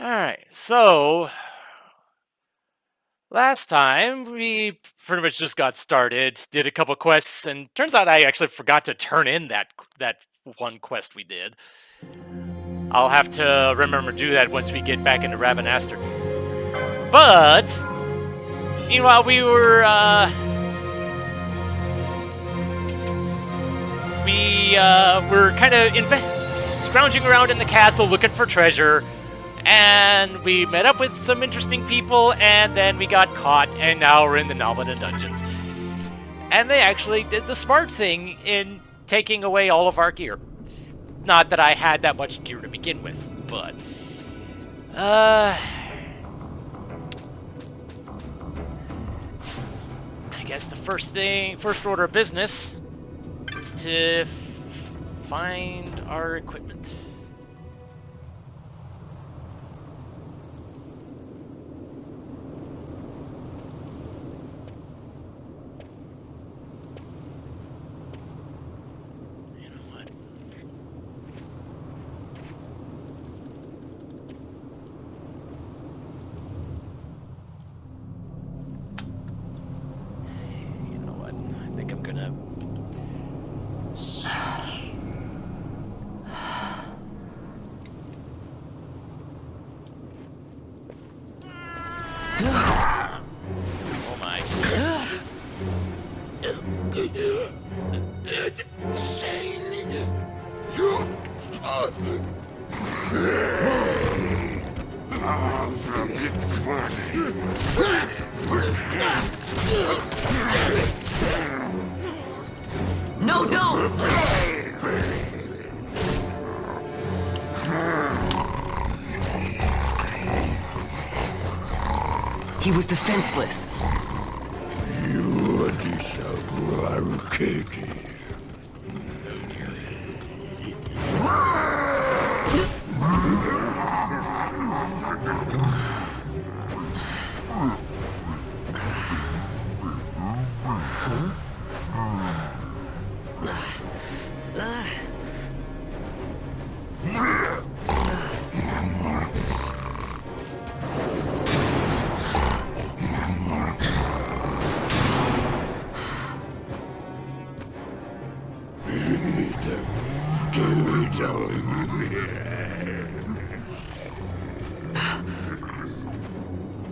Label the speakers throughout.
Speaker 1: Alright, so last time we pretty much just got started, did a couple quests, and turns out I actually forgot to turn in that one quest we did. I'll have to remember to do that once we get back into Ravenaster. But meanwhile, we were kind of scrounging around in the castle looking for treasure. And we met up with some interesting people, and then we got caught, and now we're in the Noblin dungeons. And they actually did the smart thing in taking away all of our gear. Not that I had that much gear to begin with, but... I guess the first order of business is to find our equipment. Oh my.
Speaker 2: No, don't! He was defenseless.
Speaker 3: You disagree.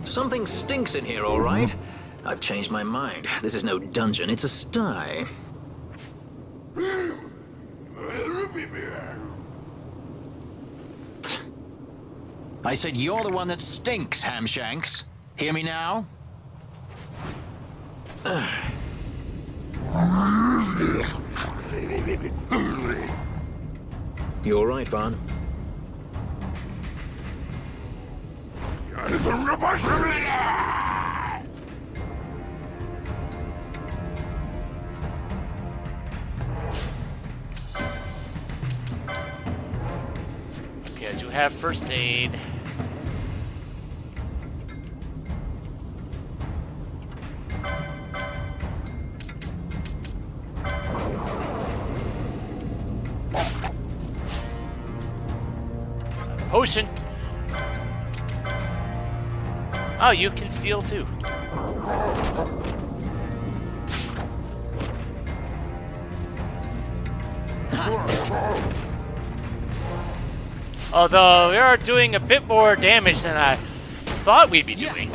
Speaker 2: Something stinks in here, all right? I've changed my mind. This is no dungeon, it's a sty. I said you're the one that stinks, Hamshanks. Hear me now? You all right, Vaughn?
Speaker 1: Okay, I do have first aid. Potion. Oh, you can steal too. Although we are doing a bit more damage than I thought we'd be doing.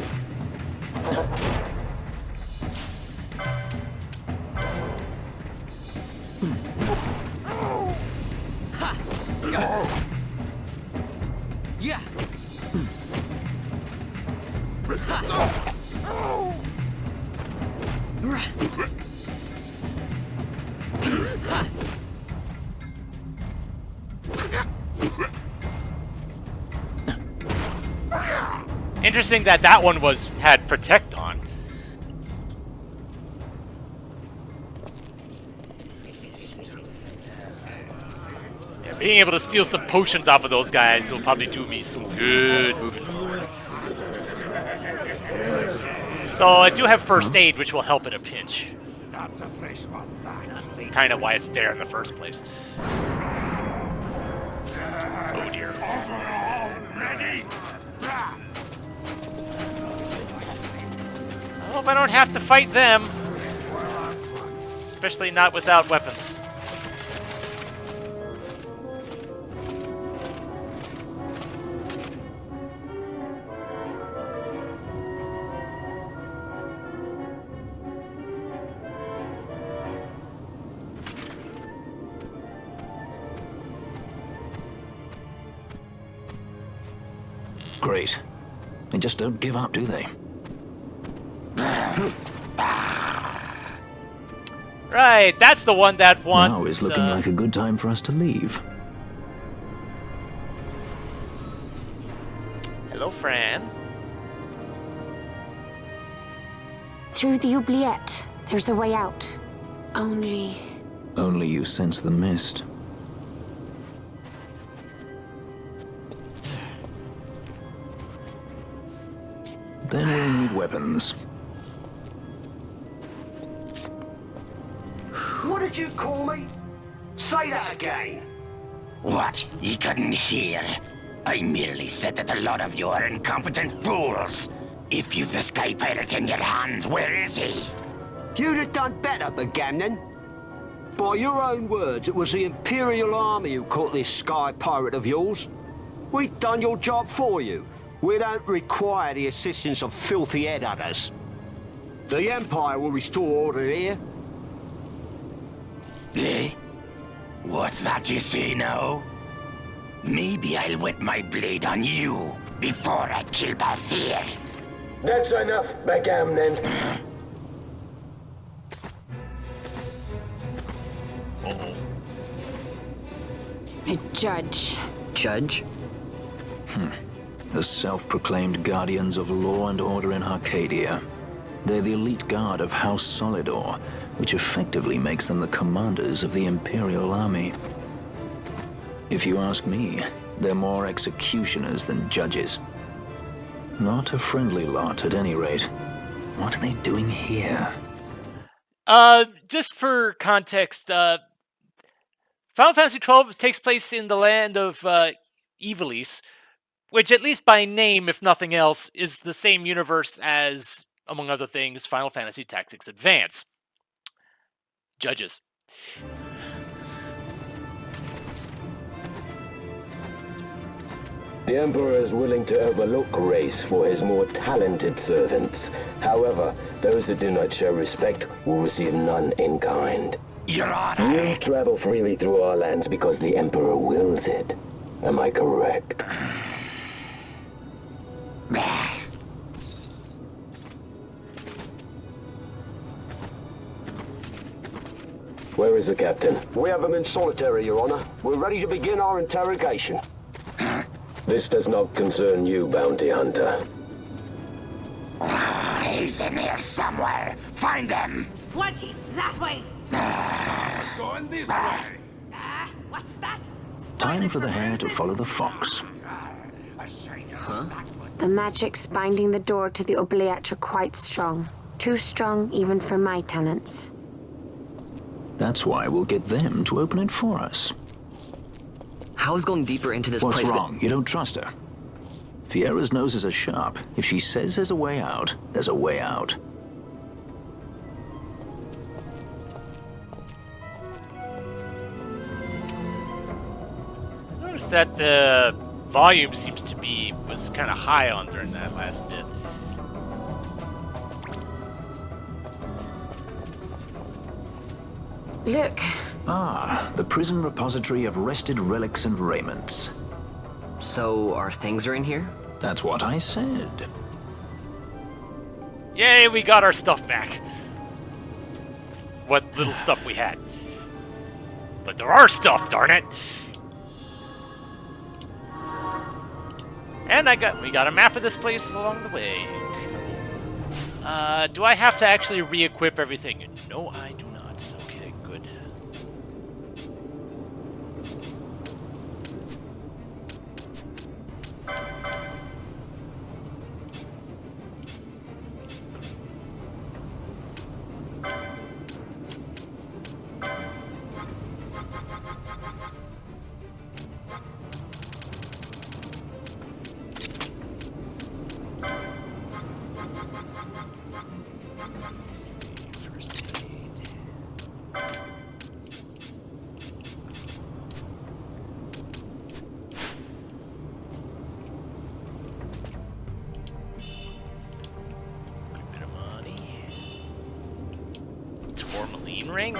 Speaker 2: Yeah.
Speaker 1: Interesting that that one had protect on. Yeah, being able to steal some potions off of those guys will probably do me some good moving forward. Though I do have first aid, which will help in a pinch. Kind of why it's there in the first place. Oh dear. I hope I don't have to fight them. Especially not without weapons.
Speaker 2: Great. They just don't give up, do they?
Speaker 1: Right, that's the one that wants...
Speaker 2: Now is looking like a good time for us to leave.
Speaker 1: Hello, Fran.
Speaker 4: Through the oubliette. There's a way out. Only
Speaker 2: you sense the mist. Then we'll need weapons.
Speaker 5: What did you call me? Say that again.
Speaker 6: What? You couldn't hear? I merely said that a lot of you are incompetent fools. If you've the Sky Pirate in your hands, where is he?
Speaker 5: You'd have done better, Bagamnon. By your own words, it was the Imperial Army who caught this Sky Pirate of yours. We've done your job for you. We don't require the assistance of filthy headhunters. The Empire will restore order here.
Speaker 6: Eh? What's that you say now? Maybe I'll wet my blade on you before I kill Bathir.
Speaker 7: That's enough, Bagamnon.
Speaker 4: a judge.
Speaker 8: Judge?
Speaker 2: The self-proclaimed guardians of law and order in Arcadia. They're the elite guard of House Solidor, which effectively makes them the commanders of the Imperial Army. If you ask me, they're more executioners than judges. Not a friendly lot, at any rate. What are they doing here?
Speaker 1: Just for context, Final Fantasy XII takes place in the land of Ivalice, which, at least by name, if nothing else, is the same universe as, among other things, Final Fantasy Tactics Advance. Judges.
Speaker 7: The Emperor is willing to overlook race for his more talented servants. However, those that do not show respect will receive none in kind.
Speaker 6: Your Honor.
Speaker 7: You travel freely through our lands because the Emperor wills it. Am I correct? Where is the captain?
Speaker 5: We have him in solitary, Your Honor. We're ready to begin our interrogation.
Speaker 7: This does not concern you, bounty hunter.
Speaker 6: He's in here somewhere. Find him.
Speaker 9: Watching that way.
Speaker 3: Going this way.
Speaker 9: What's that?
Speaker 2: Time for the hare to follow the fox.
Speaker 4: The magics binding the door to the oubliette are quite strong. Too strong even for my talents.
Speaker 2: That's why we'll get them to open it for us.
Speaker 8: How is going deeper into this
Speaker 2: What's
Speaker 8: place?
Speaker 2: wrong? You don't trust her? Fiera's noses are sharp. If she says there's a way out, there's a way out.
Speaker 1: I noticed that the volume was kind of high on during that last bit.
Speaker 4: Look,
Speaker 2: Ah, the prison repository of wrested relics and raiments.
Speaker 8: So, our things are in here?
Speaker 2: That's what I said.
Speaker 1: Yay, we got our stuff back. What little stuff we had. But there are stuff, darn it. And we got a map of this place along the way. Do I have to actually re-equip everything? No, I do not. Okay, good. ring.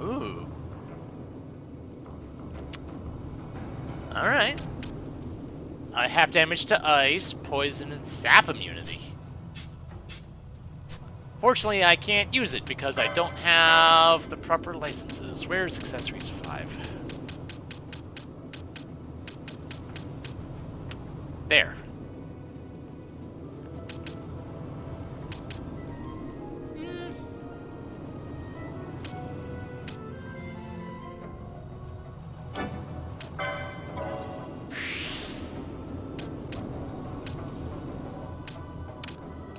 Speaker 1: Ooh. Alright. I have damage to ice, poison, and sap immunity. Fortunately, I can't use it because I don't have the proper licenses. Where's accessories 5? There.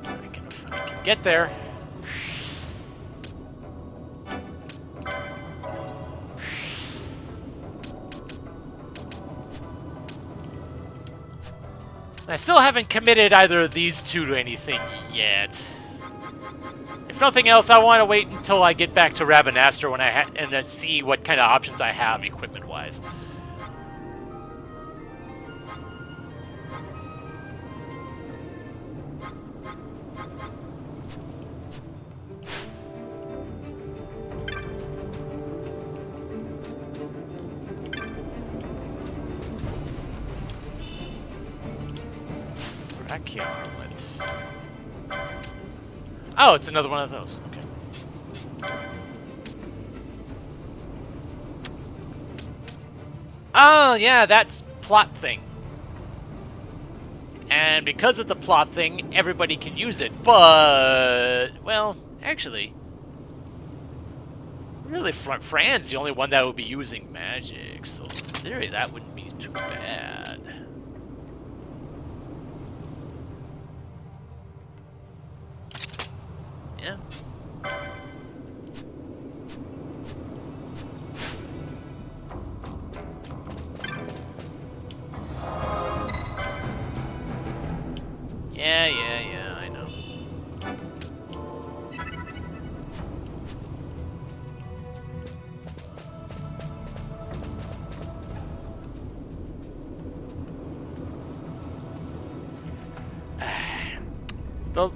Speaker 1: I can get there. I still haven't committed either of these two to anything yet. If nothing else, I want to wait until I get back to Rabanastre when and see what kind of options I have equipment-wise. Armlet. Oh, it's another one of those. Okay. Oh, yeah, that's plot thing. And because it's a plot thing, everybody can use it, but... Well, actually... Really, Fran's the only one that would be using magic, so in theory that wouldn't be too bad. Yeah. Yeah, I know.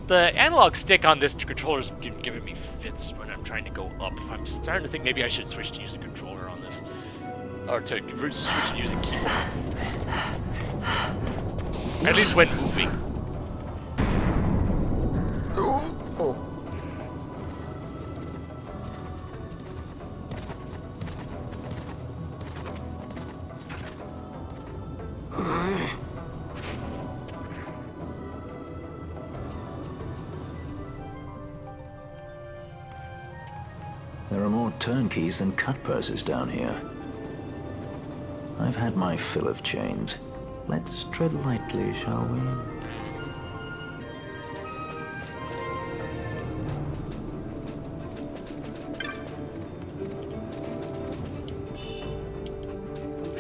Speaker 1: The analog stick on this controller is giving me fits when I'm trying to go up. I'm starting to think maybe I should switch to using a controller on this. Or to switch to using keyboard. At least when moving.
Speaker 2: There are more turnkeys than cut purses down here. I've had my fill of chains. Let's tread lightly, shall we?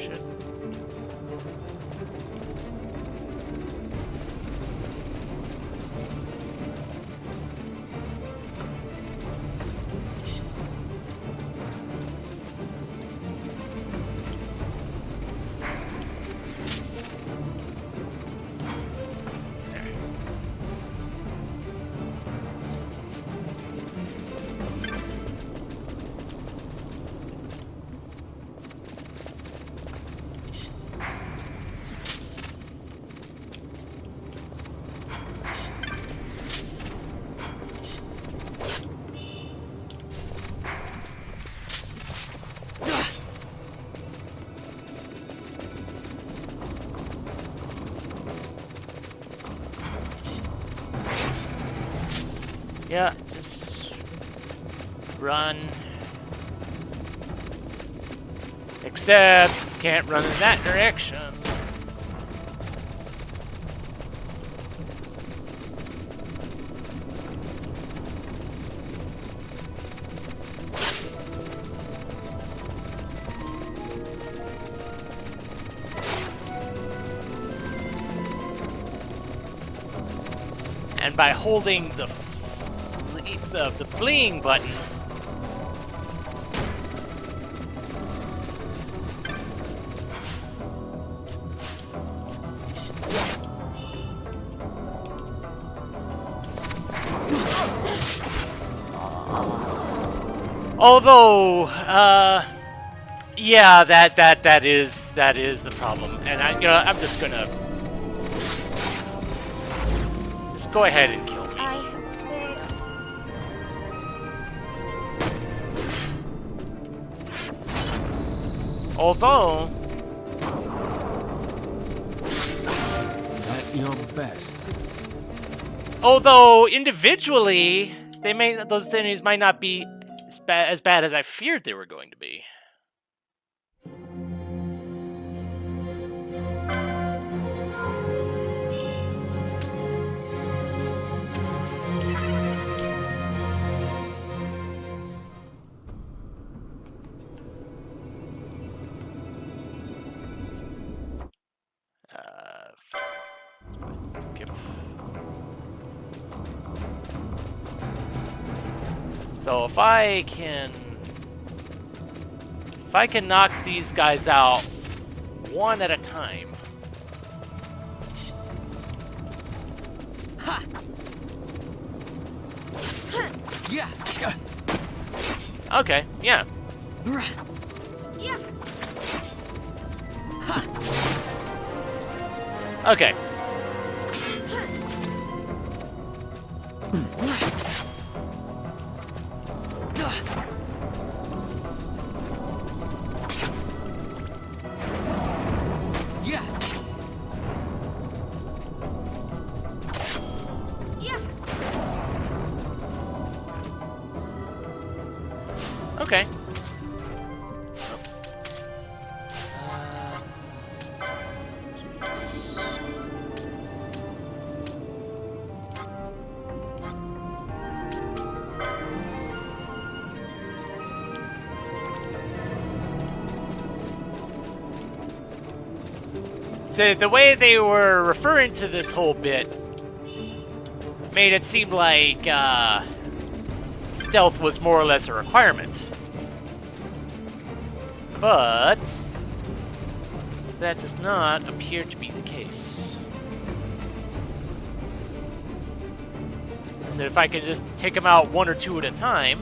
Speaker 1: Shit. Yeah, just run. Except, can't run in that direction. And by holding the fleeing button, Although, yeah, that is the problem, and I'm just gonna go ahead and kill me.
Speaker 9: I have failed.
Speaker 1: Although,
Speaker 3: At your best.
Speaker 1: individually, those enemies might not be as bad as I feared they were going to be. Skip. So if I can knock these guys out one at a time.
Speaker 3: Yeah.
Speaker 1: Okay, yeah.
Speaker 9: Yeah.
Speaker 1: Okay.
Speaker 3: Yeah.
Speaker 9: Yeah.
Speaker 1: Okay. So the way they were referring to this whole bit made it seem like stealth was more or less a requirement. But that does not appear to be the case. So if I can just take them out one or two at a time.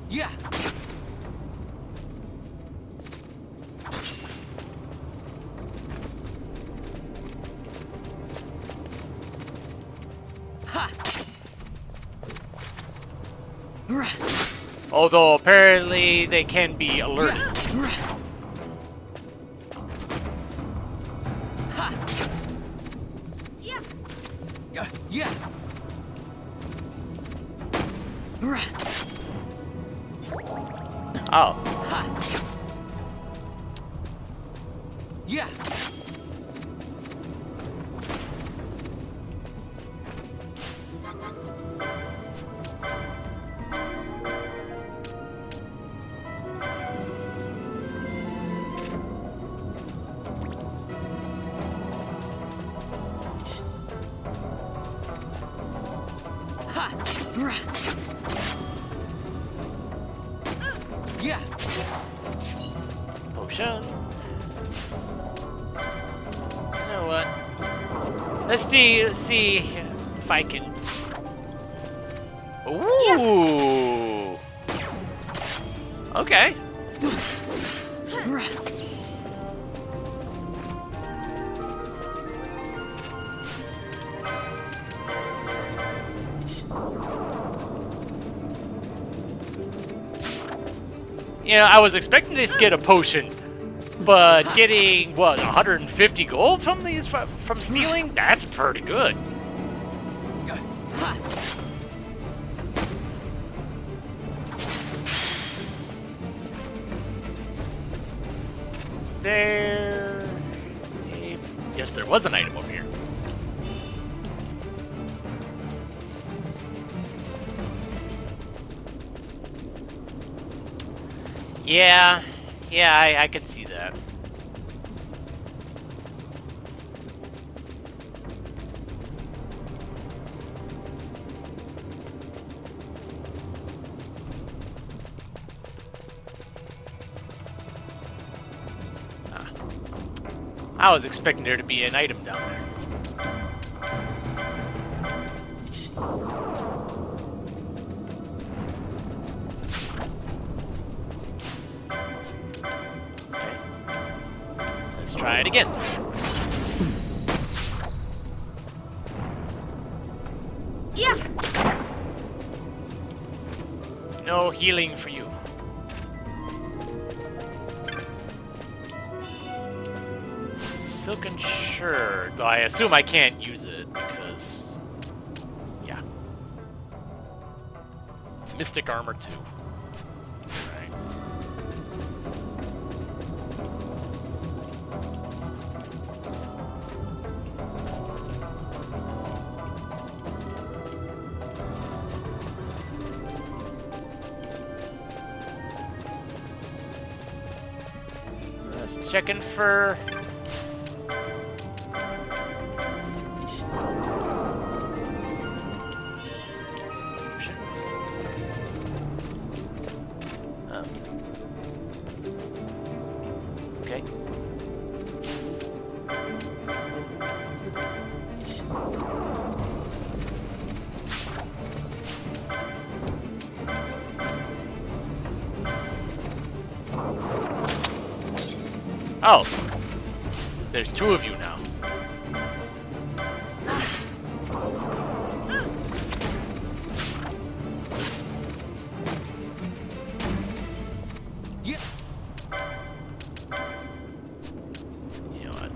Speaker 3: Yeah.
Speaker 1: Although apparently they can be alerted.
Speaker 9: Yeah.
Speaker 3: Yeah.
Speaker 1: Oh.
Speaker 3: Yeah. Yeah.
Speaker 1: Potion. You know what? Let's see if I can. Ooh. Okay. You know, I was expecting to get a potion, but getting, what, 150 gold from these, from stealing? That's pretty good. Is there... Yes, there was an item over here. Yeah, I could see that. I was expecting there to be an item down there. Okay. Let's try it again.
Speaker 9: Yeah.
Speaker 1: No healing for you. Silken shirt, though I assume I can't use it because, yeah. Mystic armor too. Alright. Let's check in for... Okay. Oh, there's two of you now.
Speaker 3: Yeah.
Speaker 1: You know what?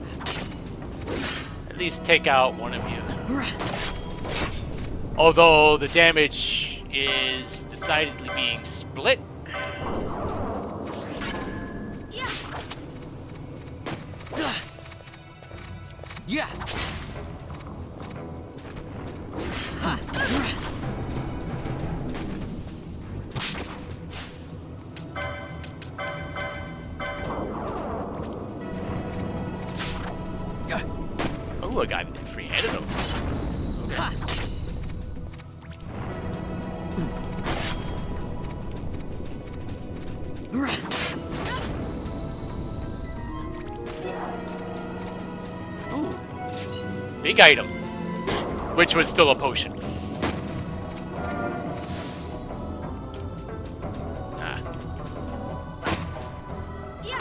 Speaker 1: At least take out one of you. Although the damage is decidedly being split.
Speaker 3: Yeah.
Speaker 1: Oh, look, I'm free-handed them.
Speaker 3: Ha.
Speaker 1: Ooh. Big item. Which was still a potion. Ah.
Speaker 3: Yeah.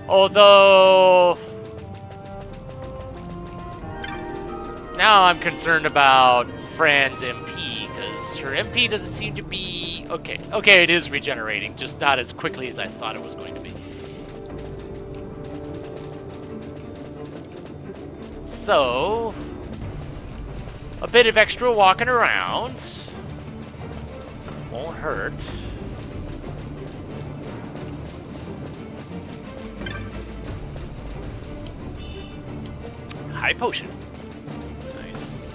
Speaker 1: Although... now I'm concerned about Fran's MP, because her MP doesn't seem to be... Okay, okay, it is regenerating, just not as quickly as I thought it was going to be. So... a bit of extra walking around. Won't hurt. High potion. Nice.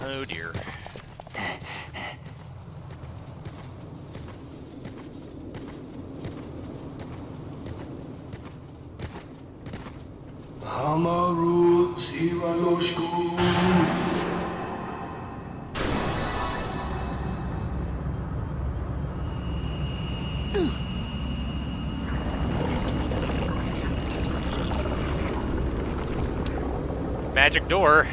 Speaker 1: Oh dear.
Speaker 10: Hamaru Sivanoshku.
Speaker 1: Magic door.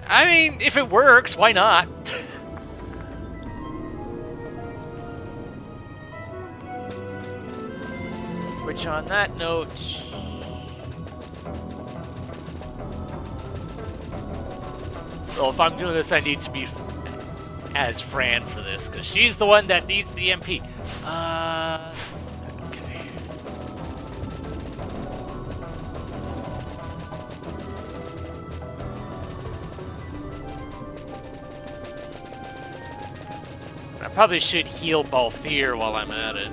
Speaker 1: I mean, if it works, why not? Which, on that note... well, if I'm doing this, I need to be as Fran for this, because she's the one that needs the MP. 16, okay. I probably should heal Balthier while I'm at it.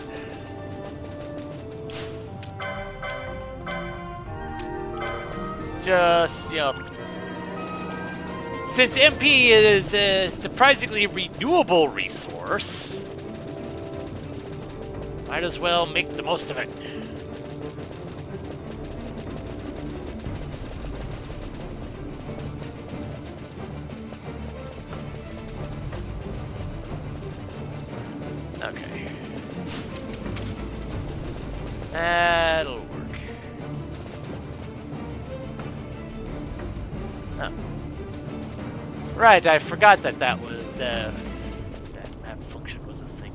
Speaker 1: Just, you know, since MP is a surprisingly renewable resource, might as well make the most of it. Okay. That'll work. Oh. Right, I forgot that that was that map function was a thing.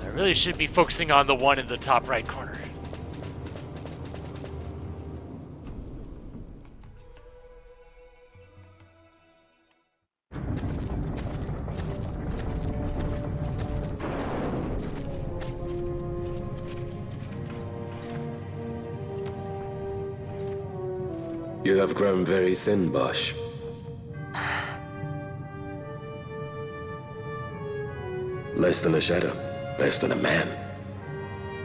Speaker 1: I really should be focusing on the one in the top right corner.
Speaker 7: You have grown very thin, Bosch. Less than a shadow, less than a man.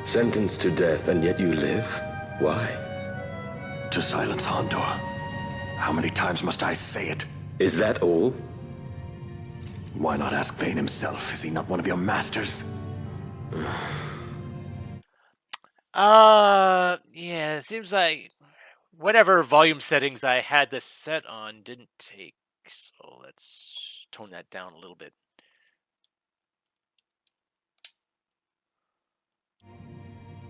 Speaker 7: Sentenced to death, and yet you live? Why?
Speaker 11: To silence Hondor. How many times must I say it?
Speaker 7: Is that all?
Speaker 11: Why not ask Vane himself? Is he not one of your masters?
Speaker 1: Yeah, it seems like whatever volume settings I had this set on didn't take, so let's tone that down a little bit.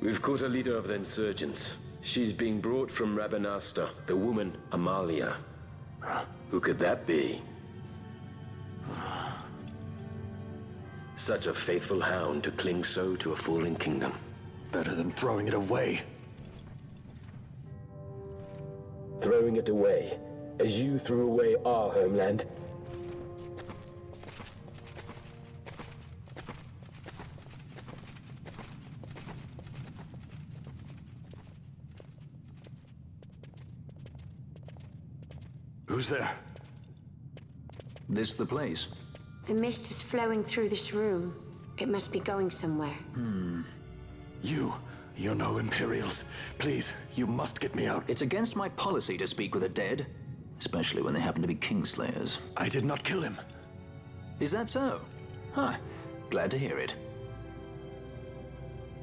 Speaker 7: We've caught a leader of the insurgents. She's being brought from Rabanasta, the woman Amalia. Who could that be? Such a faithful hound to cling so to a fallen kingdom.
Speaker 11: Better than throwing it away.
Speaker 7: Throwing it away, as you threw away our homeland.
Speaker 11: Who's there?
Speaker 2: This the place?
Speaker 4: The mist is flowing through this room. It must be going somewhere.
Speaker 11: You're no Imperials. Please, you must get me out.
Speaker 2: It's against my policy to speak with the dead, especially when they happen to be Kingslayers.
Speaker 11: I did not kill him.
Speaker 2: Is that so? Huh. Glad to hear it.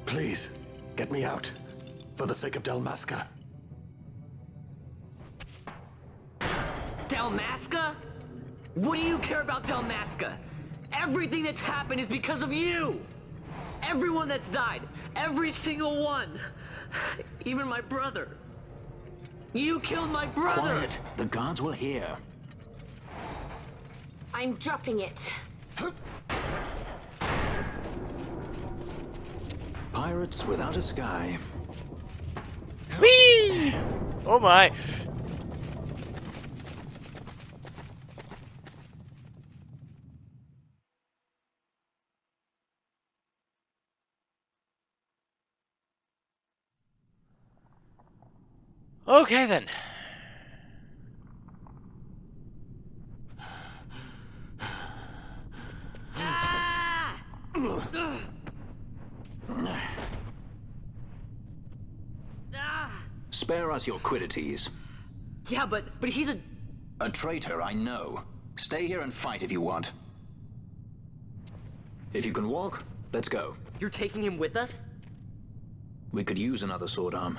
Speaker 11: Please, get me out. For the sake of Dalmasca.
Speaker 8: Dalmasca? What do you care about Dalmasca? Everything that's happened is because of you! Everyone that's died, every single one. Even my brother. You killed my brother!
Speaker 2: Quiet. The guards will hear.
Speaker 4: I'm dropping it.
Speaker 2: Pirates without a sky.
Speaker 1: Whee! Oh my. Okay then.
Speaker 2: Spare us your quiddities.
Speaker 8: Yeah, but he's
Speaker 2: A traitor, I know. Stay here and fight if you want. If you can walk, let's go.
Speaker 8: You're taking him with us?
Speaker 2: We could use another sword arm.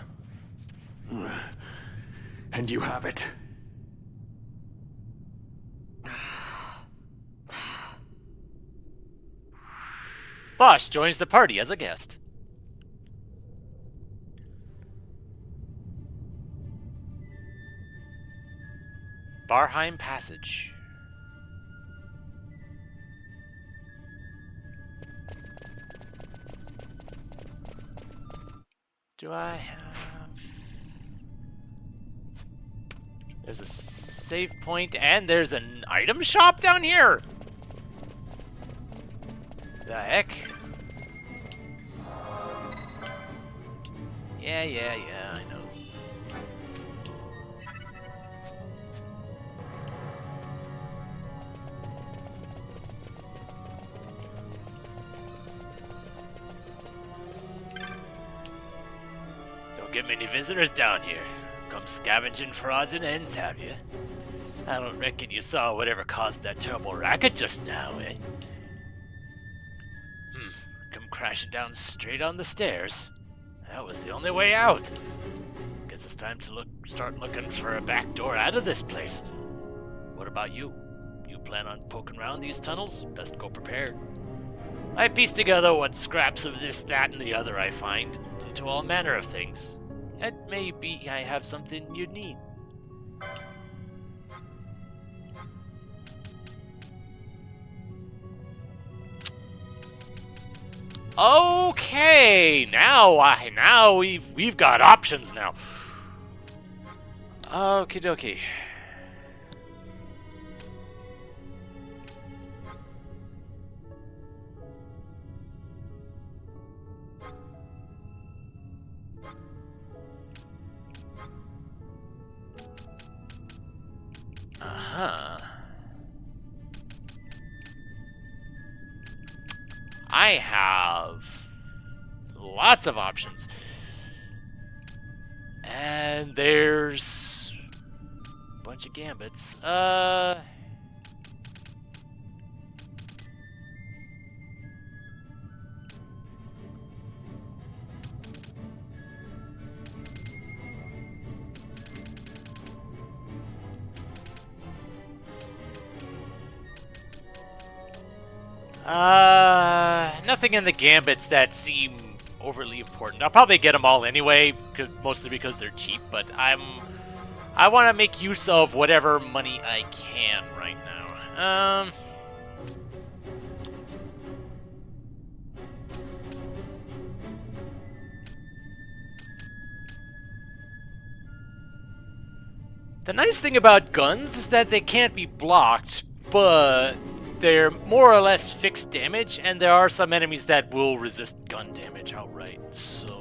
Speaker 11: And you have it.
Speaker 1: Bosch joins the party as a guest. Barheim Passage. Do I have... There's a save point and there's an item shop down here! The heck? Yeah, I know. get many visitors down here. Come scavenging for odds and ends, have you? I don't reckon you saw whatever caused that terrible racket just now, eh? Come crashing down straight on the stairs. That was the only way out. Guess it's time to start looking for a back door out of this place. What about you? You plan on poking around these tunnels? Best go prepared. I piece together what scraps of this, that, and the other I find into all manner of things. And maybe I have something you need. Okay, now we've got options now. Okie dokie. I have lots of options. And there's a bunch of gambits. Nothing in the gambits that seem overly important. I'll probably get them all anyway, mostly because they're cheap, but I want to make use of whatever money I can right now. The nice thing about guns is that they can't be blocked, but they're more or less fixed damage, and there are some enemies that will resist gun damage outright, so...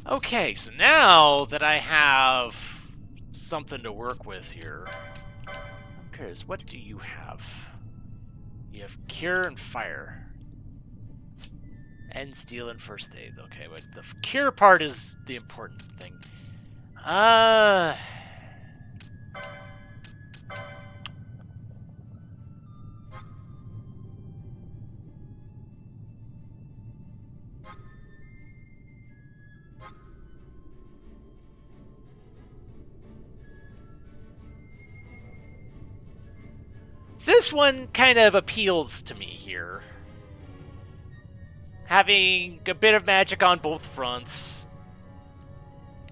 Speaker 1: Okay, so now that I have something to work with here, I'm curious, what do you have? You have Cure and Fire. And Steel and First Aid. Okay, but the Cure part is the important thing. This one kind of appeals to me here. Having a bit of magic on both fronts.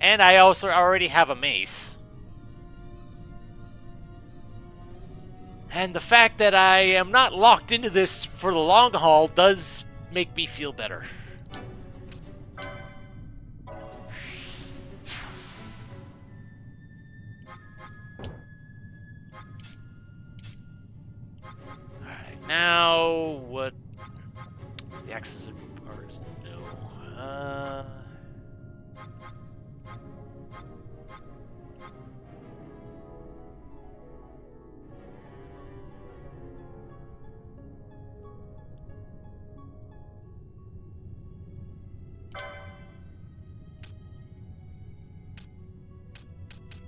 Speaker 1: And I also already have a mace. And the fact that I am not locked into this for the long haul does make me feel better. Now, what? The axes are no.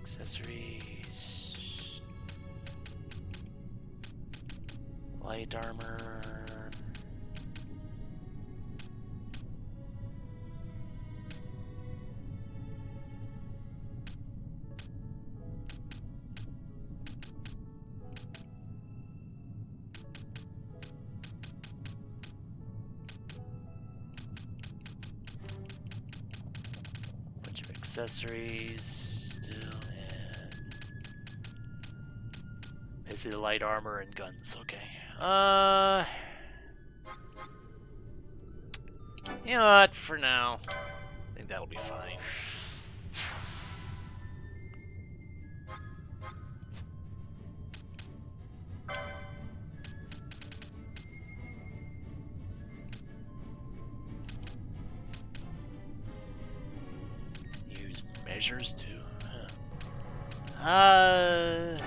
Speaker 1: Accessories. Light armor. Bunch of accessories still in. Basically light armor and guns, okay. You know what, for now. think that'll be fine. Use measures too. Huh.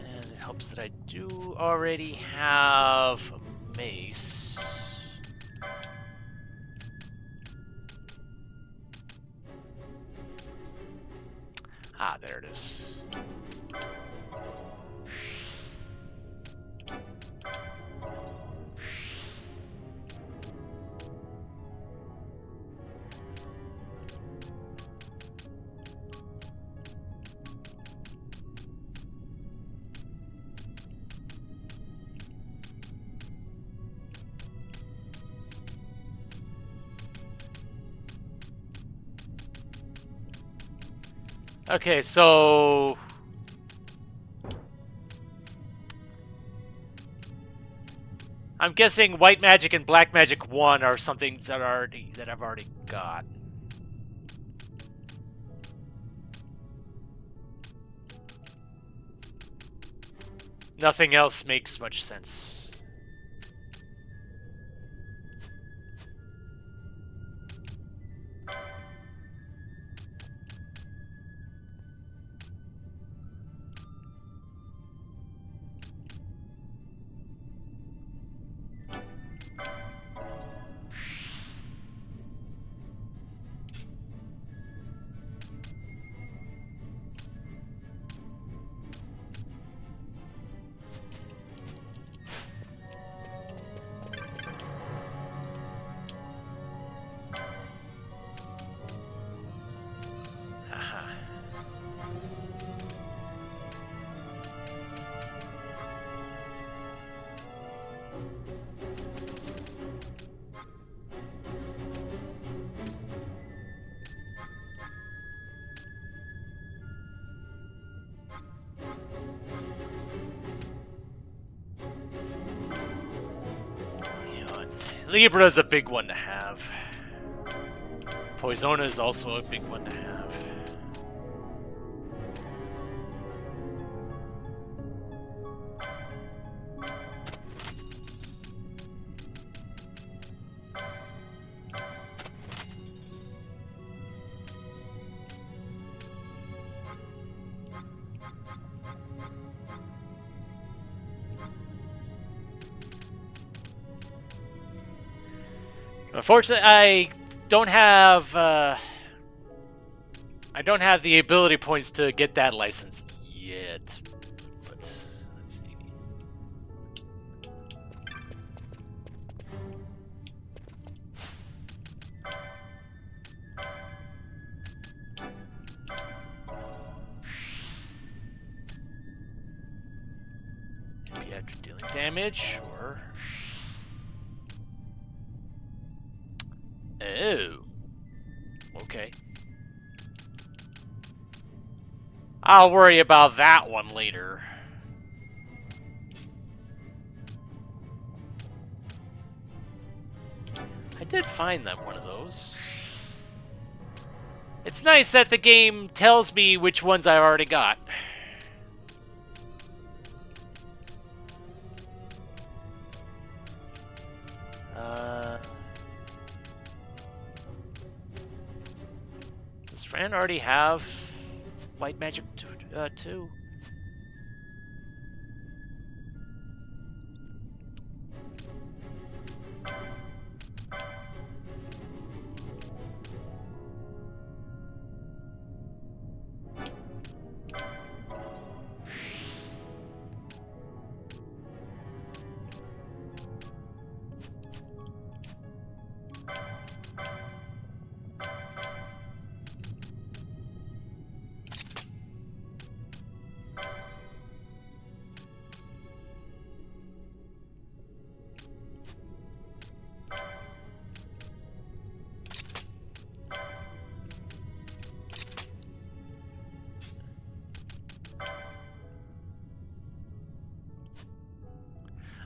Speaker 1: And it helps that I do already have a mace. Ah, there it is. Okay, so I'm guessing white magic and black magic 1 are something that I've already got. Nothing else makes much sense. Libra's a big one to have. Poisona is also a big one to have. Unfortunately, I don't have the ability points to get that license yet. But let's see. Maybe after dealing damage, or oh, okay. I'll worry about that one later. I did find that one of those. It's nice that the game tells me which ones I already got. Does Fran already have white magic 2?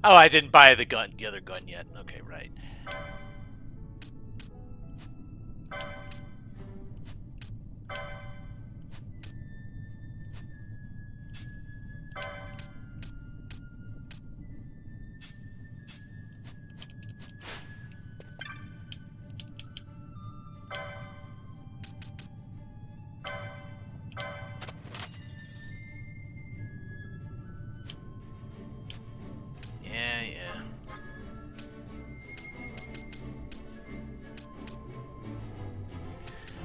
Speaker 1: Oh, I didn't buy the gun, the other gun yet. Okay, right. Yeah.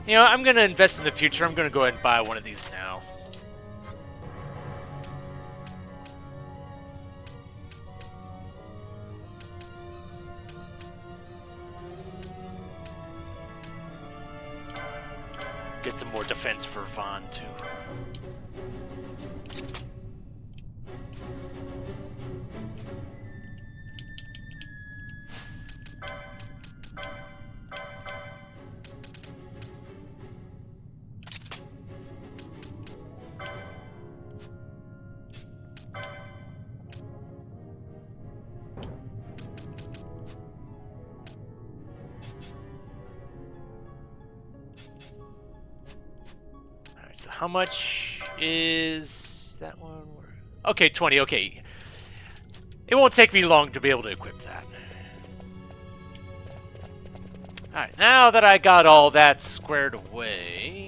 Speaker 1: You know, I'm gonna invest in the future. I'm gonna go ahead and buy one of these now. Get some more defense for Vaughn, too. So how much is that one? Okay, 20. Okay. It won't take me long to be able to equip that. Alright, now that I got all that squared away...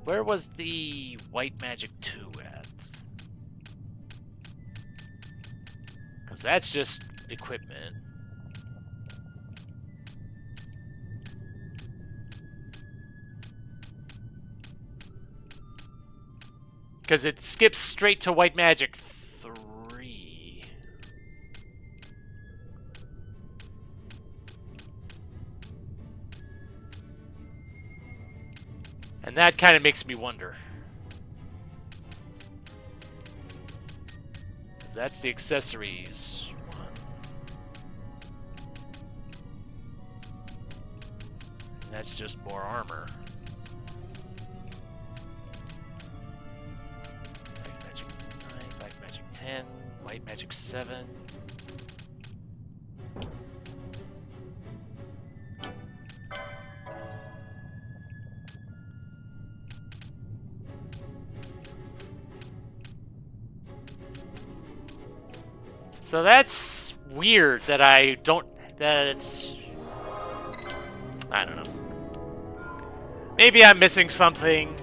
Speaker 1: Where was the white magic 2 at? Because that's just equipment. Because it skips straight to white magic 3. And that kind of makes me wonder. Because that's the accessories one. And that's just more armor. Black magic 9, black magic 10, white magic 7. So that's weird that I don't... I don't know. Maybe I'm missing something.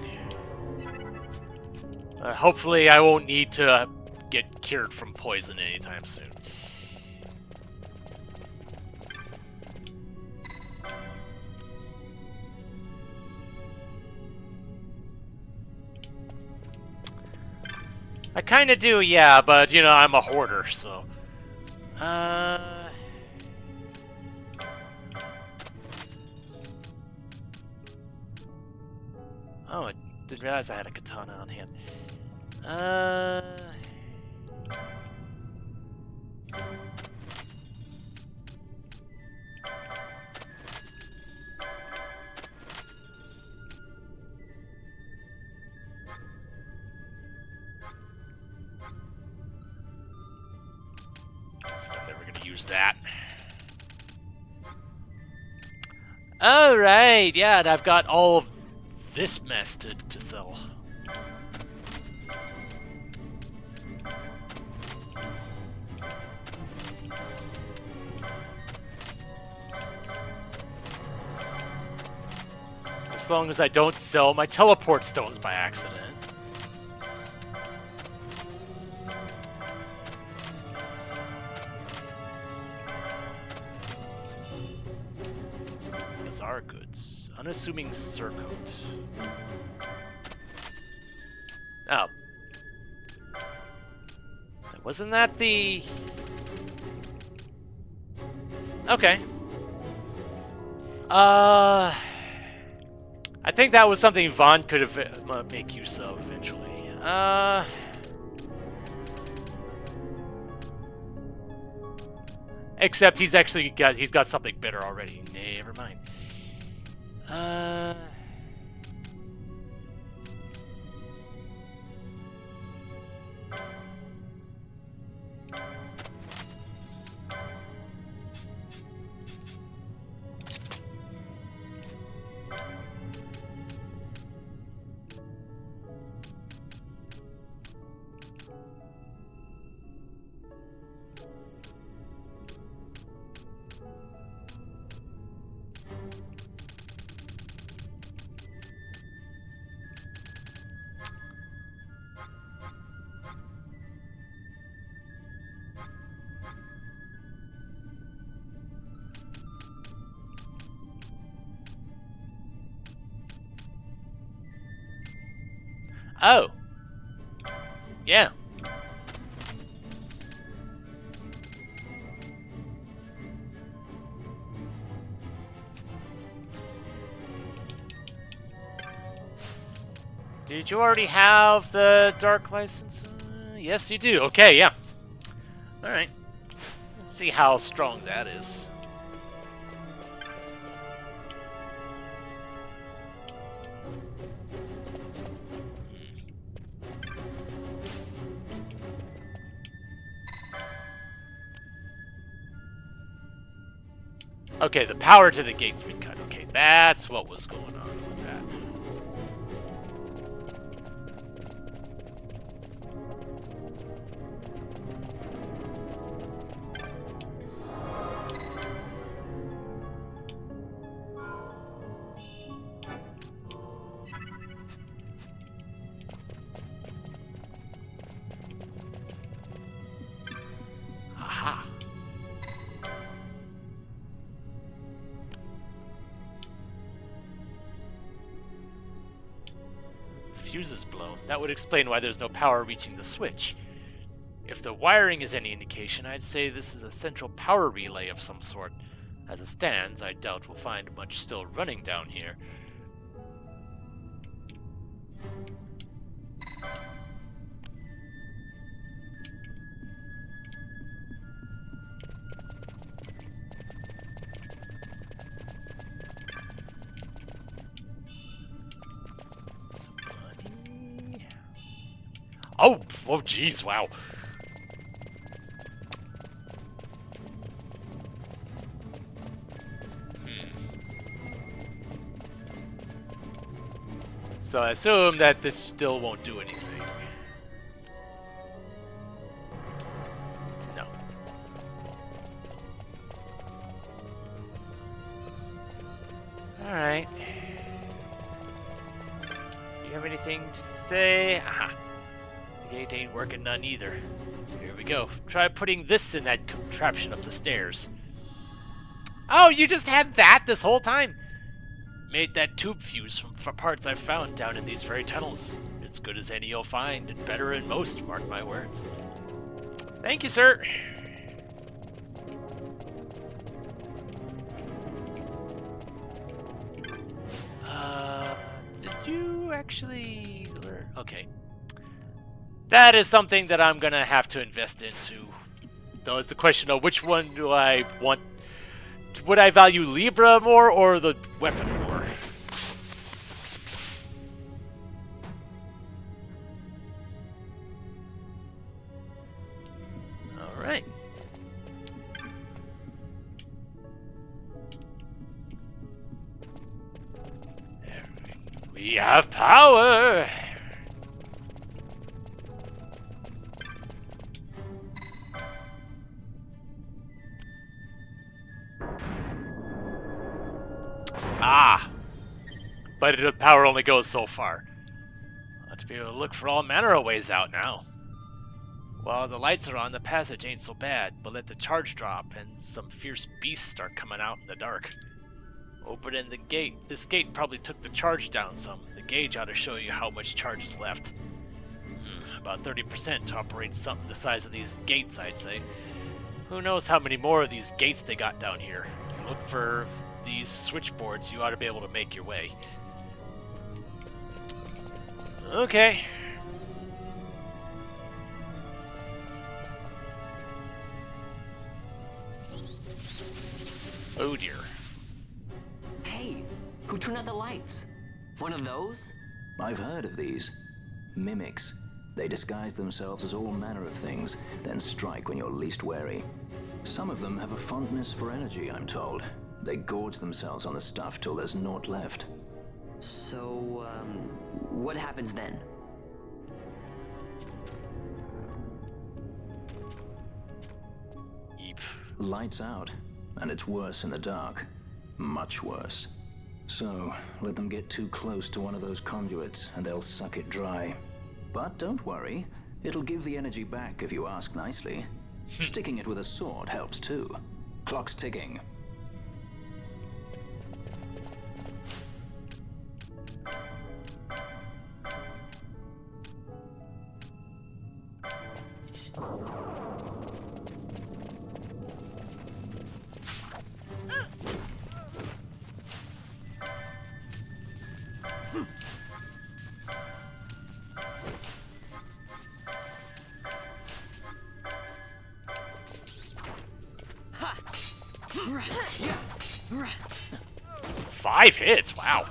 Speaker 1: Hopefully I won't need to get cured from poison anytime soon. I kind of do, yeah, but, you know, I'm a hoarder, so... Oh, I didn't realize I had a katana on hand. That. Alright, yeah, and I've got all of this mess to sell. As long as I don't sell my teleport stones by accident. Goods. Unassuming surcoat. Oh. Wasn't that the... Okay. I think that was something Vaughn could have make use of eventually. Except he's got something better already. Never mind. Oh. Yeah. Did you already have the dark license? Yes, you do. Okay, yeah. Alright. Let's see how strong that is. Okay, the power to the gate's been cut. Okay, that's what was going on with that. Aha. Fuse is blown. That would explain why there's no power reaching the switch. If the wiring is any indication, I'd say this is a central power relay of some sort. As it stands, I doubt we'll find much still running down here. Oh, jeez, wow. So I assume that this still won't do anything. No. Alright. Do you have anything to say? Aha. The gate ain't working none either. Here we go. Try putting this in that contraption up the stairs. Oh, you just had that this whole time? Made that tube fuse from parts I found down in these very tunnels. As good as any you'll find, and better than most, mark my words. Thank you, sir. Did you actually learn? Okay. That is something that I'm gonna have to invest into. Though it's the question of which one do I want. Would I value Libra more or the weapon more? Alright. We have power! Ah! But the power only goes so far. I'll have to be able to look for all manner of ways out now. While the lights are on, the passage ain't so bad, but let the charge drop and some fierce beasts start coming out in the dark. Opening the gate. This gate probably took the charge down some. The gauge ought to show you how much charge is left. About 30% to operate something the size of these gates, I'd say. Who knows how many more of these gates they got down here. You look for these switchboards, you ought to be able to make your way. Okay. Oh dear.
Speaker 8: Hey, who turned out the lights? One of those?
Speaker 2: I've heard of these. Mimics. They disguise themselves as all manner of things, then strike when you're least wary. Some of them have a fondness for energy, I'm told. They gorge themselves on the stuff till there's naught left.
Speaker 8: So, what happens then?
Speaker 1: Yeep.
Speaker 2: Lights out, and it's worse in the dark. Much worse. So, let them get too close to one of those conduits, and they'll suck it dry. But don't worry, it'll give the energy back if you ask nicely. Sticking it with a sword helps too. Clock's ticking.
Speaker 1: Five hits, wow.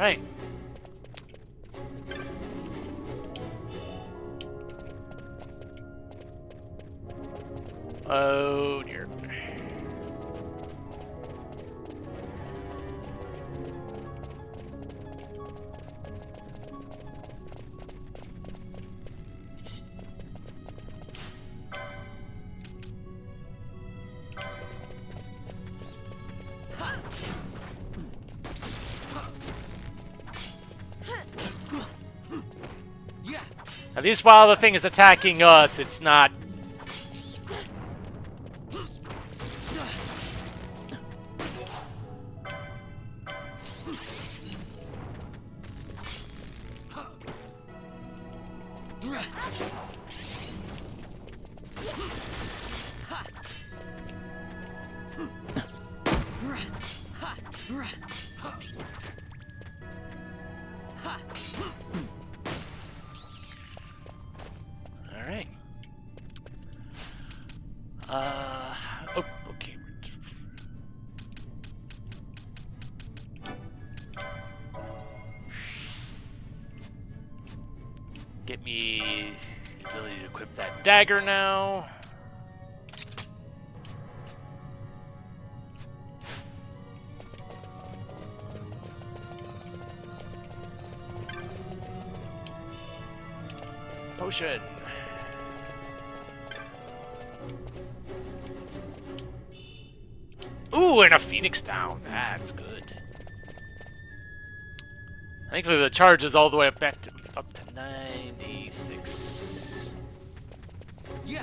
Speaker 1: Alright. Oh dear. At least while the thing is attacking us, it's not... Alright. Oh, okay. Get me the ability to equip that dagger now. Potion. Ooh, and a Phoenix down. That's good. Thankfully, the charge is all the way up back to 96.
Speaker 3: Yeah.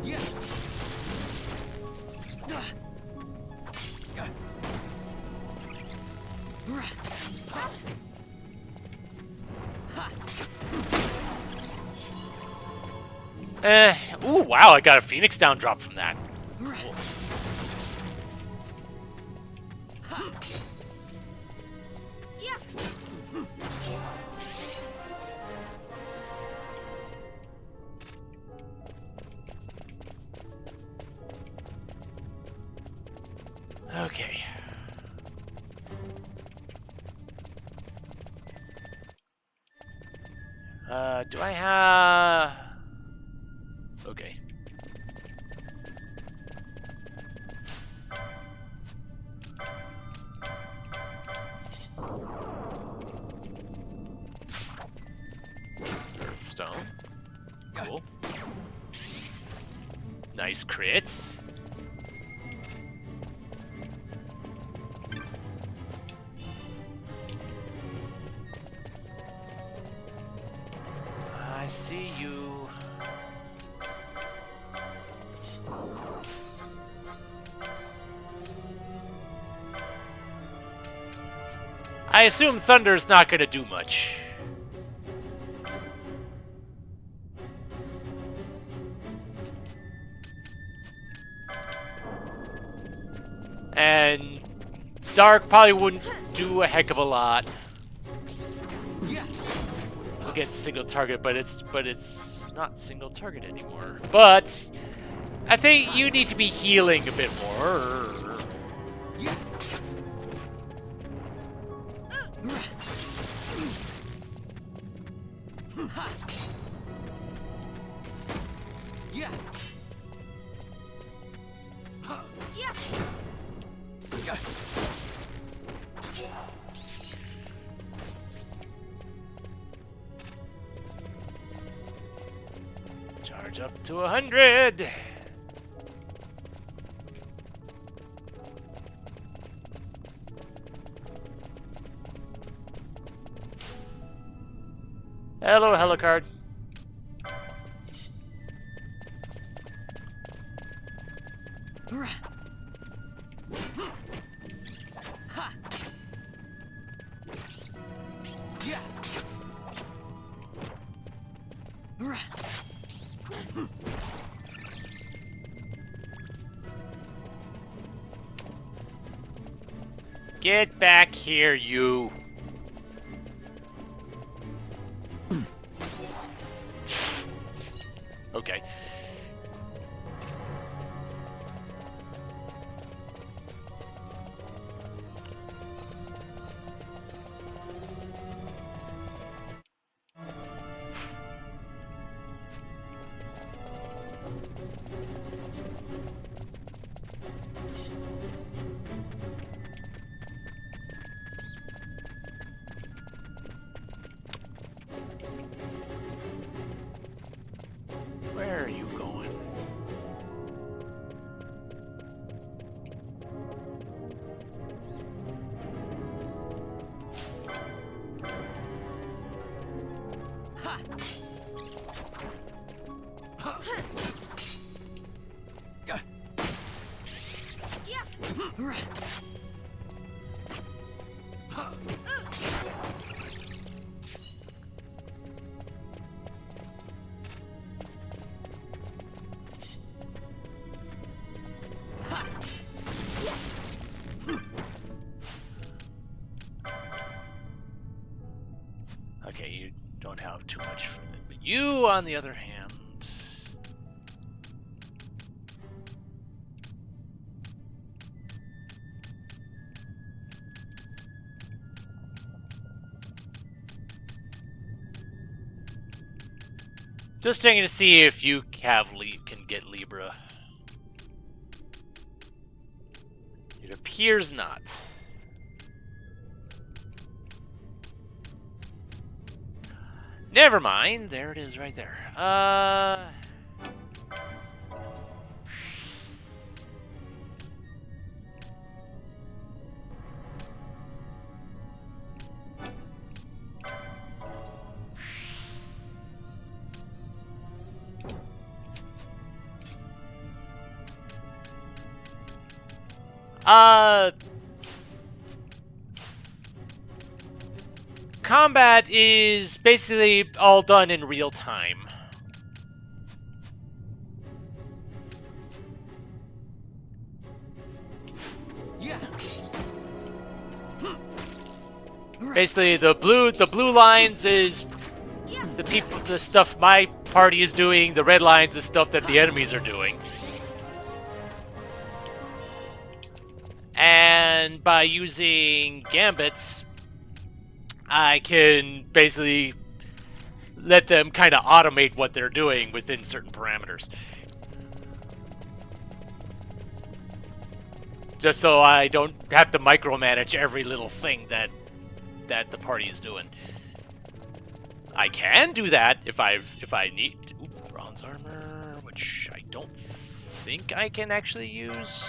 Speaker 3: Yeah.
Speaker 1: Ooh, wow, I got a Phoenix down drop from that. Cool. Okay. Do I have... Okay. Stone. Cool. Nice crit. I see you. I assume Thunder's not gonna do much. And Dark probably wouldn't do a heck of a lot against single target, but it's not single target anymore. But I think you need to be healing a bit more. Charge up to 100. Hello, Helicard. Get back here, you. Okay. Where are you going? Okay, you don't have too much from it, but you, on the other hand... Just checking to see if you have can get Libra. It appears not. Never mind. There it is right there. Combat is basically all done in real time. Basically, the blue lines is the stuff my party is doing. The red lines is stuff that the enemies are doing. And by using gambits, I can basically let them kind of automate what they're doing within certain parameters. Just so I don't have to micromanage every little thing that the party is doing. I can do that if I need to. bronze armor, which I don't think I can actually use.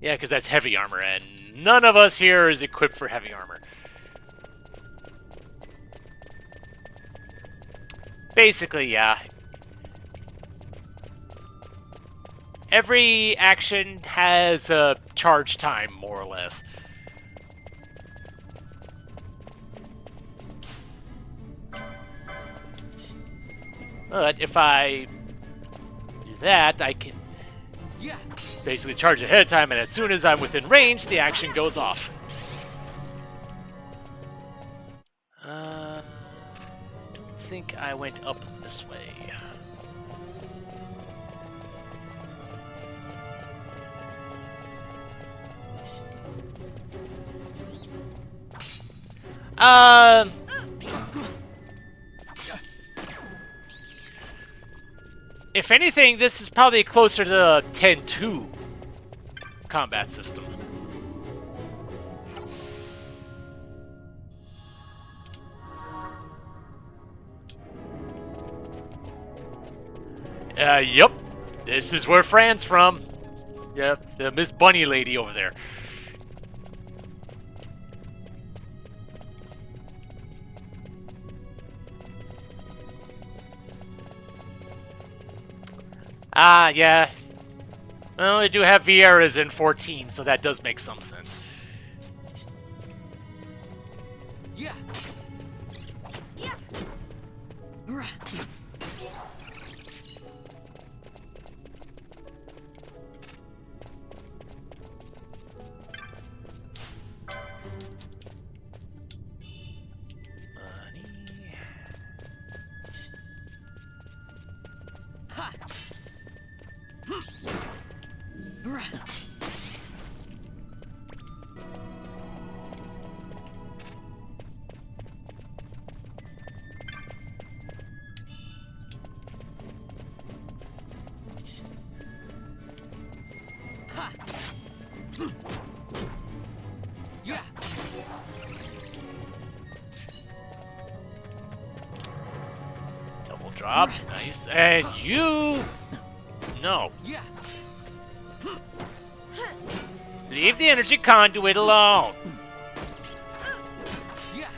Speaker 1: Yeah, because that's heavy armor, and none of us here is equipped for heavy armor. Basically, yeah. Every action has a charge time, more or less. But if I do that, I can basically charge ahead of time, and as soon as I'm within range, the action goes off. I don't think I went up this way. If anything, this is probably closer to the 10-2 combat system. Yep. This is where Fran's from. Yep, the Miss Bunny lady over there. Ah, yeah. Well, they do have Vieira's in 14, so that does make some sense.
Speaker 3: Yeah.
Speaker 9: Yeah.
Speaker 3: Yeah.
Speaker 1: Double drop, nice. And you... No.
Speaker 3: Yeah.
Speaker 1: Leave the energy conduit alone.
Speaker 3: Yeah.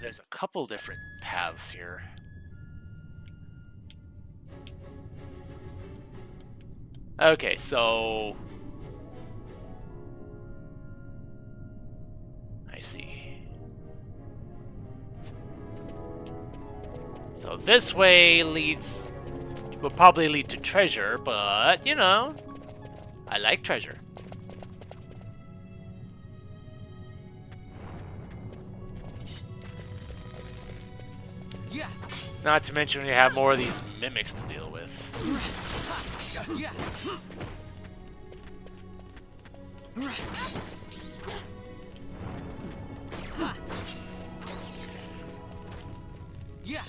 Speaker 1: There's a couple different paths here. Okay, so... I see. So this way leads... will probably lead to treasure, but, you know, I like treasure.
Speaker 3: Yeah.
Speaker 1: Not to mention we have more of these mimics to deal with.
Speaker 3: Yeah. Yeah. Yeah.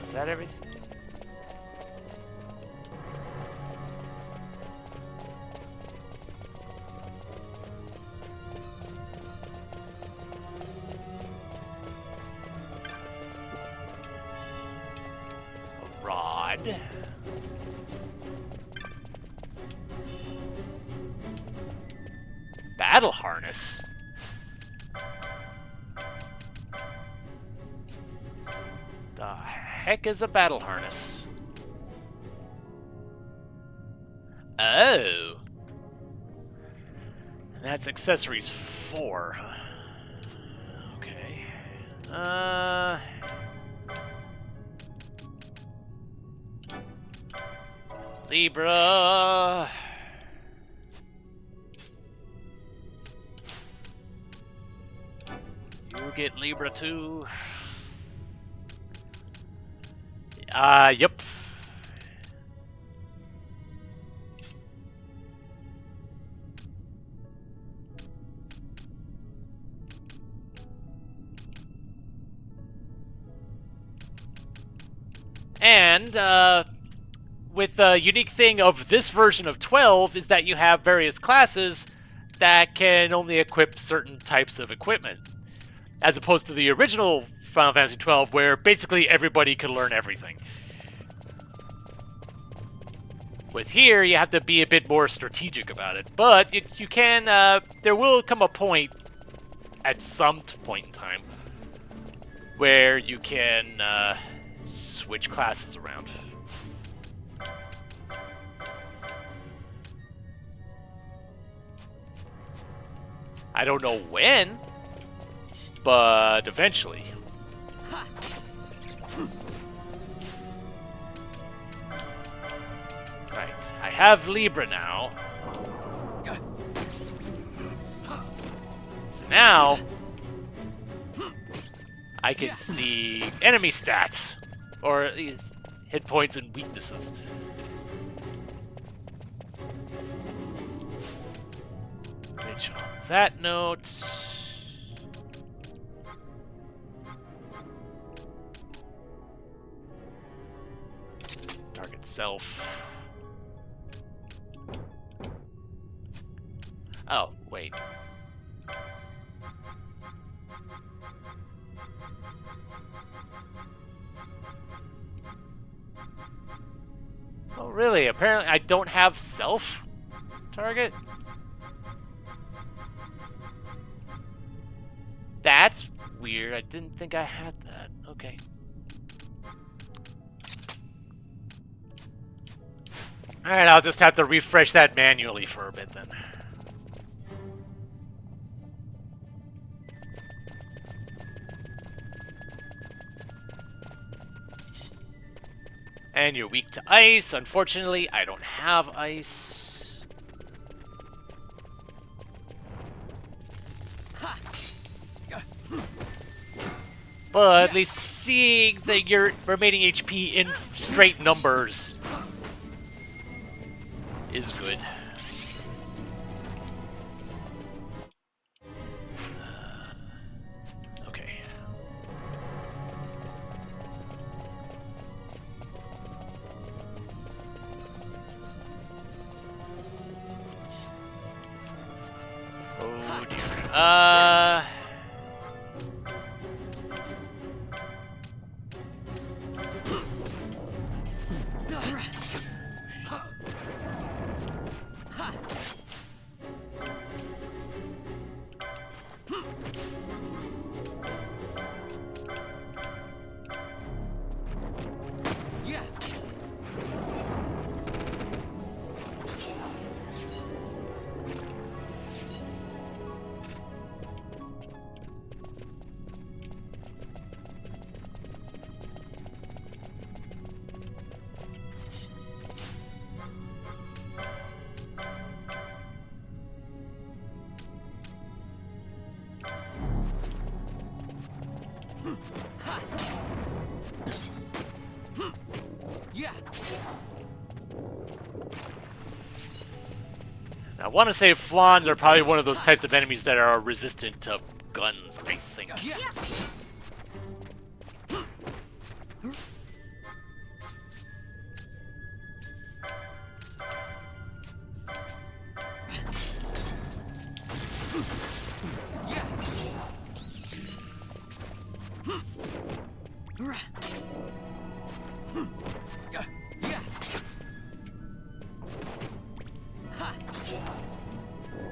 Speaker 1: Is that everything? A rod. Battle harness. The heck is a battle harness? Oh. And that's accessories 4. Okay. Libra. You get Libra too. Yep. And, with the unique thing of this version of 12 is that you have various classes that can only equip certain types of equipment. As opposed to the original Final Fantasy 12, where basically everybody could learn everything. With here, you have to be a bit more strategic about it. But you can, there will come a point, at some point in time, where you can switch classes around. I don't know when, but eventually. Right, I have Libra now. So now, I can see enemy stats, or at least hit points and weaknesses. Which, on that note... Target self. Oh, wait. Oh, really? Apparently I don't have self target? That's weird. I didn't think I had that. Okay. Alright, I'll just have to refresh that manually for a bit then. And you're weak to ice. Unfortunately, I don't have ice. But at least seeing your remaining HP in straight numbers is good. Okay. Oh dear. I want to say Flans are probably one of those types of enemies that are resistant to guns, I think.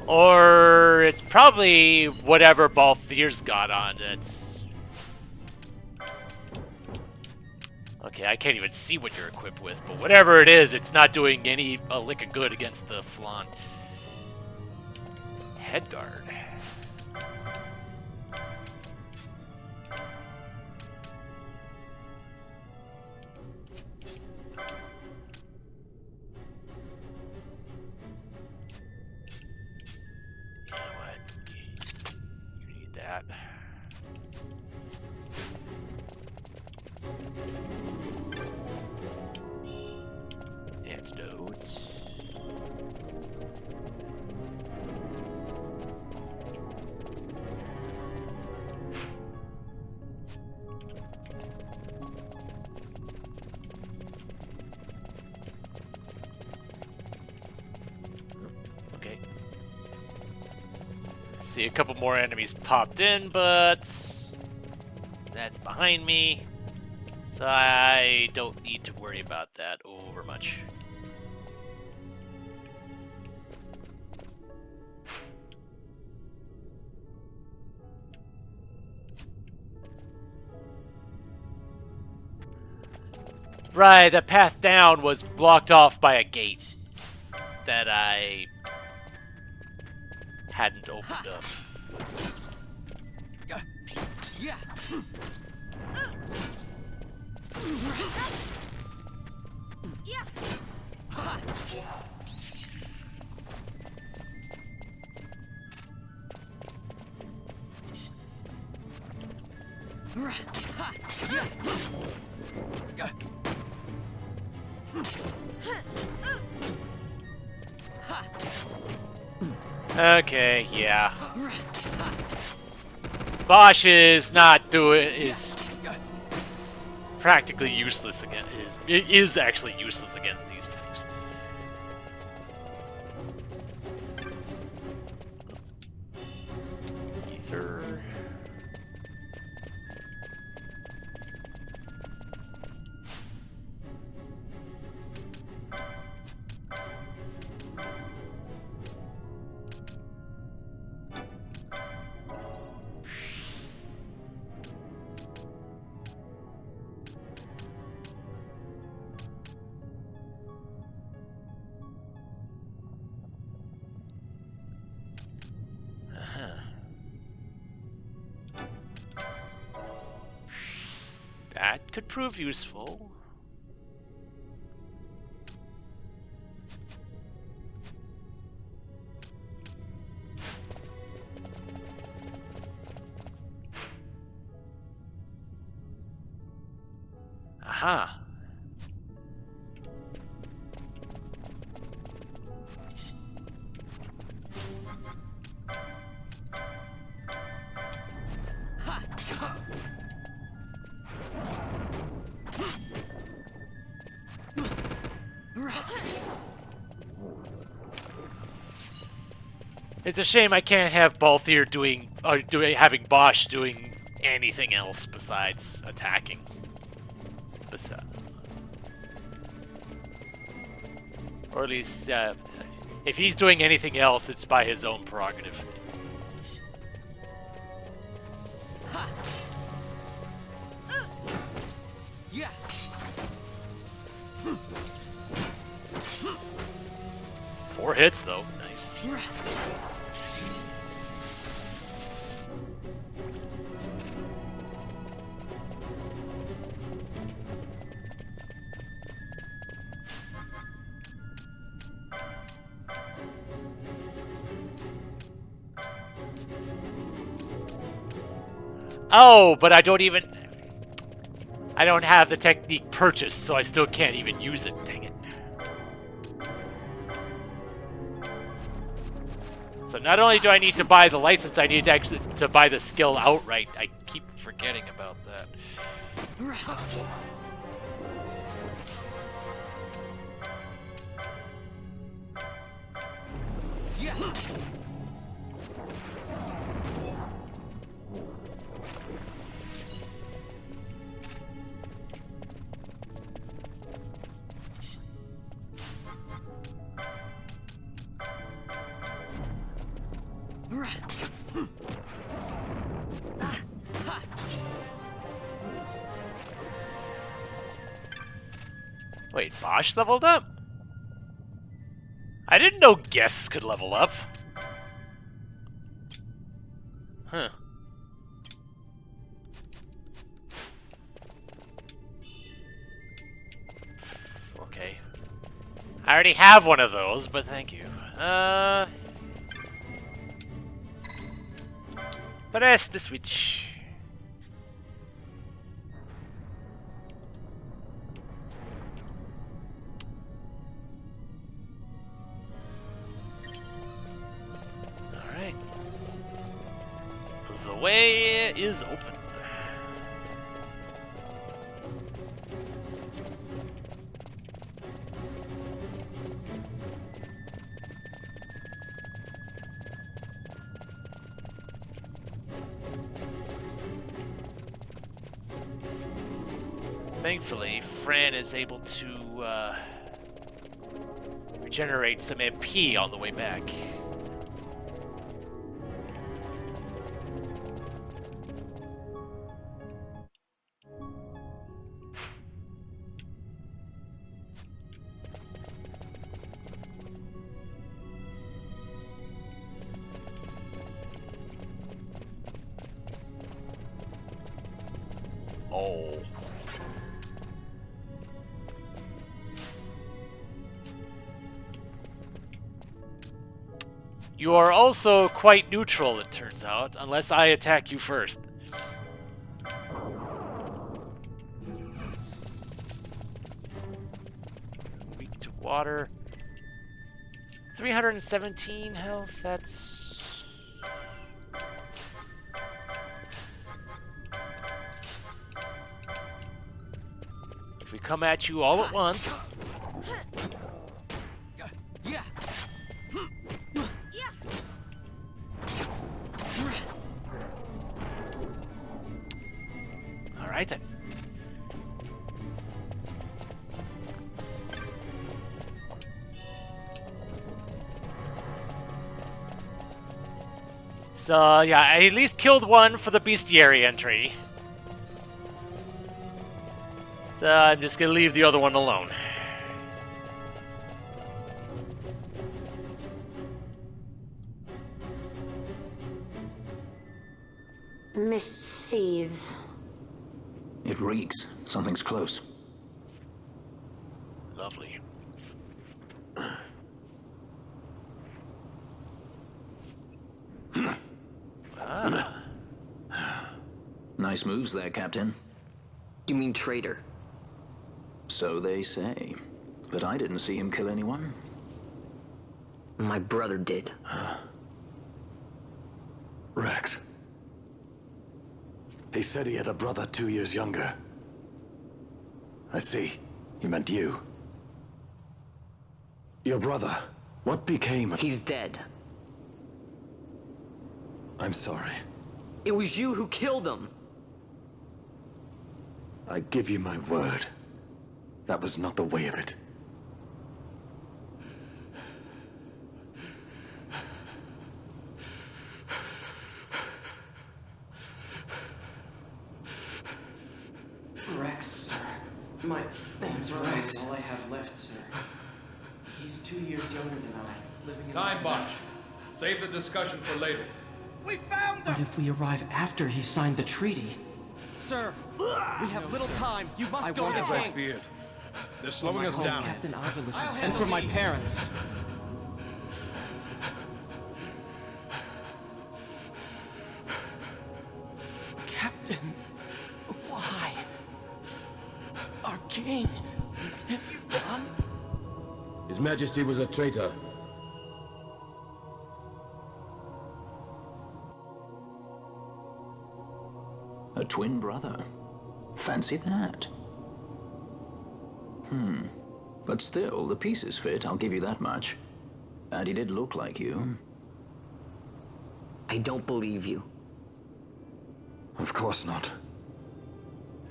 Speaker 1: Or it's probably whatever Balthier's got on. It's okay. I can't even see what you're equipped with, but whatever it is, it's not doing a lick of good against the Flan. Headguard. See, a couple more enemies popped in, but that's behind me, so I don't need to worry about that over much. Right, the path down was blocked off by a gate that I hadn't opened up.
Speaker 3: Yeah.
Speaker 1: Okay, yeah. Bosch is practically useless again. It is actually useless against these things. Ether. That could prove useful. Aha. It's a shame I can't have Balthier having Bosch doing anything else besides attacking. Or at least, if he's doing anything else, it's by his own prerogative.
Speaker 3: Yeah.
Speaker 1: 4 hits, though. Nice. Oh, but I don't have the technique purchased, so I still can't even use it. Dang it. So not only do I need to buy the license, I need to actually buy the skill outright. I keep forgetting about that.
Speaker 3: Yeah.
Speaker 1: Wait, Bosch leveled up? I didn't know guests could level up. Huh. Okay. I already have one of those, but thank you. Press the switch. Alright. The way is open. Thankfully, Fran is able to regenerate some MP on the way back. Oh. You are also quite neutral, it turns out, unless I attack you first. Weak to water. 317 health, that's... If we come at you all at once...
Speaker 3: Yeah.
Speaker 1: Alright then. So, yeah, I at least killed one for the bestiary entry. So I'm just gonna leave the other one alone.
Speaker 4: Mist seethes.
Speaker 2: It reeks. Something's close.
Speaker 1: Lovely. Ah.
Speaker 2: Nice moves there, Captain.
Speaker 8: You mean traitor?
Speaker 2: So they say. But I didn't see him kill anyone.
Speaker 8: My brother did.
Speaker 11: Rex. He said he had a brother 2 years younger. I see. You meant you. Your brother. What became of...
Speaker 8: He's dead.
Speaker 11: I'm sorry.
Speaker 8: It was you who killed him.
Speaker 11: I give you my word. That was not the way of it.
Speaker 12: Rex, sir. My name's Rex. All I have left, sir. He's 2 years younger than I. Living in
Speaker 3: Time botched. Save the discussion for later.
Speaker 9: We found them!
Speaker 12: But if we arrive after he signed the treaty...
Speaker 3: Sir, we have little time. You must go to the tank. They're slowing us down.
Speaker 12: Captain Ozilus's and for my parents. Captain, why? Our king, what have you done?
Speaker 7: His Majesty was a traitor.
Speaker 2: A twin brother. Fancy that. But still, the pieces fit, I'll give you that much. And he did look like you.
Speaker 8: I don't believe you.
Speaker 11: Of course not.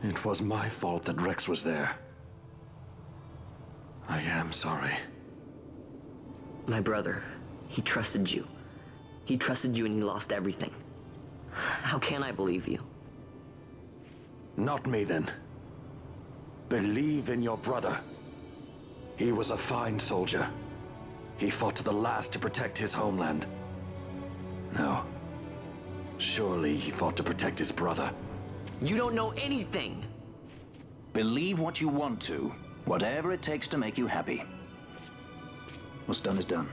Speaker 11: It was my fault that Rex was there. I am sorry.
Speaker 8: My brother, he trusted you. He trusted you and he lost everything. How can I believe you?
Speaker 11: Not me, then. Believe in your brother. He was a fine soldier. He fought to the last to protect his homeland. No. Surely he fought to protect his brother.
Speaker 8: You don't know anything!
Speaker 2: Believe what you want to. Whatever it takes to make you happy. What's done is done.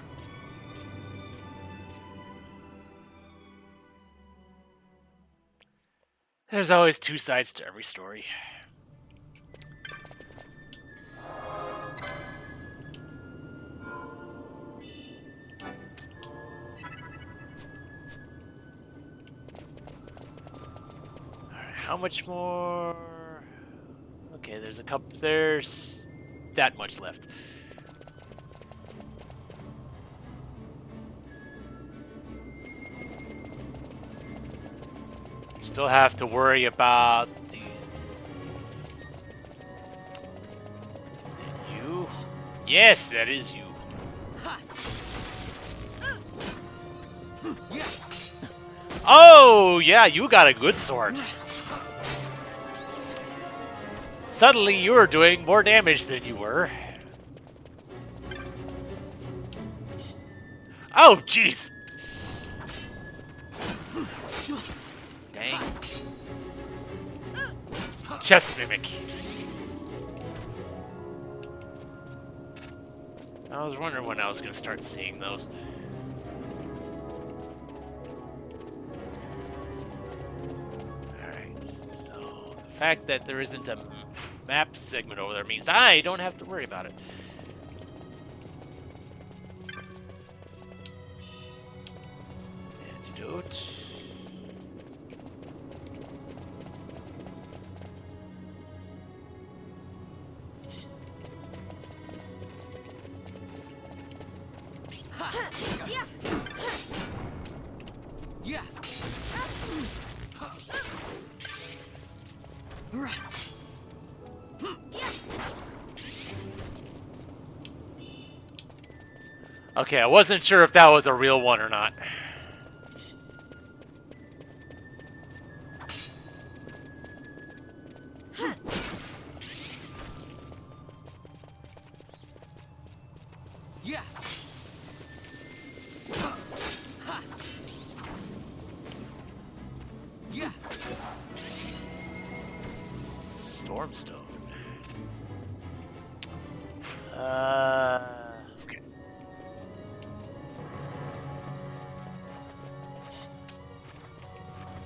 Speaker 1: There's always two sides to every story. How much more? Okay, there's a couple. There's that much left. Still have to worry about Yes, that is you. Oh, yeah, you got a good sword. Suddenly, you were doing more damage than you were. Oh, jeez. Dang. Chest mimic. I was wondering when I was going to start seeing those. Alright, so the fact that there isn't a map segment over there means I don't have to worry about it. Antidote.
Speaker 3: Yeah.
Speaker 1: Okay, I wasn't sure if that was a real one or not.
Speaker 3: Yeah. Yeah.
Speaker 1: Stormstone. Okay.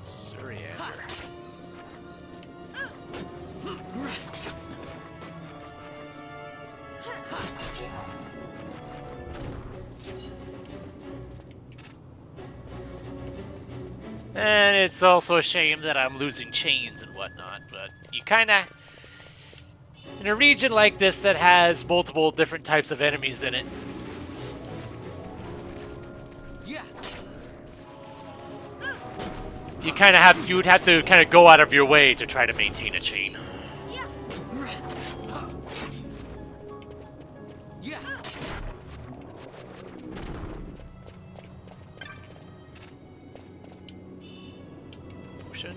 Speaker 1: Zodiac. And it's also a shame that I'm losing chains and whatnot, but you kinda... In a region like this that has multiple different types of enemies in it,
Speaker 3: Yeah.
Speaker 1: you would have to kind of go out of your way to try to maintain a chain.
Speaker 3: Yeah.
Speaker 1: Potion.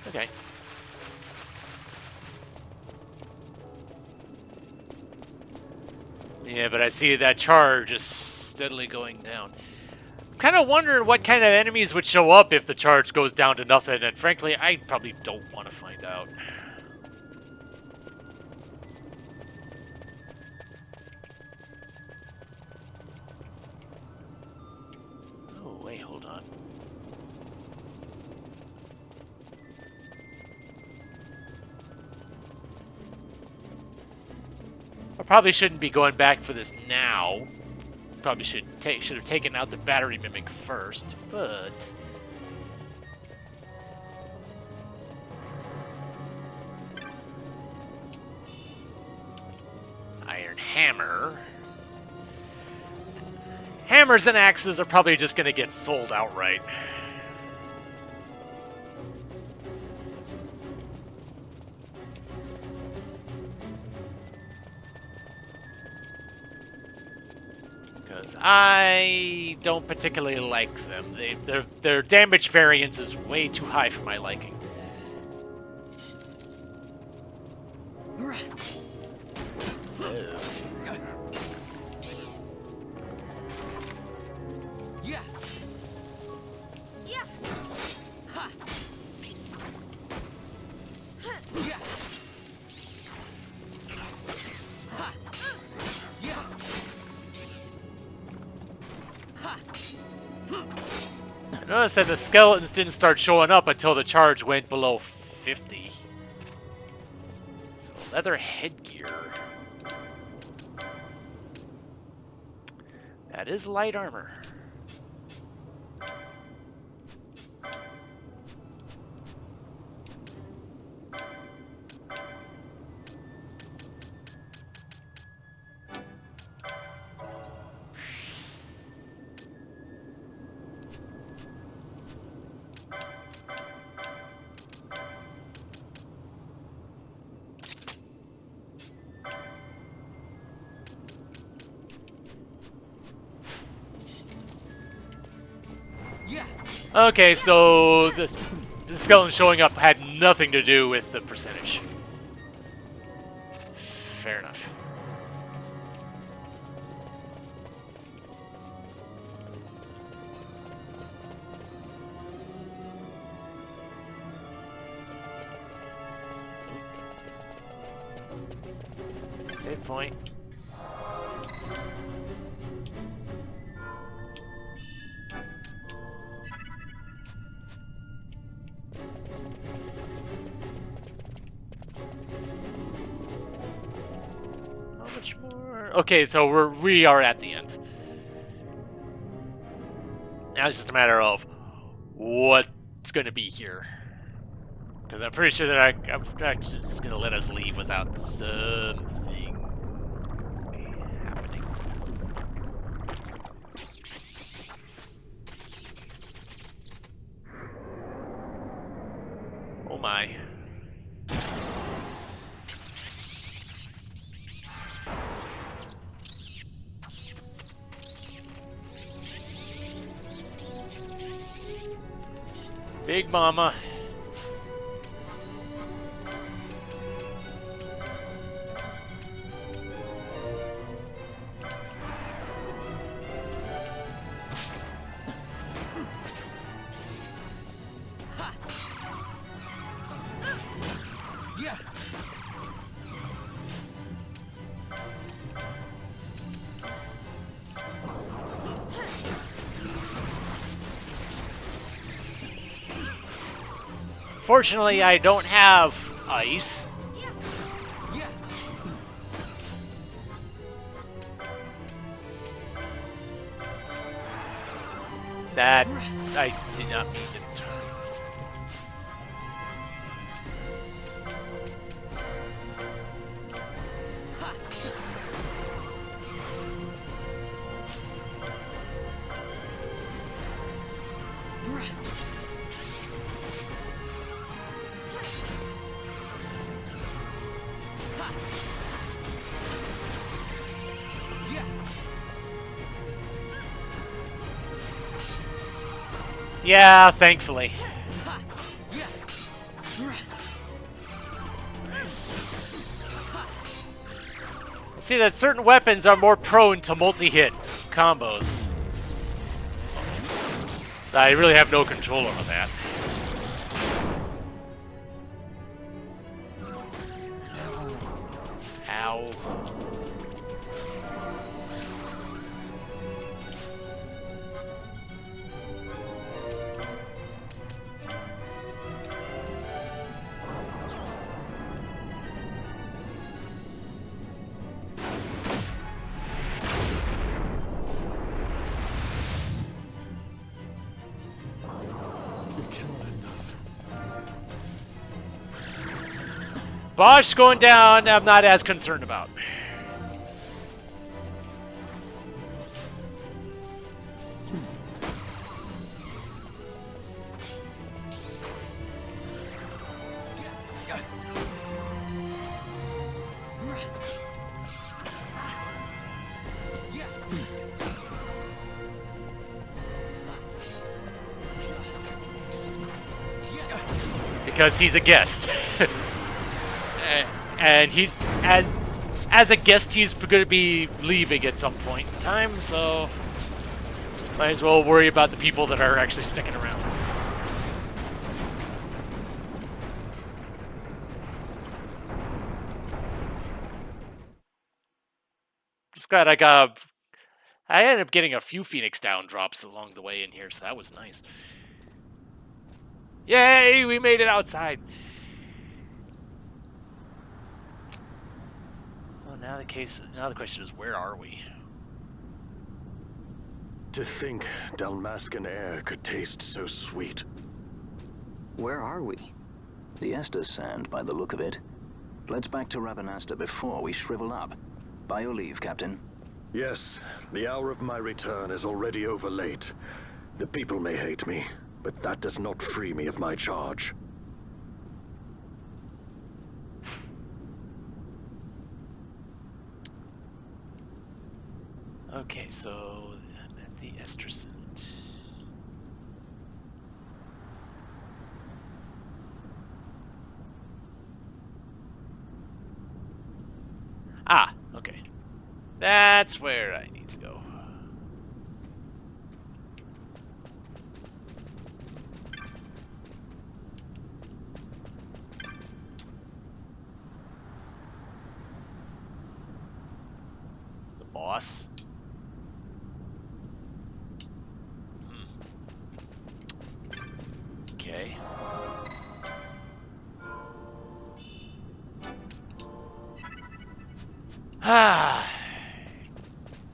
Speaker 1: Okay. Yeah, but I see that charge is steadily going down. I'm kind of wondering what kind of enemies would show up if the charge goes down to nothing, and frankly, I probably don't want to find out. Oh, wait, hold on. I probably shouldn't be going back for this now. Probably should have taken out the battery mimic first, but iron hammer. Hammers and axes are probably just going to get sold outright. I don't particularly like them. Their damage variance is way too high for my liking.
Speaker 3: Yeah. Yeah. Ha. Yeah. Ha. Yeah.
Speaker 1: I noticed that the skeletons didn't start showing up until the charge went below 50. So leather headgear. That is light armor. Okay, so the skeleton showing up had nothing to do with the percentage. Fair enough. Save point. How much more? Okay, so we are at the end. Now it's just a matter of what's going to be here. Because I'm pretty sure that I'm actually just going to let us leave without something happening. Oh my. Big Mama.
Speaker 3: Yeah.
Speaker 1: Fortunately, I don't have ice.
Speaker 3: Yeah.
Speaker 1: That I did not mean to turn. Yeah, thankfully. Nice. See that certain weapons are more prone to multi-hit combos. I really have no control over that. Ow. Bosch going down, I'm not as concerned about. Because he's a guest. And he's, as a guest, he's going to be leaving at some point in time, so might as well worry about the people that are actually sticking around. Just glad I ended up getting a few Phoenix down drops along the way in here, so that was nice. Yay, we made it outside. Well, now the question is, where are we?
Speaker 11: To think Dalmascan air could taste so sweet.
Speaker 2: Where are we? The Estes Sand, by the look of it. Let's back to Rabanasta before we shrivel up. By your leave, Captain.
Speaker 11: Yes, the hour of my return is already over late. The people may hate me, but that does not free me of my charge.
Speaker 1: Okay, so I'm at the Esterson. That's where I need to go. The boss. Okay. Ah.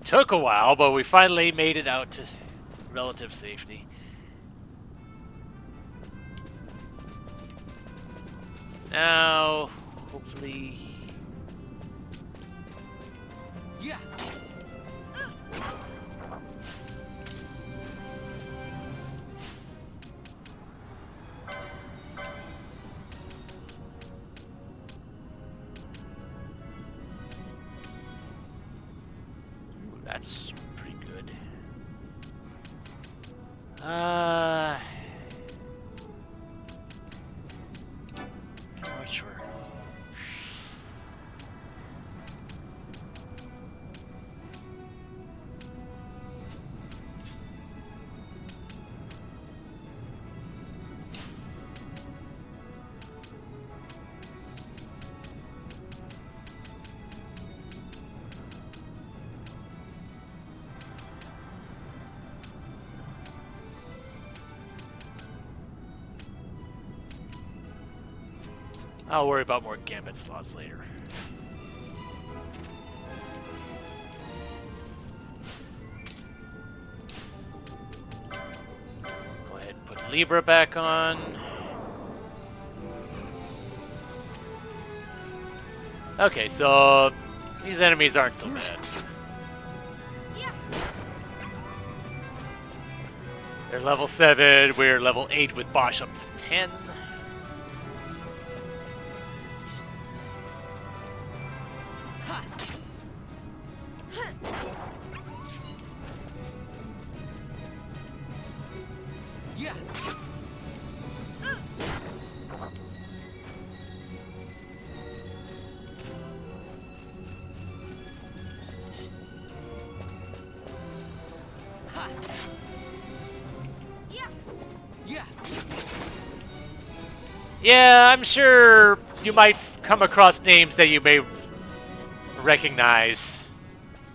Speaker 1: Took a while, but we finally made it out to relative safety. So now, hopefully...
Speaker 3: Yeah.
Speaker 1: Ooh, that's pretty good. Not sure. I'll worry about more gambit slots later. Go ahead and put Libra back on. Okay, so these enemies aren't so bad. They're level 7, we're level 8 with Bosch up to 10.
Speaker 3: Yeah. Yeah.
Speaker 1: Yeah, I'm sure you might come across names that you may recognize,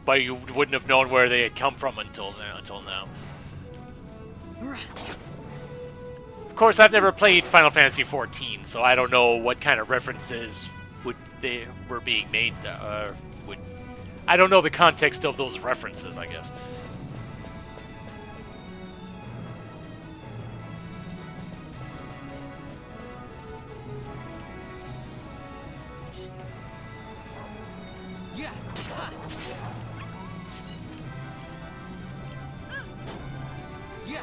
Speaker 1: but you wouldn't have known where they had come from until now. Of course, I've never played Final Fantasy XIV, so I don't know what kind of references were being made. I don't know the context of those references, I guess.
Speaker 3: Yeah. Yeah.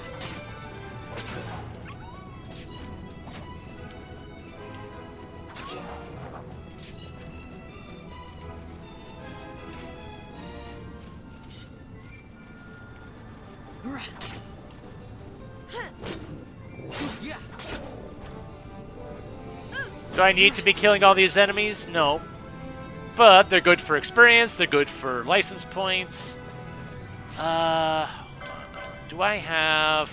Speaker 3: Yeah.
Speaker 1: Do I need to be killing all these enemies? No. But they're good for experience, they're good for license points. Hold on. Do I have...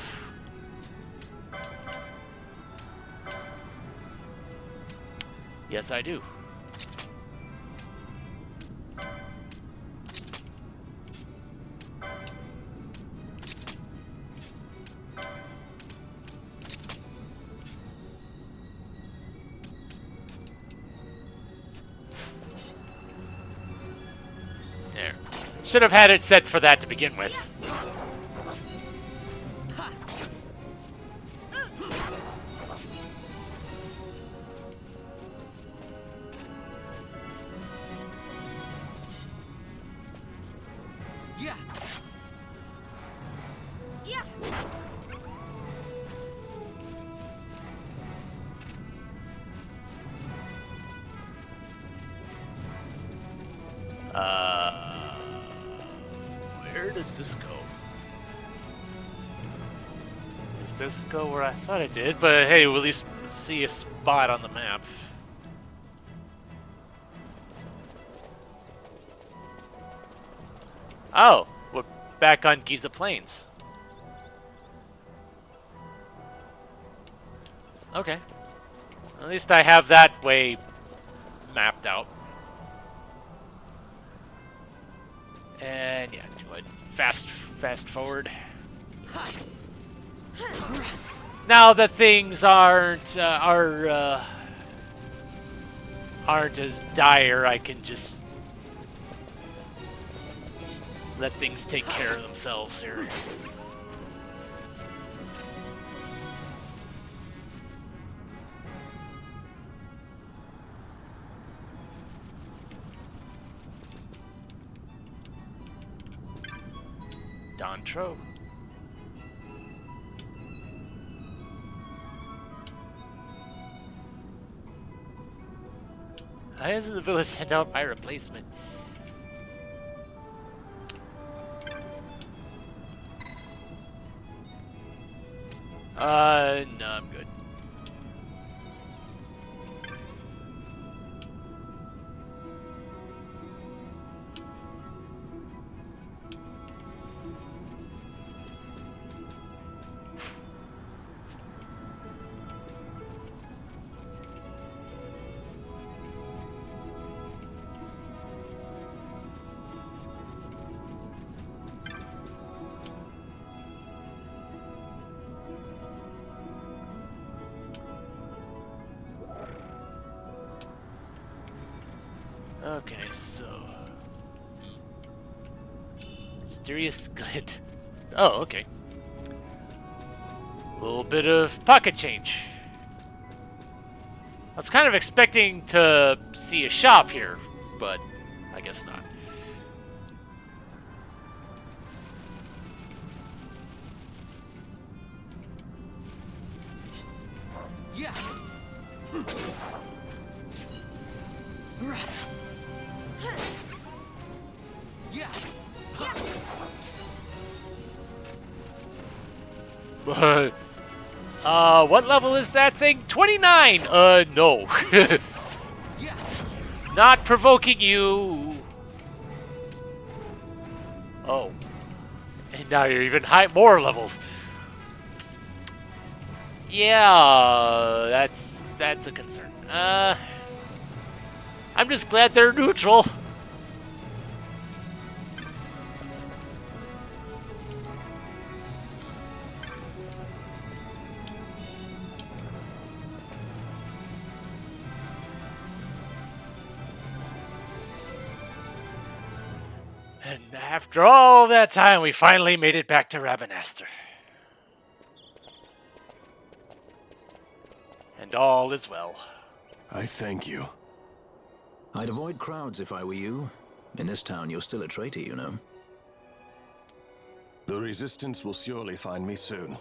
Speaker 1: Yes, I do. There. Should have had it set for that to begin with.
Speaker 3: Yeah. Yeah.
Speaker 1: Where does this go? Does this go where I thought it did? But hey, we'll at least see a spot on the map. Oh, we're back on Giza Plains. Okay. At least I have that way mapped out. And yeah, do it. Fast forward. Now that things aren't as dire, I can just let things take care of themselves here. Dontro. Why hasn't the village sent out my replacement? No, I'm good. Okay, so... Mysterious glint. Oh, okay. A little bit of pocket change. I was kind of expecting to see a shop here, but I guess not.
Speaker 3: Yeah.
Speaker 1: What level is that thing? 29! No. Not provoking you. Oh. And now you're even more levels. Yeah, that's a concern. I'm just glad they're neutral. And after all that time, we finally made it back to Rabanastre. And all is well.
Speaker 11: I thank you.
Speaker 2: I'd avoid crowds if I were you. In this town, you're still a traitor, you know.
Speaker 11: The Resistance will surely find me soon.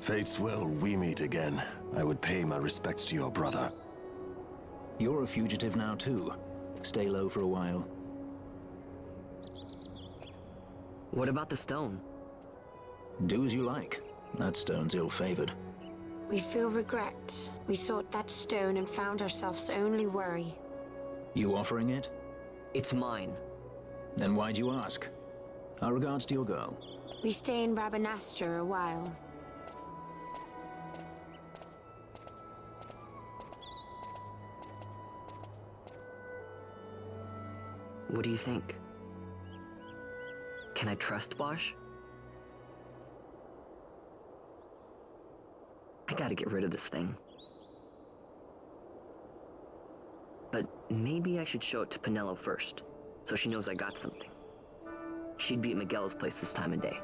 Speaker 11: Fate's will, we meet again. I would pay my respects to your brother.
Speaker 2: You're a fugitive now, too. Stay low for a while.
Speaker 8: What about the stone?
Speaker 2: Do as you like. That stone's ill-favored.
Speaker 4: We feel regret. We sought that stone and found ourselves only worry.
Speaker 2: You offering it?
Speaker 8: It's mine.
Speaker 2: Then why'd you ask? Our regards to your girl.
Speaker 4: We stay in Rabanastre a while.
Speaker 8: What do you think? Can I trust Wash? I gotta get rid of this thing. But maybe I should show it to Penelo first, so she knows I got something. She'd be at Miguel's place this time of day.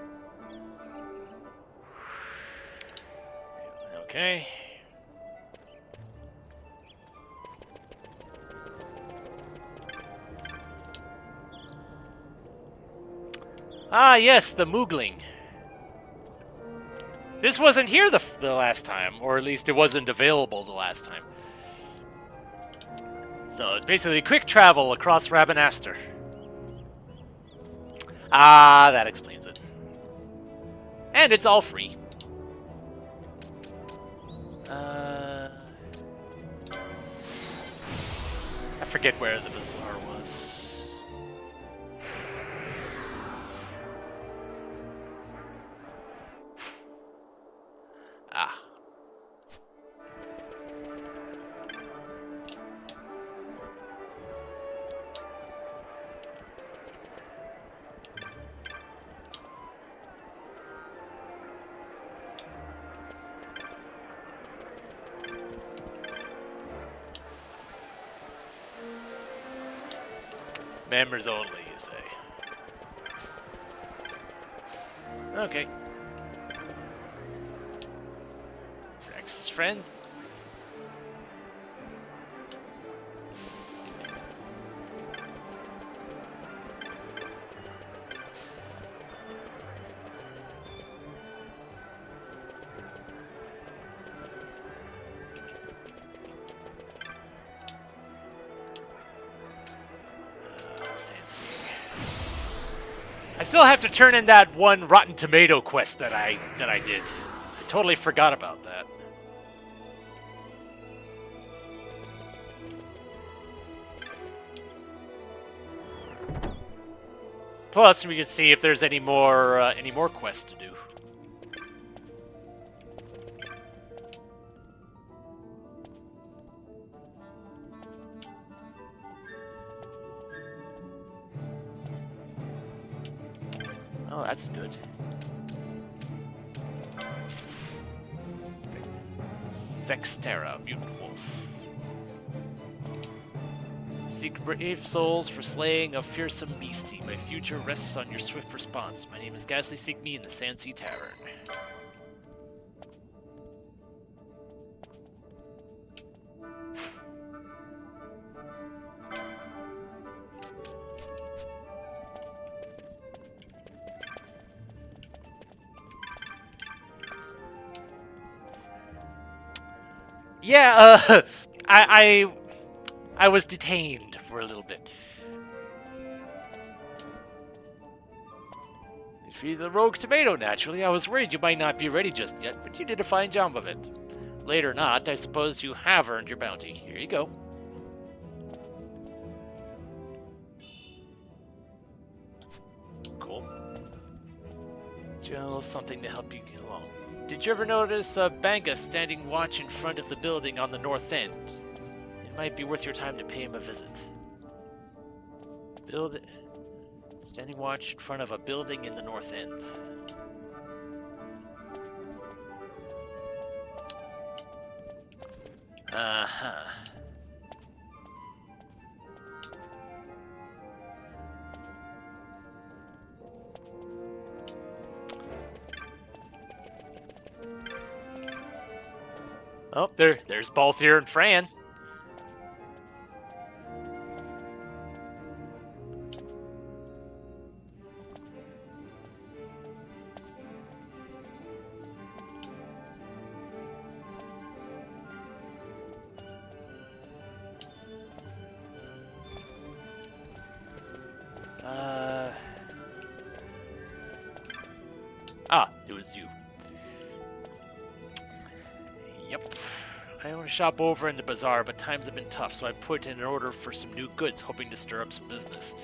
Speaker 1: Okay. Ah, yes, the Moogling. This wasn't here the last time, or at least it wasn't available the last time. So it's basically quick travel across Rabanastre. Ah, that explains it. And it's all free. I forget where the bazaar was. Members only, you say? Okay. Rex's friend? I still have to turn in that one Rotten Tomato quest that I did. I totally forgot about that. Plus, we can see if there's any more quests to do. Oh, that's good. Vextera, mutant wolf. Seek brave souls for slaying a fearsome beastie. My future rests on your swift response. My name is Ghastly. Seek me in the Sandsea Tavern. Yeah, I was detained for a little bit. Defeated the rogue tomato, naturally. I was worried you might not be ready just yet, but you did a fine job of it. Late or not, I suppose you have earned your bounty. Here you go. Cool. Just something to help you get along. Did you ever notice Banga standing watch in front of the building on the north end? It might be worth your time to pay him a visit. Standing watch in front of a building in the north end. Uh-huh. Oh, there's Balthier and Fran. It was you. Yep. I own a shop over in the bazaar, but times have been tough, so I put in an order for some new goods, hoping to stir up some business.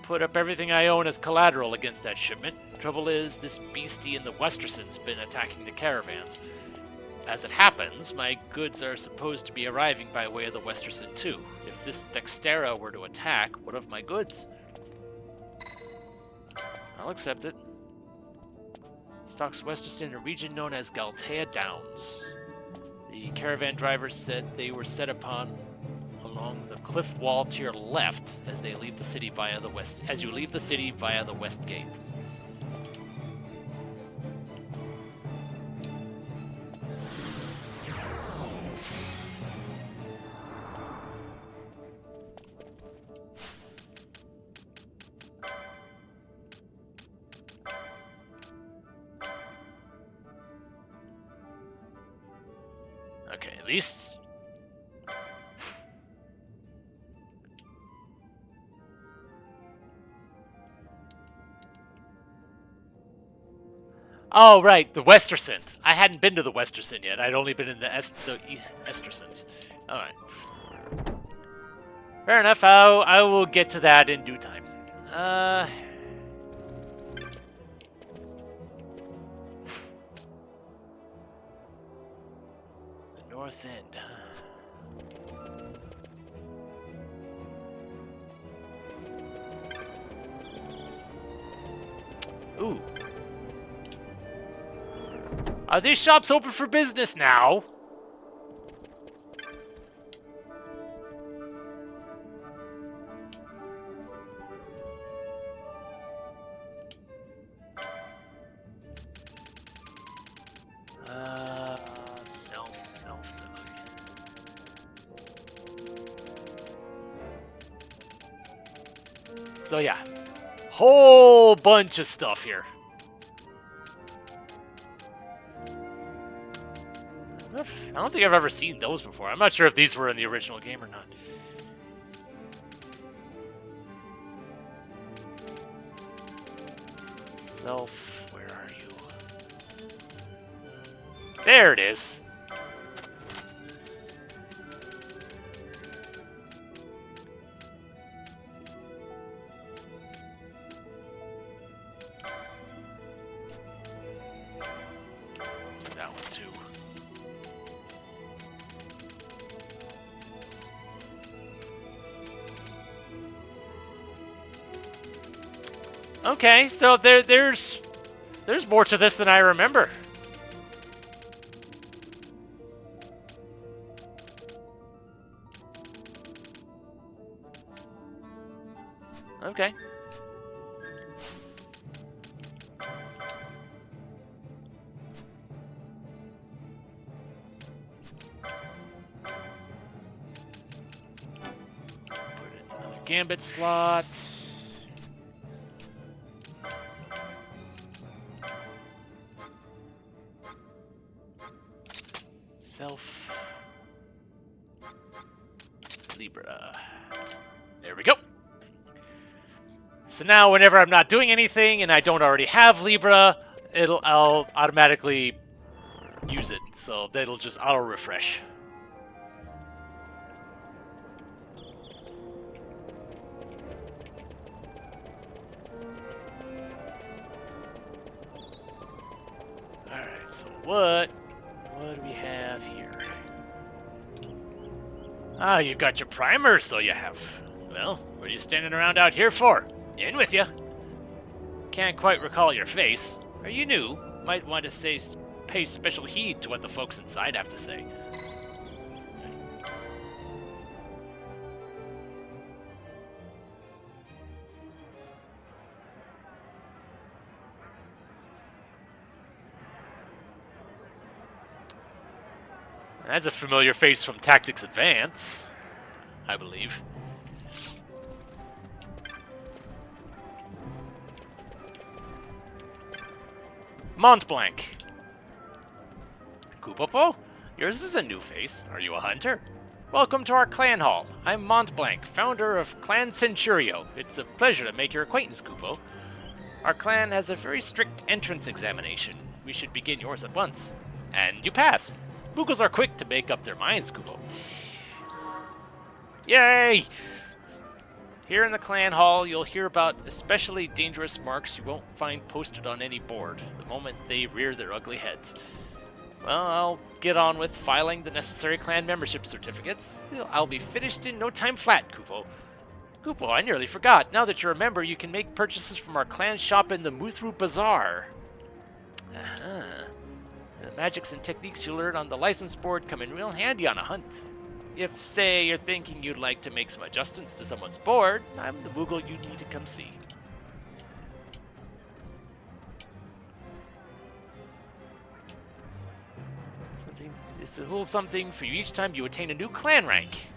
Speaker 1: Put up everything I own as collateral against that shipment. Trouble is, this beastie in the Westerson's been attacking the caravans. As it happens, my goods are supposed to be arriving by way of the Westerson too. If this Dextera were to attack, what of my goods? I'll accept it. Stocks Westerson in a region known as Galtea Downs. The caravan drivers said they were set upon along the cliff wall to your left as they leave the city via the west. As you leave the city via the west gate. Okay, at least... Oh, right, the Westerson. I hadn't been to the Westerson yet. I'd only been in the Esterson. Alright. Fair enough, I will get to that in due time. The north end, Ooh. Are these shops open for business now? So yeah, whole bunch of stuff here. I don't think I've ever seen those before. I'm not sure if these were in the original game or not. Self, where are you? There it is. That one too. Okay, so there's more to this than I remember. Okay. Put in another gambit slot. Self. Libra. There we go. So now whenever I'm not doing anything and I don't already have Libra, I'll automatically use it. So that'll just auto refresh. Alright, so what do we have here? Ah, you got your primer, so you have. Well, what are you standing around out here for? In with you. Can't quite recall your face. Are you new? Might want to pay special heed to what the folks inside have to say. That's a familiar face from Tactics Advance, I believe. Mont Blanc. Kupopo? Yours is a new face. Are you a hunter? Welcome to our clan hall. I'm Mont Blanc, founder of Clan Centurio. It's a pleasure to make your acquaintance, Kupo. Our clan has a very strict entrance examination. We should begin yours at once. And you pass. Boogles are quick to make up their minds, Kupo. Yay! Here in the clan hall, you'll hear about especially dangerous marks you won't find posted on any board the moment they rear their ugly heads. Well, I'll get on with filing the necessary clan membership certificates. I'll be finished in no time flat, Kupo. Kupo, I nearly forgot. Now that you're a member, you can make purchases from our clan shop in the Muthru Bazaar. The magics and techniques you learn on the license board come in real handy on a hunt. If, say, you're thinking you'd like to make some adjustments to someone's board, I'm the Moogle you need to come see. It's a little something for you each time you attain a new clan rank.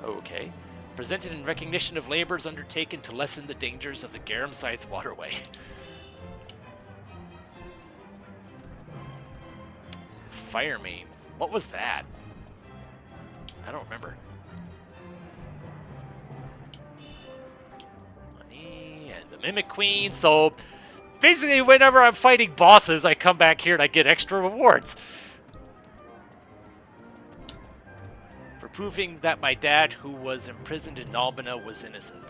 Speaker 1: Okay. Presented in recognition of labors undertaken to lessen the dangers of the Garum Scythe waterway. Fire Mane. What was that? I don't remember. Money and the Mimic Queen. So basically whenever I'm fighting bosses, I come back here and I get extra rewards. For proving that my dad, who was imprisoned in Nalbina, was innocent.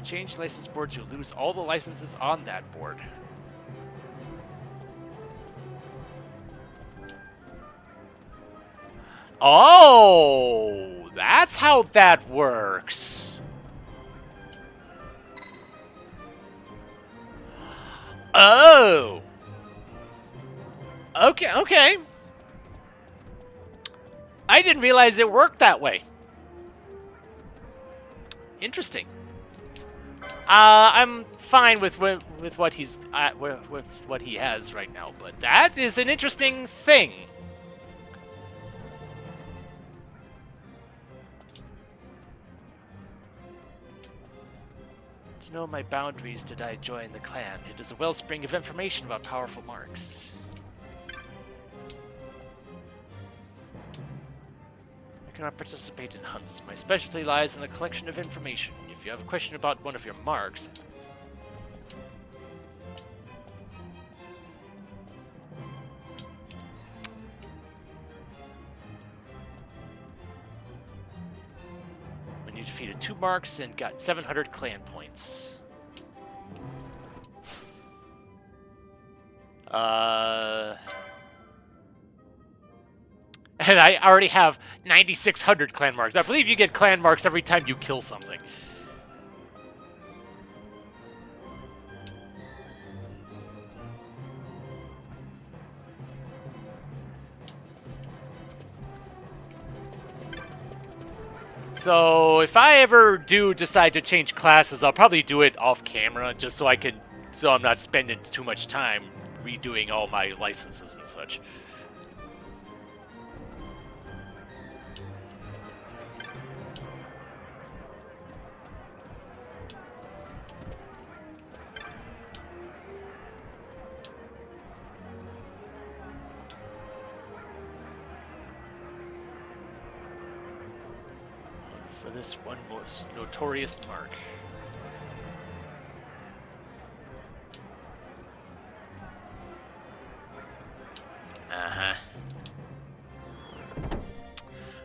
Speaker 1: Change license boards, you'll lose all the licenses on that board. Oh, that's how that works. Oh. Okay. I didn't realize it worked that way. Interesting. I'm fine with what he's with what he has right now, but that is an interesting thing. To know my boundaries, did I join the clan? It is a wellspring of information about powerful marks. I cannot participate in hunts. My specialty lies in the collection of information. If you have a question about one of your marks, when you defeated 2 marks and got 700 clan points. And I already have 9,600 clan marks. I believe you get clan marks every time you kill something. So if I ever do decide to change classes, I'll probably do it off camera, just so I'm not spending too much time redoing all my licenses and such. For this one most notorious mark. Uh-huh.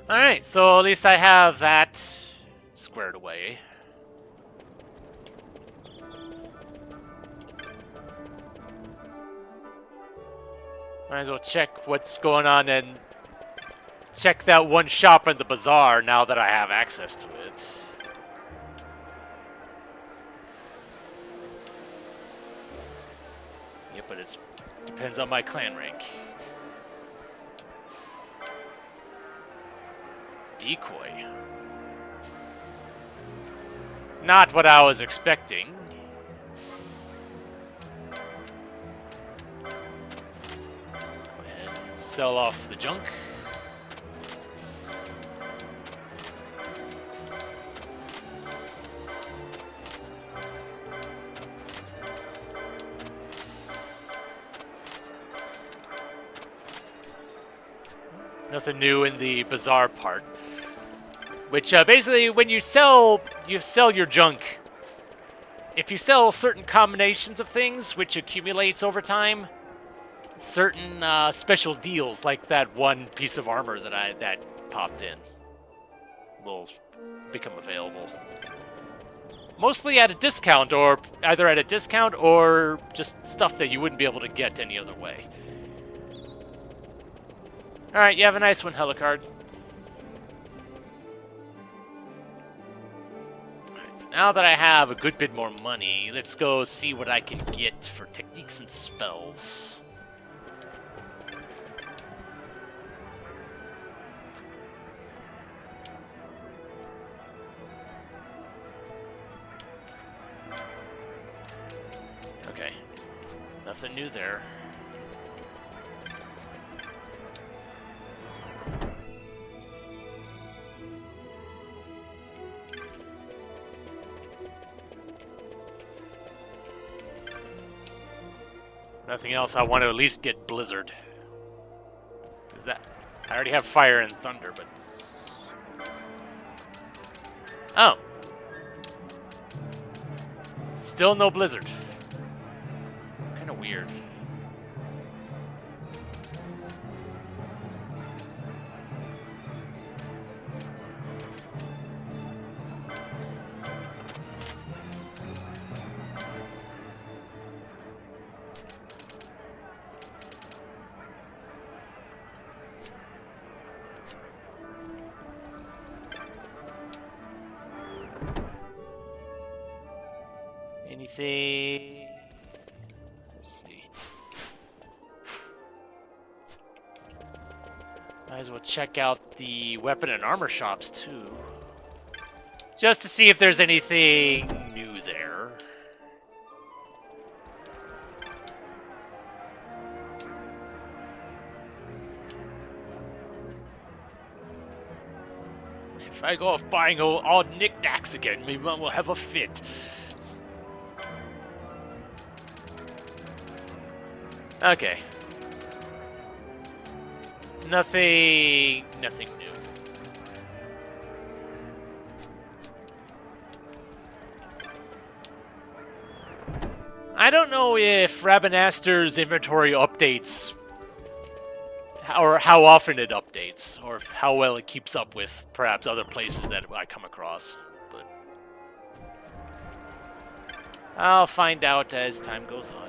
Speaker 1: Alright, so at least I have that squared away. Might as well check what's going on and check that one shop in the bazaar now that I have access to it. Yeah, but it depends on my clan rank. Decoy. Not what I was expecting. And sell off the junk. Nothing new in the bazaar part. Which basically, when you sell your junk. If you sell certain combinations of things, which accumulates over time, certain special deals, like that one piece of armor that popped in, will become available. Mostly at a discount, or either at a discount or just stuff that you wouldn't be able to get any other way. Alright, you have a nice one, Helicard. Alright, so now that I have a good bit more money, let's go see what I can get for techniques and spells. Okay, nothing new there. Nothing else. I want to at least get Blizzard. Is that? I already have Fire and Thunder, but... Oh. Still no Blizzard. Kind of weird. Anything? Let's see. Might as well check out the weapon and armor shops too. Just to see if there's anything new there. If I go off buying all knickknacks again, maybe Mom will have a fit. Okay. Nothing new. I don't know if Rabinaster's inventory updates, or how often it updates, or how well it keeps up with perhaps other places that I come across. But I'll find out as time goes on.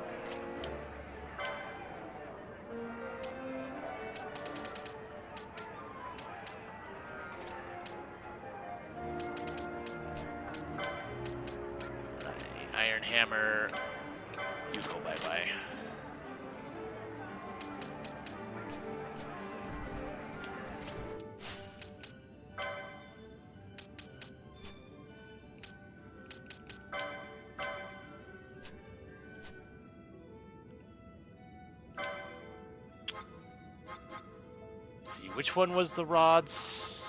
Speaker 1: Iron Hammer, you go bye-bye. Let's see, which one was the rods?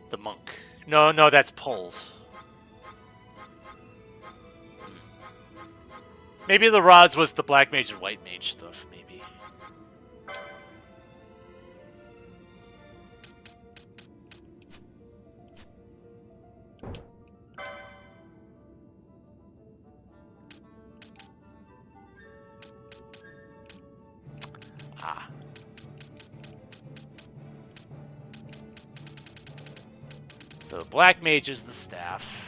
Speaker 1: The monk. No, that's poles. Maybe the rods was the black mage and white mage stuff, maybe. Ah. So black mage is the staff.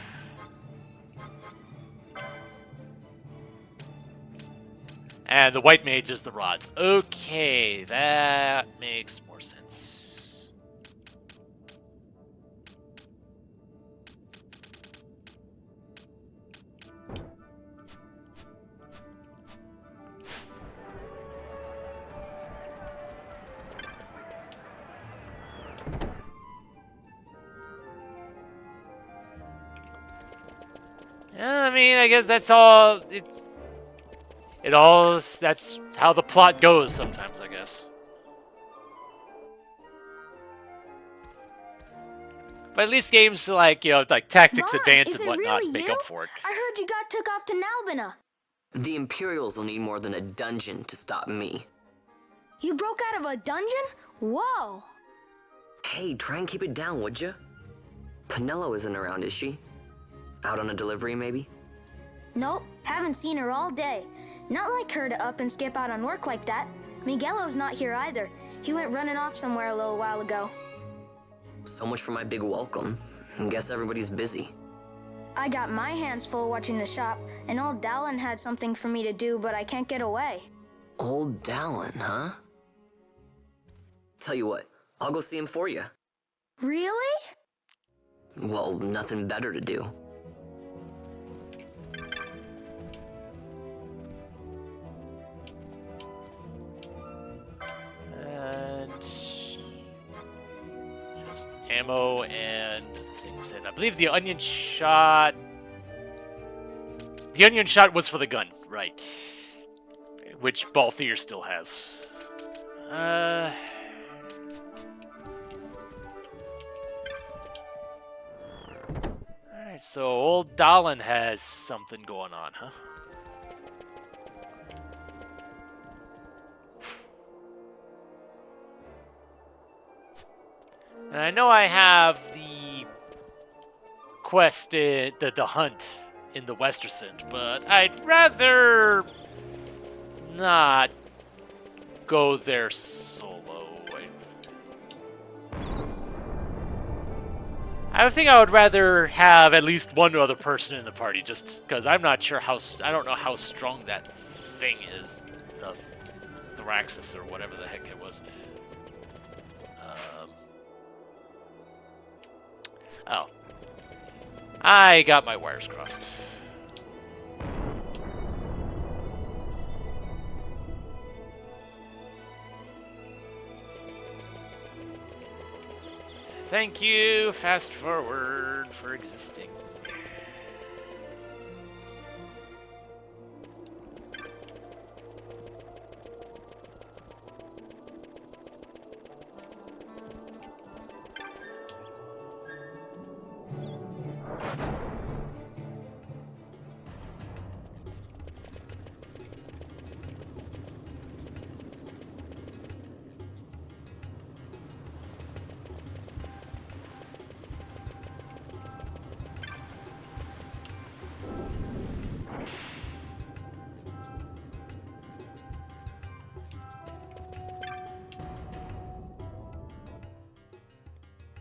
Speaker 1: And the white mage is the rods. Okay, that makes more sense. Yeah, I mean, I guess that's all. That's how the plot goes sometimes, I guess. But at least games like, like Tactics
Speaker 9: Mom,
Speaker 1: Advance
Speaker 9: is
Speaker 1: and
Speaker 9: it
Speaker 1: whatnot
Speaker 9: really
Speaker 1: make
Speaker 9: you?
Speaker 1: up for it.
Speaker 9: I heard you got took off to Nalbina.
Speaker 8: The Imperials will need more than a dungeon to stop me.
Speaker 9: You broke out of a dungeon? Whoa.
Speaker 8: Hey, try and keep it down, would you? Penelo isn't around, is she? Out on a delivery, maybe?
Speaker 9: Nope, haven't seen her all day. Not like her to up and skip out on work like that. Miguelo's not here either. He went running off somewhere a little while ago.
Speaker 8: So much for my big welcome. Guess everybody's busy.
Speaker 9: I got my hands full watching the shop, and old Dallin had something for me to do, but I can't get away.
Speaker 8: Old Dallin, huh? Tell you what, I'll go see him for you.
Speaker 9: Really?
Speaker 8: Well, nothing better to do.
Speaker 1: And just ammo and things. And I believe the onion shot. The onion shot was for the gun, right? Which Balthier still has. Alright, so old Dallin has something going on, huh? And I know I have the quest, the hunt in the Westersund, but I'd rather not go there solo. I think I would rather have at least one other person in the party, just because I'm not sure I don't know how strong that thing is, the Thraxis or whatever the heck it was. Oh. I got my wires crossed. Thank you, Fast Forward, for existing.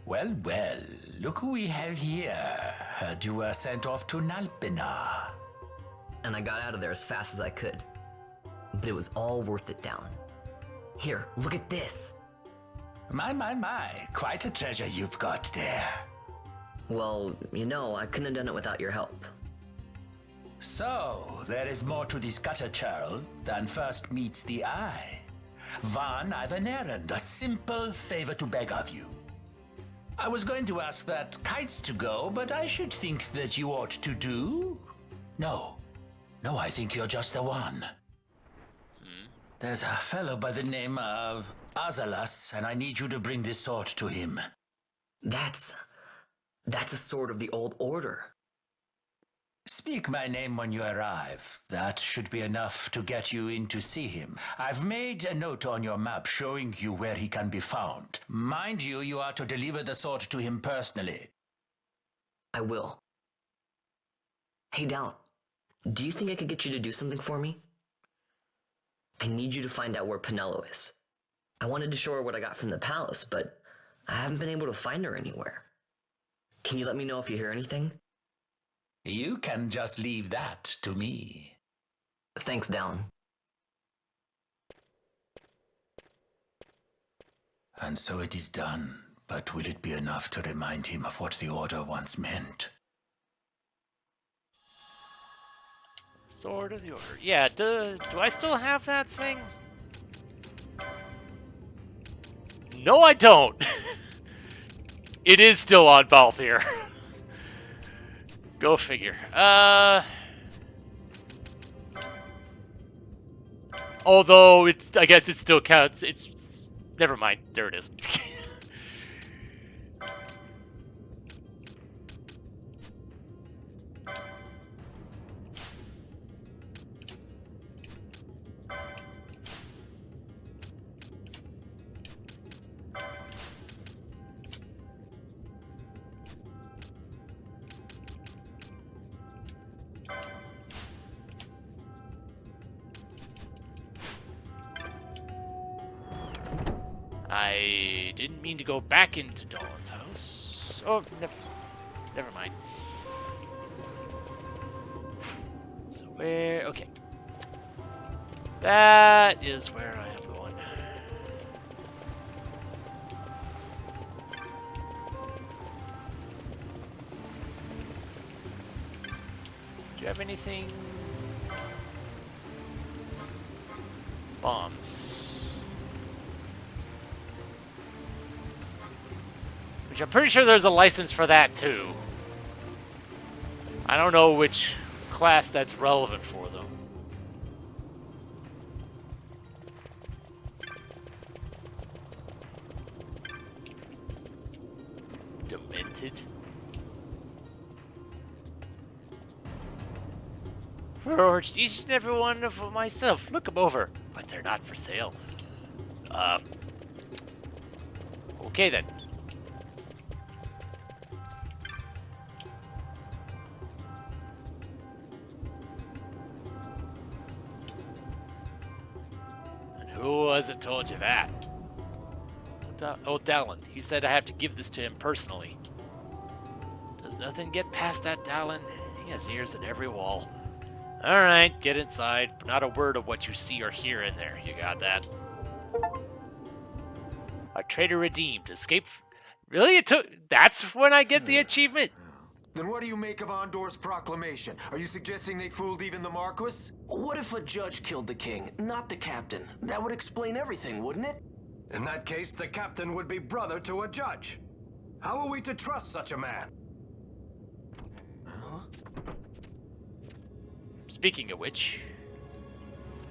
Speaker 13: Well, well, look who we have here. Heard you were sent off to Nalpina.
Speaker 8: And I got out of there as fast as I could. But it was all worth it, Down. Here, look at this.
Speaker 13: My. Quite a treasure you've got there.
Speaker 8: Well, you know, I couldn't have done it without your help.
Speaker 13: So, there is more to this gutter churl than first meets the eye. Van, I've an errand, a simple favor to beg of you. I was going to ask that kites to go, but I should think that you ought to do. No, I think you're just the one. There's a fellow by the name of Azalas, and I need you to bring this sword to him.
Speaker 8: That's a sword of the old order.
Speaker 13: Speak my name when you arrive. That should be enough to get you in to see him. I've made a note on your map showing you where he can be found. Mind you, you are to deliver the sword to him personally.
Speaker 8: I will. Hey, Down, do you think I could get you to do something for me? I need you to find out where Penelo is. I wanted to show her what I got from the palace, but I haven't been able to find her anywhere. Can you let me know if you hear anything?
Speaker 13: You can just leave that to me.
Speaker 8: Thanks, Down.
Speaker 13: And so it is done, but will it be enough to remind him of what the Order once meant?
Speaker 1: Sword of the Order. Yeah, do I still have that thing? No, I don't. It is still on Balthier. Go figure. Although I guess it still counts. It's never mind. There it is. I didn't mean to go back into Dolan's house. Oh, never mind. So where? Okay. That is where I am going. Do you have anything? Bombs. Which I'm pretty sure there's a license for that too. I don't know which class that's relevant for though. Demented. Forged each and every one of myself. Look them over, but they're not for sale. Okay then. Who was it told you that? Oh, Dallin. He said I have to give this to him personally. Does nothing get past that Dallin? He has ears at every wall. Alright, get inside, but not a word of what you see or hear in there. You got that? A traitor redeemed. Escape. Really? It took. That's when I get the achievement?
Speaker 14: Then what do you make of Andor's proclamation? Are you suggesting they fooled even the Marquis?
Speaker 12: What if a judge killed the king, not the captain? That would explain everything, wouldn't it?
Speaker 14: In that case, the captain would be brother to a judge. How are we to trust such a man?
Speaker 1: Speaking of which...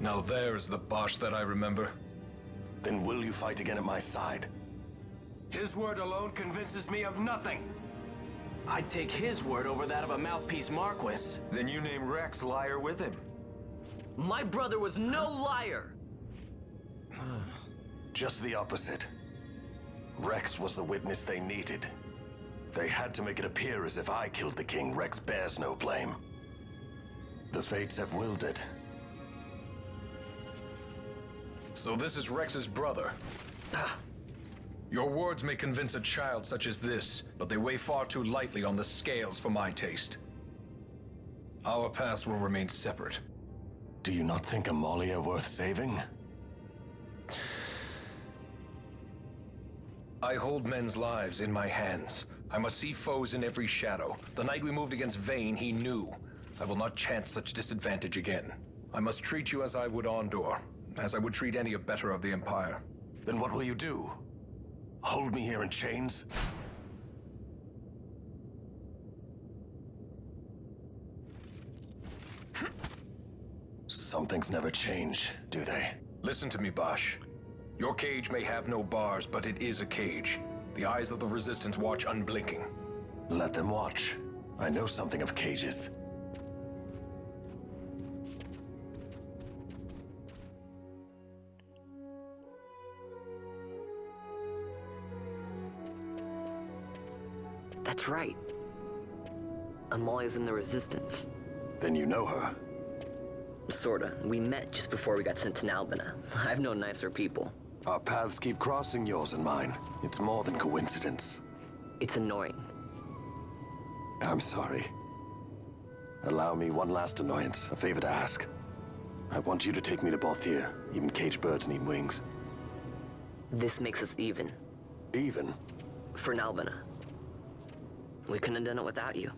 Speaker 15: Now there is the Bosch that I remember.
Speaker 11: Then will you fight again at my side?
Speaker 14: His word alone convinces me of nothing.
Speaker 12: I'd take his word over that of a mouthpiece Marquis.
Speaker 14: Then you name Rex liar with him.
Speaker 8: My brother was no liar!
Speaker 11: Just the opposite. Rex was the witness they needed. They had to make it appear as if I killed the king. Rex bears no blame. The fates have willed it.
Speaker 15: So this is Rex's brother. Your words may convince a child such as this, but they weigh far too lightly on the scales for my taste. Our paths will remain separate.
Speaker 11: Do you not think Amalia worth saving?
Speaker 15: I hold men's lives in my hands. I must see foes in every shadow. The night we moved against Vayne, he knew. I will not chance such disadvantage again. I must treat you as I would Ondor, as I would treat any abettor of the Empire.
Speaker 11: Then what will you do? Hold me here in chains? Some things never change, do they?
Speaker 15: Listen to me, Bosch. Your cage may have no bars, but it is a cage. The eyes of the Resistance watch unblinking.
Speaker 11: Let them watch. I know something of cages.
Speaker 8: That's right. Amalia's in the Resistance.
Speaker 11: Then you know her.
Speaker 8: Sorta. We met just before we got sent to Nalbina. I've known nicer people.
Speaker 11: Our paths keep crossing, yours and mine. It's more than coincidence.
Speaker 8: It's annoying.
Speaker 11: I'm sorry. Allow me one last annoyance, a favor to ask. I want you to take me to Balthier. Even caged birds need wings.
Speaker 8: This makes us even.
Speaker 11: Even?
Speaker 8: For Nalbina. We couldn't have done it without you.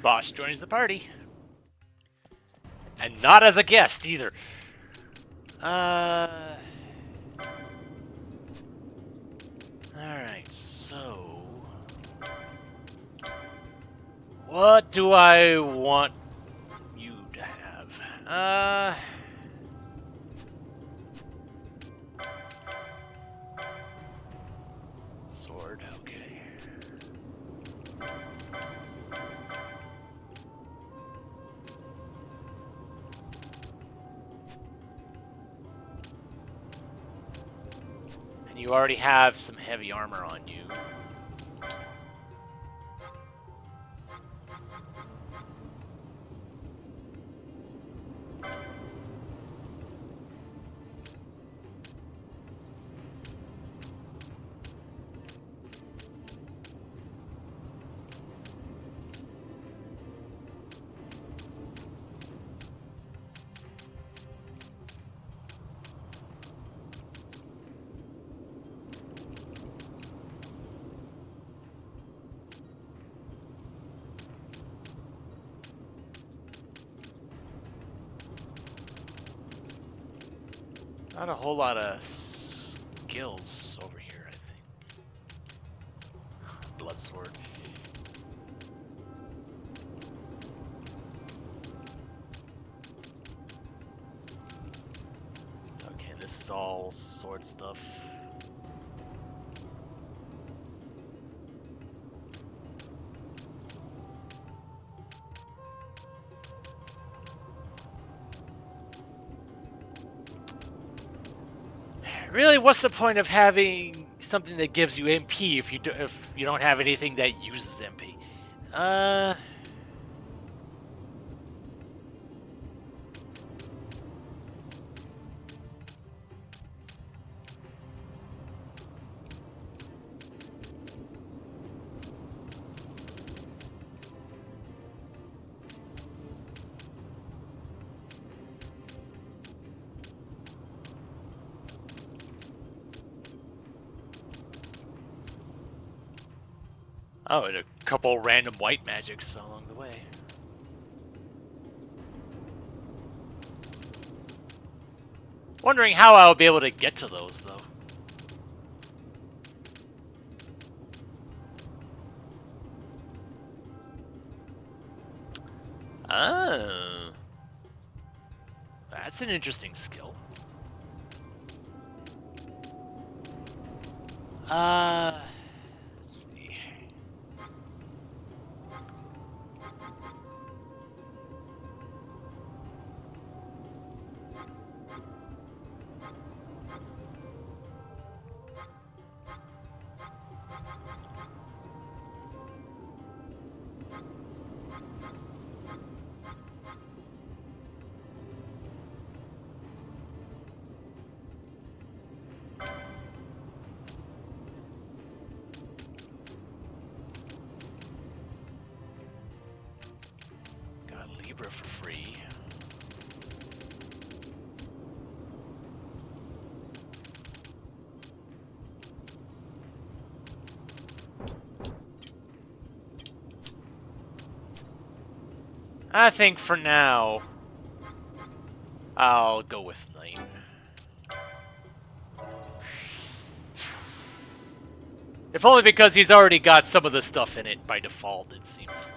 Speaker 1: Bosch joins the party. And not as a guest, either. Alright, so... what do I want you to have? Sword, okay. And you already have some heavy armor on you. Not a whole lot of skills over here, I think. Blood sword. Okay, this is all sword stuff. Really, what's the point of having something that gives you MP if you don't have anything that uses MP? Oh, and a couple random white magics along the way. Wondering how I'll be able to get to those, though. Oh. That's an interesting skill. Let's see. I think for now, I'll go with Knight. If only because he's already got some of the stuff in it by default, it seems.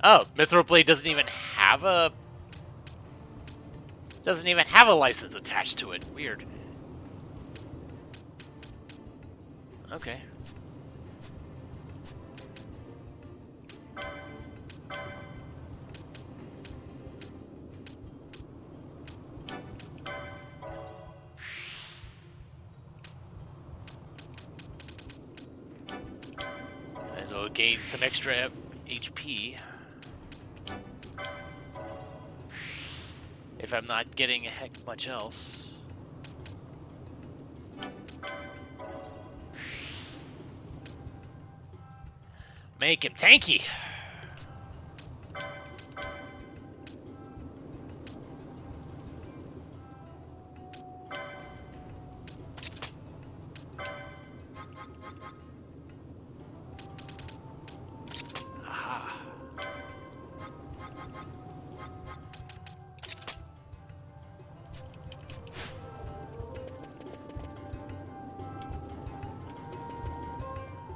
Speaker 1: Oh, Mithril doesn't even have a license attached to it. Weird. Okay. Might as well gain some extra HP. If I'm not getting a heck much else. Make him tanky. Aha.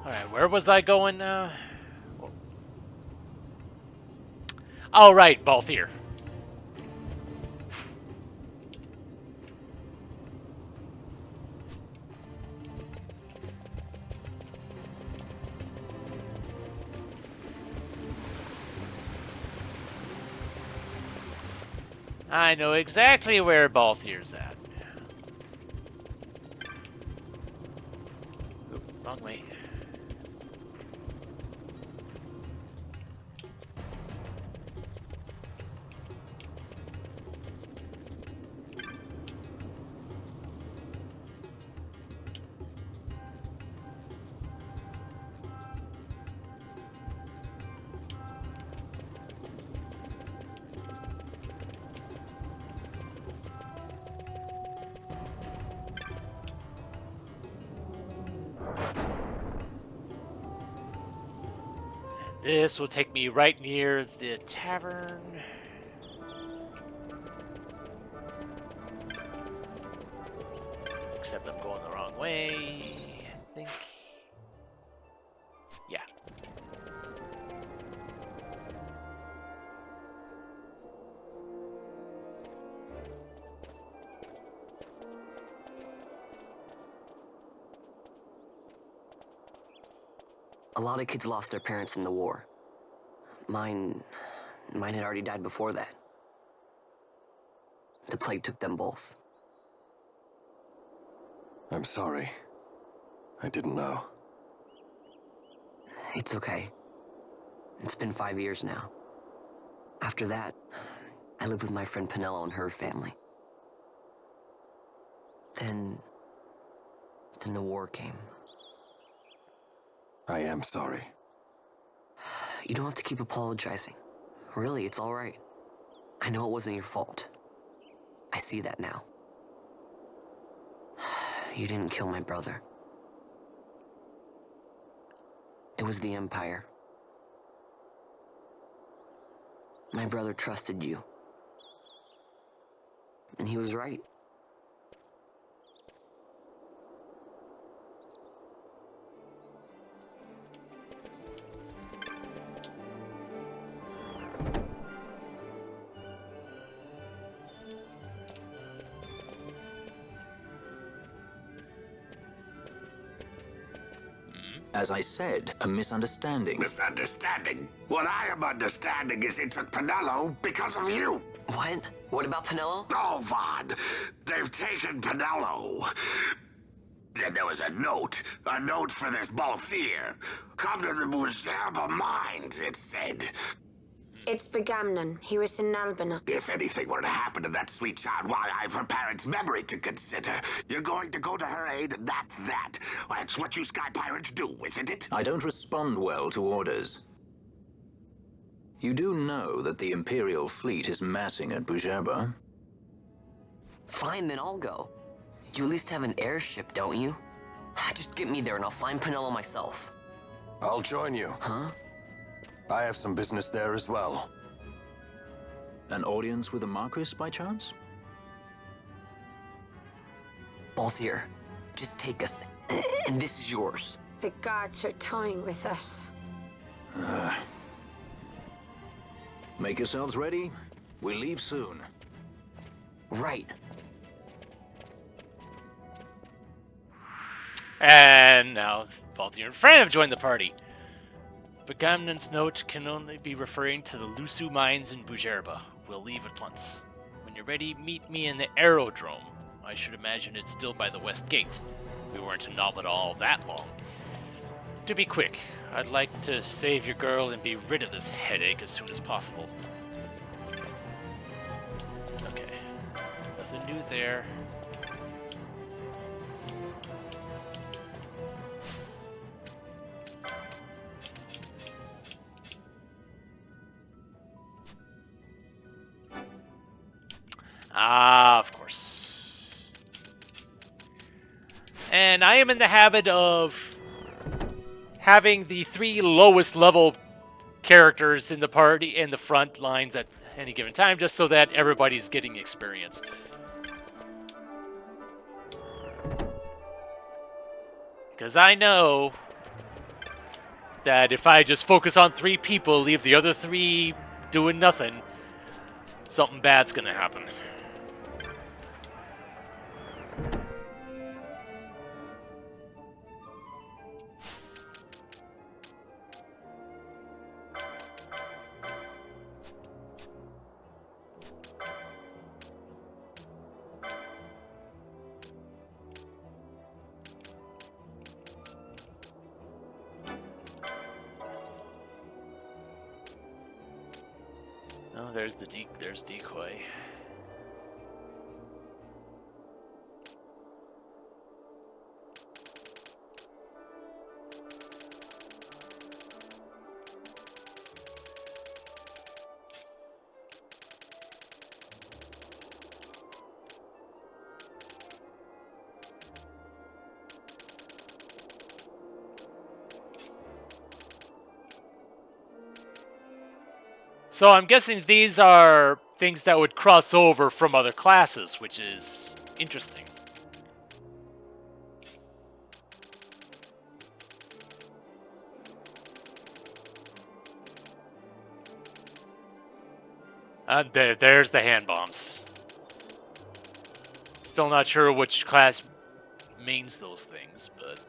Speaker 1: Alright, where was I going now? Oh, right, both here. I know exactly where Balthier's at. Oop, wrong way. This will take me right near the tavern. Except I'm going the wrong way, I think. Yeah.
Speaker 8: A lot of kids lost their parents in the war. Mine had already died before that. The plague took them both.
Speaker 11: I'm sorry. I didn't know.
Speaker 8: It's okay. It's been 5 years now. After that, I lived with my friend Pinello and her family. Then the war came.
Speaker 11: I am sorry.
Speaker 8: You don't have to keep apologizing. Really, it's all right. I know it wasn't your fault. I see that now. You didn't kill my brother. It was the Empire. My brother trusted you. And he was right.
Speaker 2: As I said, a misunderstanding.
Speaker 6: Misunderstanding? What I am understanding is it took Pinello because of you.
Speaker 8: What? What about Pinello?
Speaker 6: Oh, Vaughn. They've taken Pinello. And there was a note for this Balthier. Come to the Museum of Minds, it said.
Speaker 4: It's Begamnon. He was in Albina.
Speaker 6: If anything were to happen to that sweet child, why, I've her parents' memory to consider. You're going to go to her aid, and that's that. That's what you sky pirates do, isn't it?
Speaker 2: I don't respond well to orders. You do know that the Imperial fleet is massing at Bujerba?
Speaker 8: Fine, then I'll go. You at least have an airship, don't you? Just get me there and I'll find Penelo myself.
Speaker 14: I'll join you.
Speaker 8: Huh?
Speaker 14: I have some business there as well.
Speaker 2: An audience with the Marquis, by chance?
Speaker 8: Both here. Just take us, and this is yours.
Speaker 4: The guards are toying with us.
Speaker 2: Make yourselves ready. We leave soon.
Speaker 8: Right.
Speaker 1: And now, Balthier and Fran have joined the party. Begamnon's note can only be referring to the Lusu mines in Bujerba. We'll leave at once. When you're ready, meet me in the aerodrome. I should imagine it's still by the west gate. We weren't in Nob at all that long. To be quick, I'd like to save your girl and be rid of this headache as soon as possible. Okay. Nothing new there. Ah, of course. And I am in the habit of having the 3 lowest level characters in the party in the front lines at any given time, just so that everybody's getting experience. Because I know that if I just focus on 3 people, leave the other 3 doing nothing, something bad's gonna happen. Oh, there's decoy. So I'm guessing these are things that would cross over from other classes, which is interesting. There's the hand bombs. Still not sure which class means those things, but...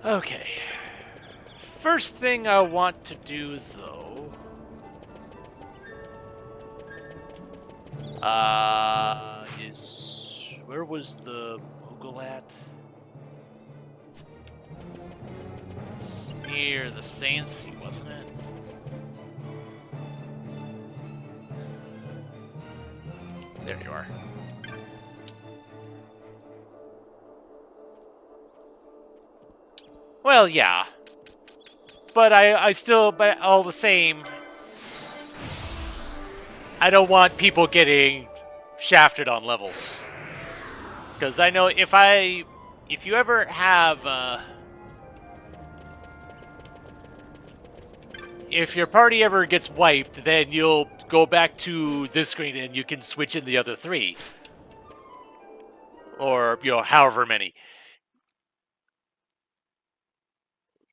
Speaker 1: Okay. First thing I want to do, though... is... Where was the Moogle at? It's near the Sand Sea, wasn't it? There you are. Well, yeah. But I still, but all the same, I don't want people getting shafted on levels. Because I know if you ever have, if your party ever gets wiped, then you'll go back to this screen and you can switch in the other 3. Or, you know, however many.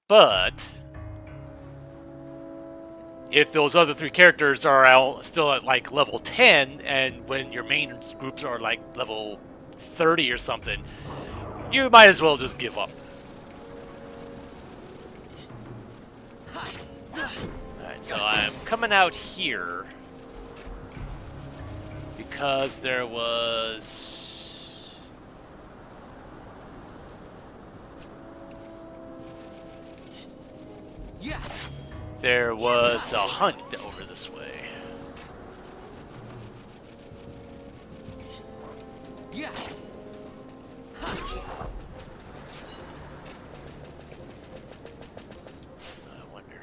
Speaker 1: But if those other 3 characters are all still at like level 10, and when your main groups are like level 30 or something, you might as well just give up. Alright, so I'm coming out here because there was... There was a hunt over this way. I wonder.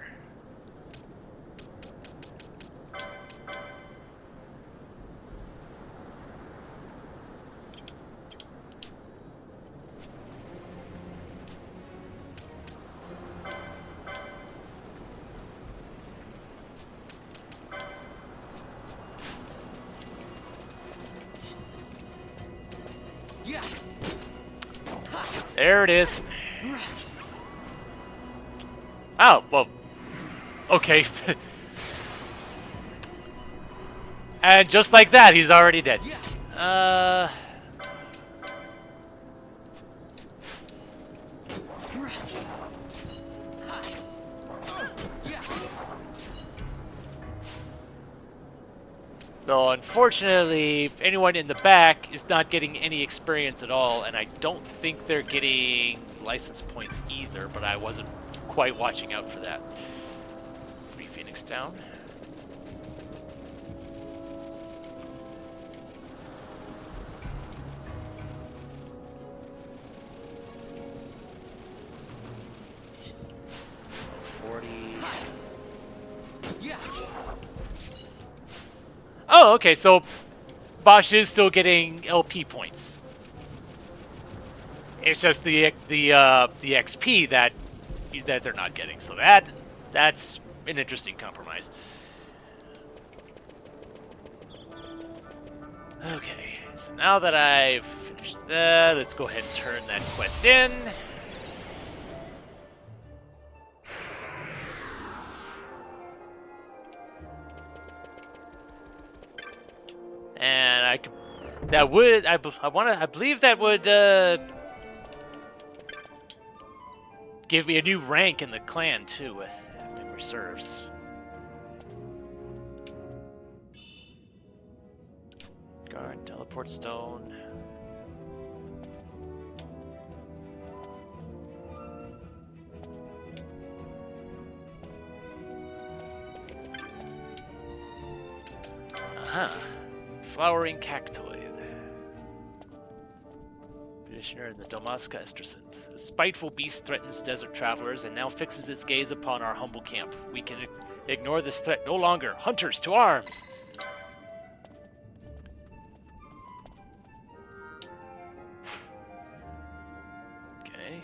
Speaker 1: There it is. Oh, well. Okay. And just like that, he's already dead. Though, unfortunately, anyone in the back is not getting any experience at all, and I don't think they're getting license points either, but I wasn't quite watching out for that. Free Phoenix down. Oh, okay, so Bosch is still getting LP points. It's just the XP that they're not getting. So that's an interesting compromise. Okay, so now that I've finished that, let's go ahead and turn that quest in. And I believe that would give me a new rank in the clan too, if memory serves. Guard, teleport stone. Aha. Flowering cactoid. Petitioner in the Domaska Estrescent. A spiteful beast threatens desert travelers and now fixes its gaze upon our humble camp. We can ignore this threat no longer. Hunters, to arms! Okay.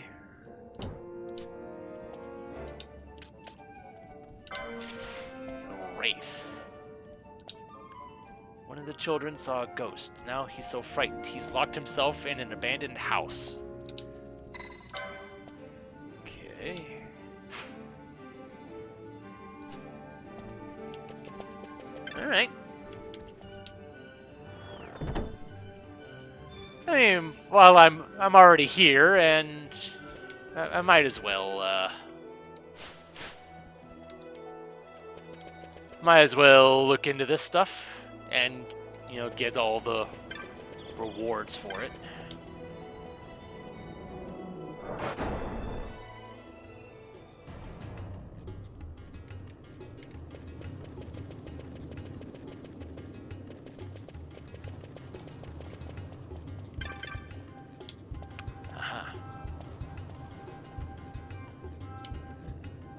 Speaker 1: Wraith. One of the children saw a ghost. Now he's so frightened, he's locked himself in an abandoned house. Okay. Alright. I mean, well, I'm already here, and I might as well, look into this stuff. And, you know, get all the rewards for it. Aha.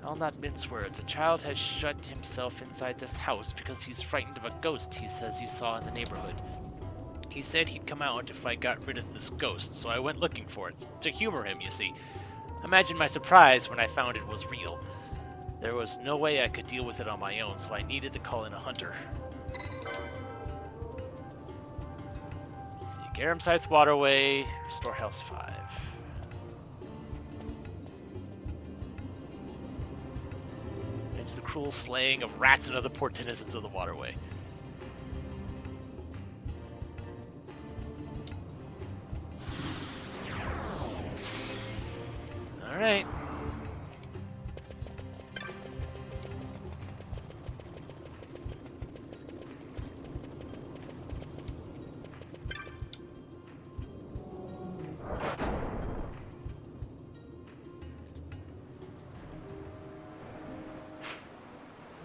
Speaker 1: I'll not mince words. A child has shut himself inside this house because he's frightened of a ghost he says he saw in the neighborhood. He said he'd come out if I got rid of this ghost, so I went looking for it. To humor him, you see. Imagine my surprise when I found it was real. There was no way I could deal with it on my own, so I needed to call in a hunter. Let's see. Garum Scythe Waterway, restore House 5. times the cruel slaying of rats and other poor denizens of the waterway. Alright.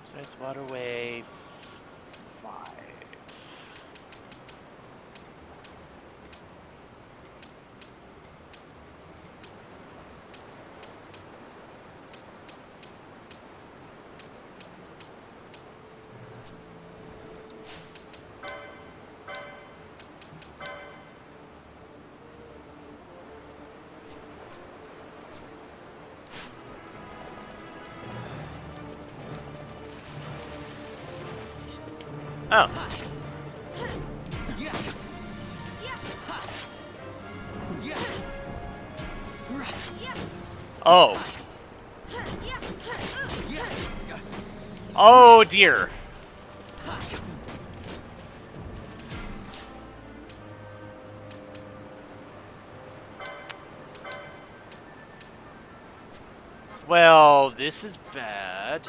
Speaker 1: Besides waterway 5. Oh. Oh. Oh dear. Well, this is bad.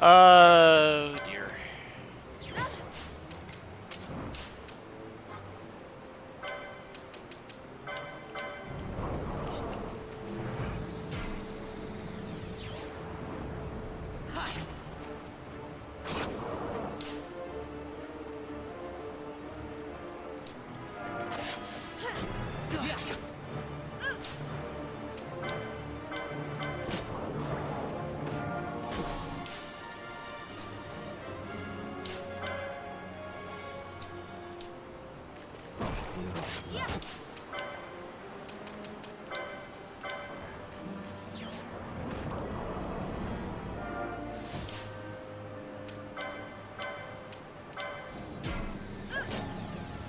Speaker 1: Oh dear.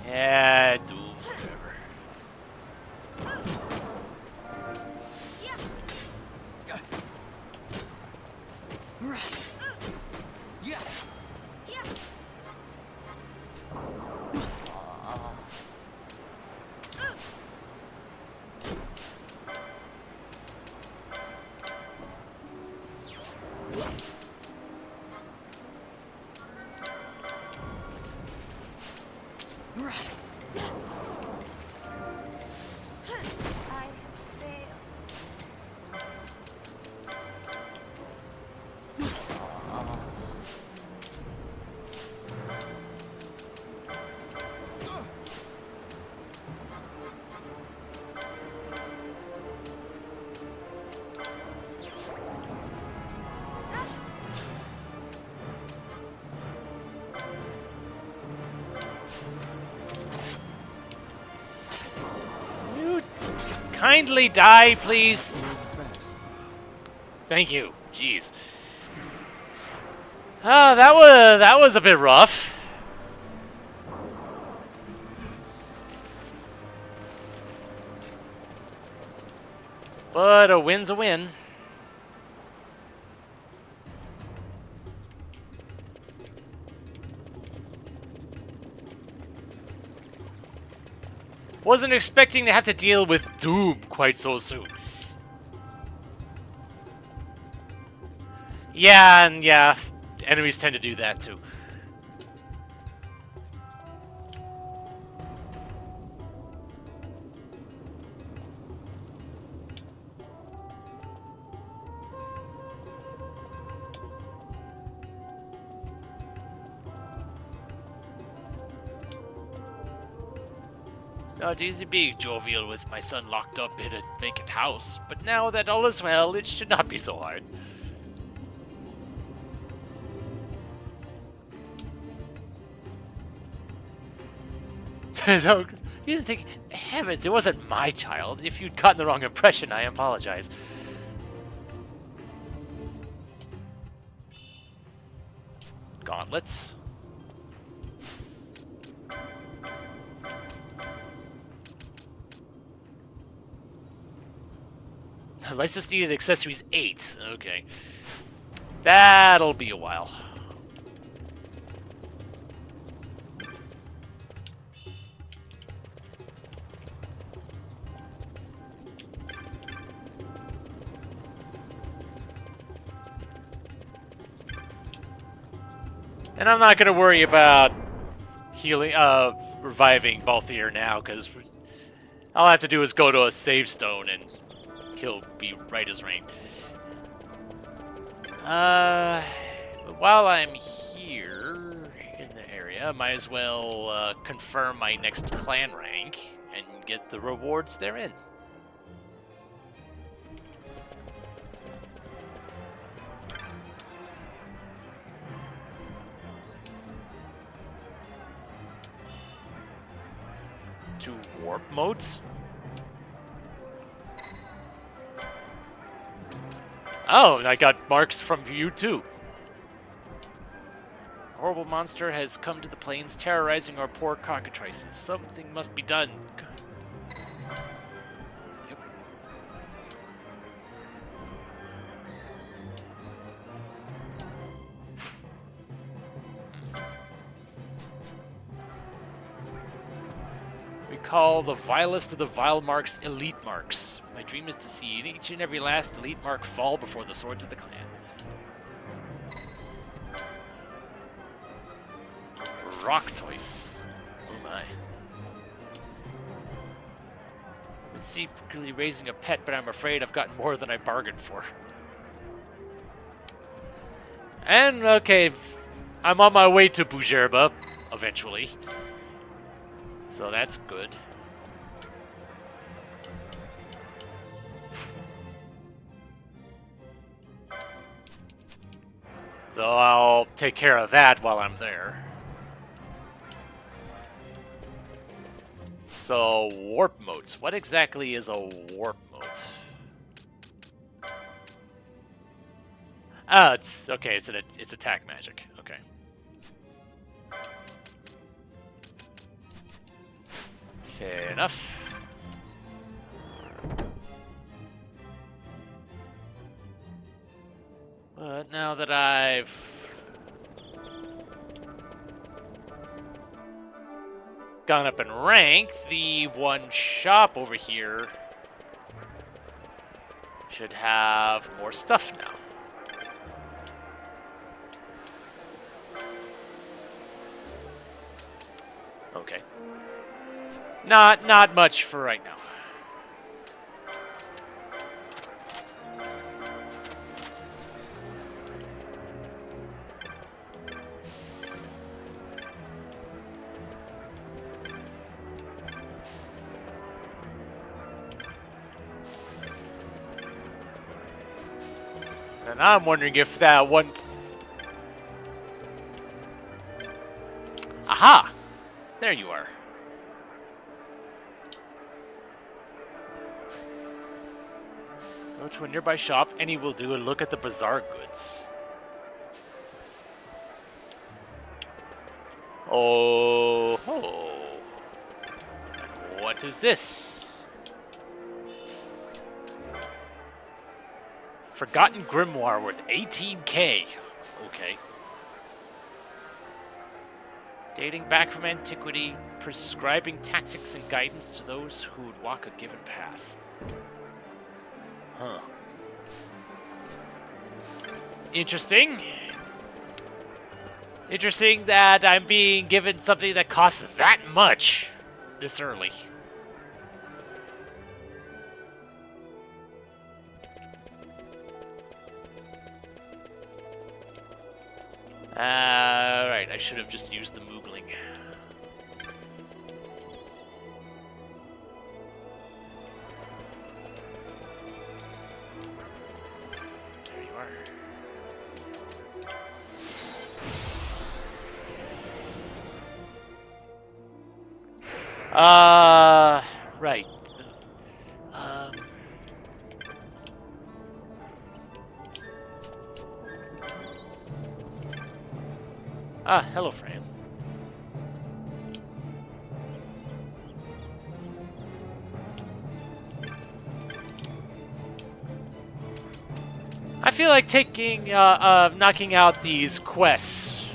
Speaker 1: Yeah, do whatever. Kindly die, please. Thank you. Jeez. Ah, that was a bit rough. But a win's a win. Wasn't expecting to have to deal with Doom quite so soon. Yeah, and yeah, enemies tend to do that too. It's not easy being jovial with my son locked up in a vacant house, but now that all is well, it should not be so hard. So, you didn't think, heavens, it wasn't my child. If you'd gotten the wrong impression, I apologize. Gauntlets. License needed accessories 8. Okay. That'll be a while. And I'm not going to worry about healing, reviving Balthier now, because all I have to do is go to a save stone and he'll be right as rain. But while I'm here in the area, I might as well confirm my next clan rank and get the rewards therein. Two warp modes? Oh, and I got marks from you too. A horrible monster has come to the plains, terrorizing our poor cockatrices. Something must be done. Yep. We call the vilest of the vile marks elite marks. My dream is to see each and every last elite mark fall before the swords of the clan. Rock toys. Oh my. I'm secretly raising a pet, but I'm afraid I've gotten more than I bargained for. And, okay, I'm on my way to Bujerba, eventually. So that's good. So I'll take care of that while I'm there. So, warp modes. What exactly is a warp mode? Ah, it's okay. It's attack magic. Okay. Fair enough. But now that I've gone up in rank, the one shop over here should have more stuff now. Okay. Not much for right now. And I'm wondering if that one... Aha! There you are. Go to a nearby shop, any will do, and look at the bazaar goods. Oh, what is this? Forgotten grimoire worth 18k. Okay. Dating back from antiquity, prescribing tactics and guidance to those who would walk a given path. Huh. Interesting. Interesting that I'm being given something that costs that much this early. Alright, I should have just used the Moogling. There you are. Right. Hello, Fran. I feel like taking, knocking out these quests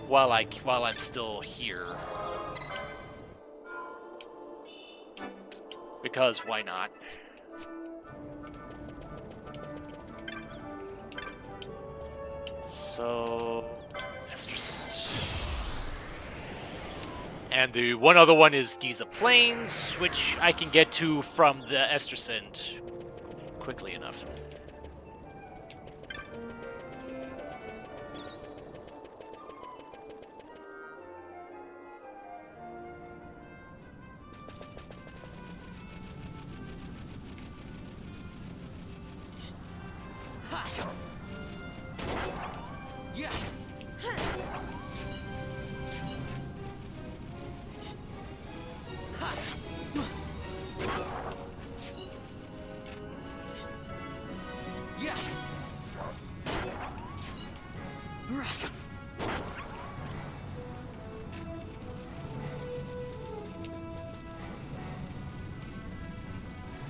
Speaker 1: while I'm still here. Because why not? So, and the one other one is Giza Plains, which I can get to from the Estersund quickly enough.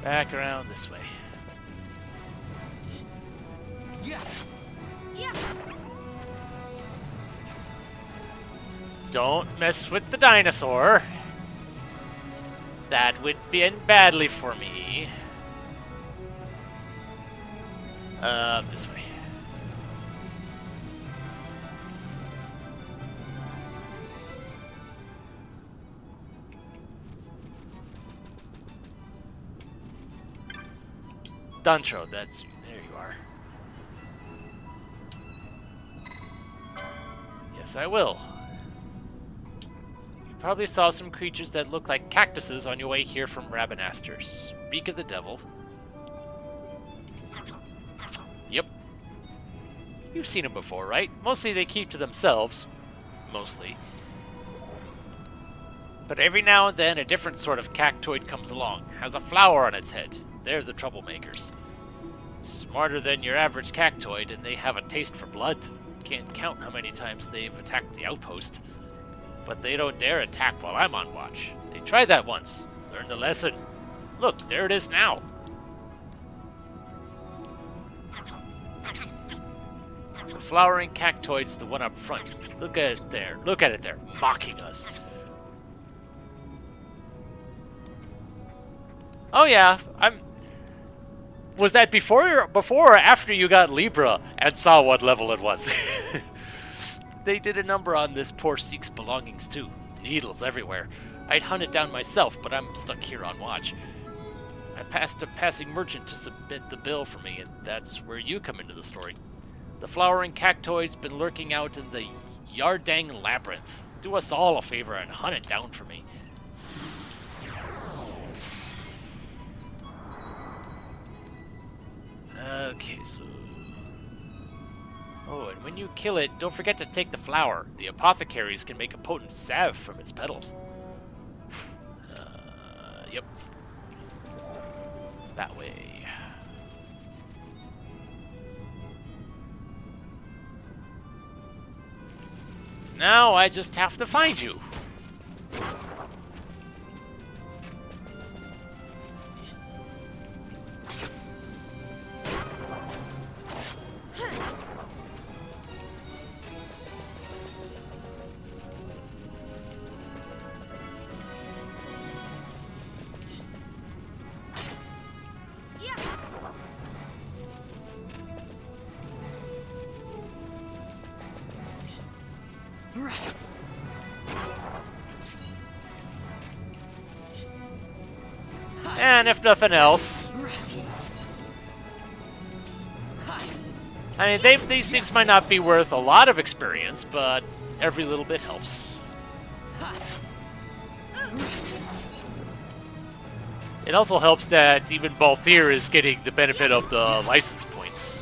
Speaker 1: Back around this way. Don't mess with the dinosaur. That would end badly for me. This way. Duncho, that's you. There you are. Yes, I will. You probably saw some creatures that look like cactuses on your way here from Rabanaster. Speak of the devil. Yep. You've seen them before, right? Mostly they keep to themselves. Mostly. But every now and then a different sort of cactoid comes along. Has a flower on its head. They're the troublemakers. Smarter than your average cactoid, and they have a taste for blood. Can't count how many times they've attacked the outpost. But they don't dare attack while I'm on watch. They tried that once. Learned a lesson. Look, there it is now. The flowering cactoid's the one up front. Look at it there. Look at it there. Mocking us. Oh yeah, was that before or after you got Libra and saw what level it was? They did a number on this poor Seek's belongings too. Needles everywhere. I'd hunt it down myself, but I'm stuck here on watch. I passed a passing merchant to submit the bill for me, and that's where you come into the story. The flowering cactoid's been lurking out in the Yardang Labyrinth. Do us all a favor and hunt it down for me. Okay, so... Oh, and when you kill it, don't forget to take the flower. The apothecaries can make a potent salve from its petals. Yep. That way. Now I just have to find you. And if nothing else, I mean, these things might not be worth a lot of experience, but every little bit helps. It also helps that even Balthier is getting the benefit of the license points.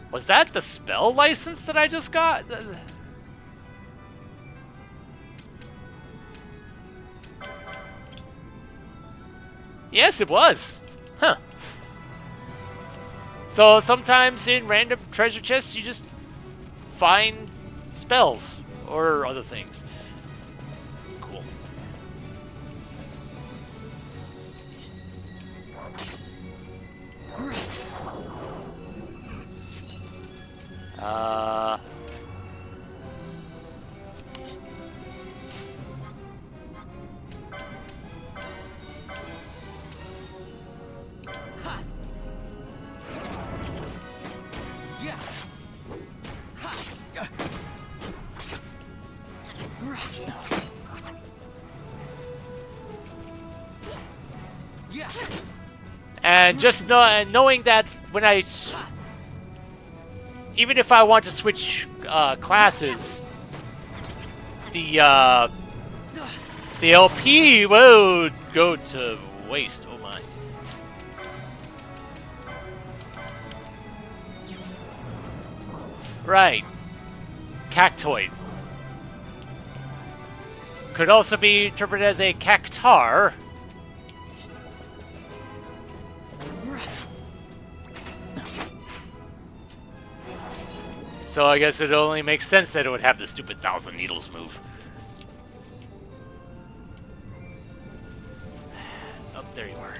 Speaker 1: Was that the spell license that I just got? Yes, it was. Huh. So sometimes in random treasure chests, you just find spells or other things. Cool. And just knowing that when even if I want to switch classes, the LP will go to waste. Oh my! Right, cactoid could also be interpreted as a cactar. So I guess it only makes sense that it would have the stupid 1,000 Needles move. Oh, there you are.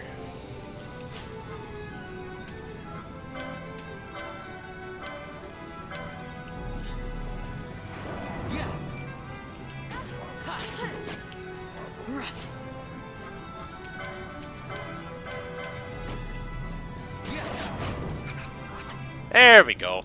Speaker 1: There we go.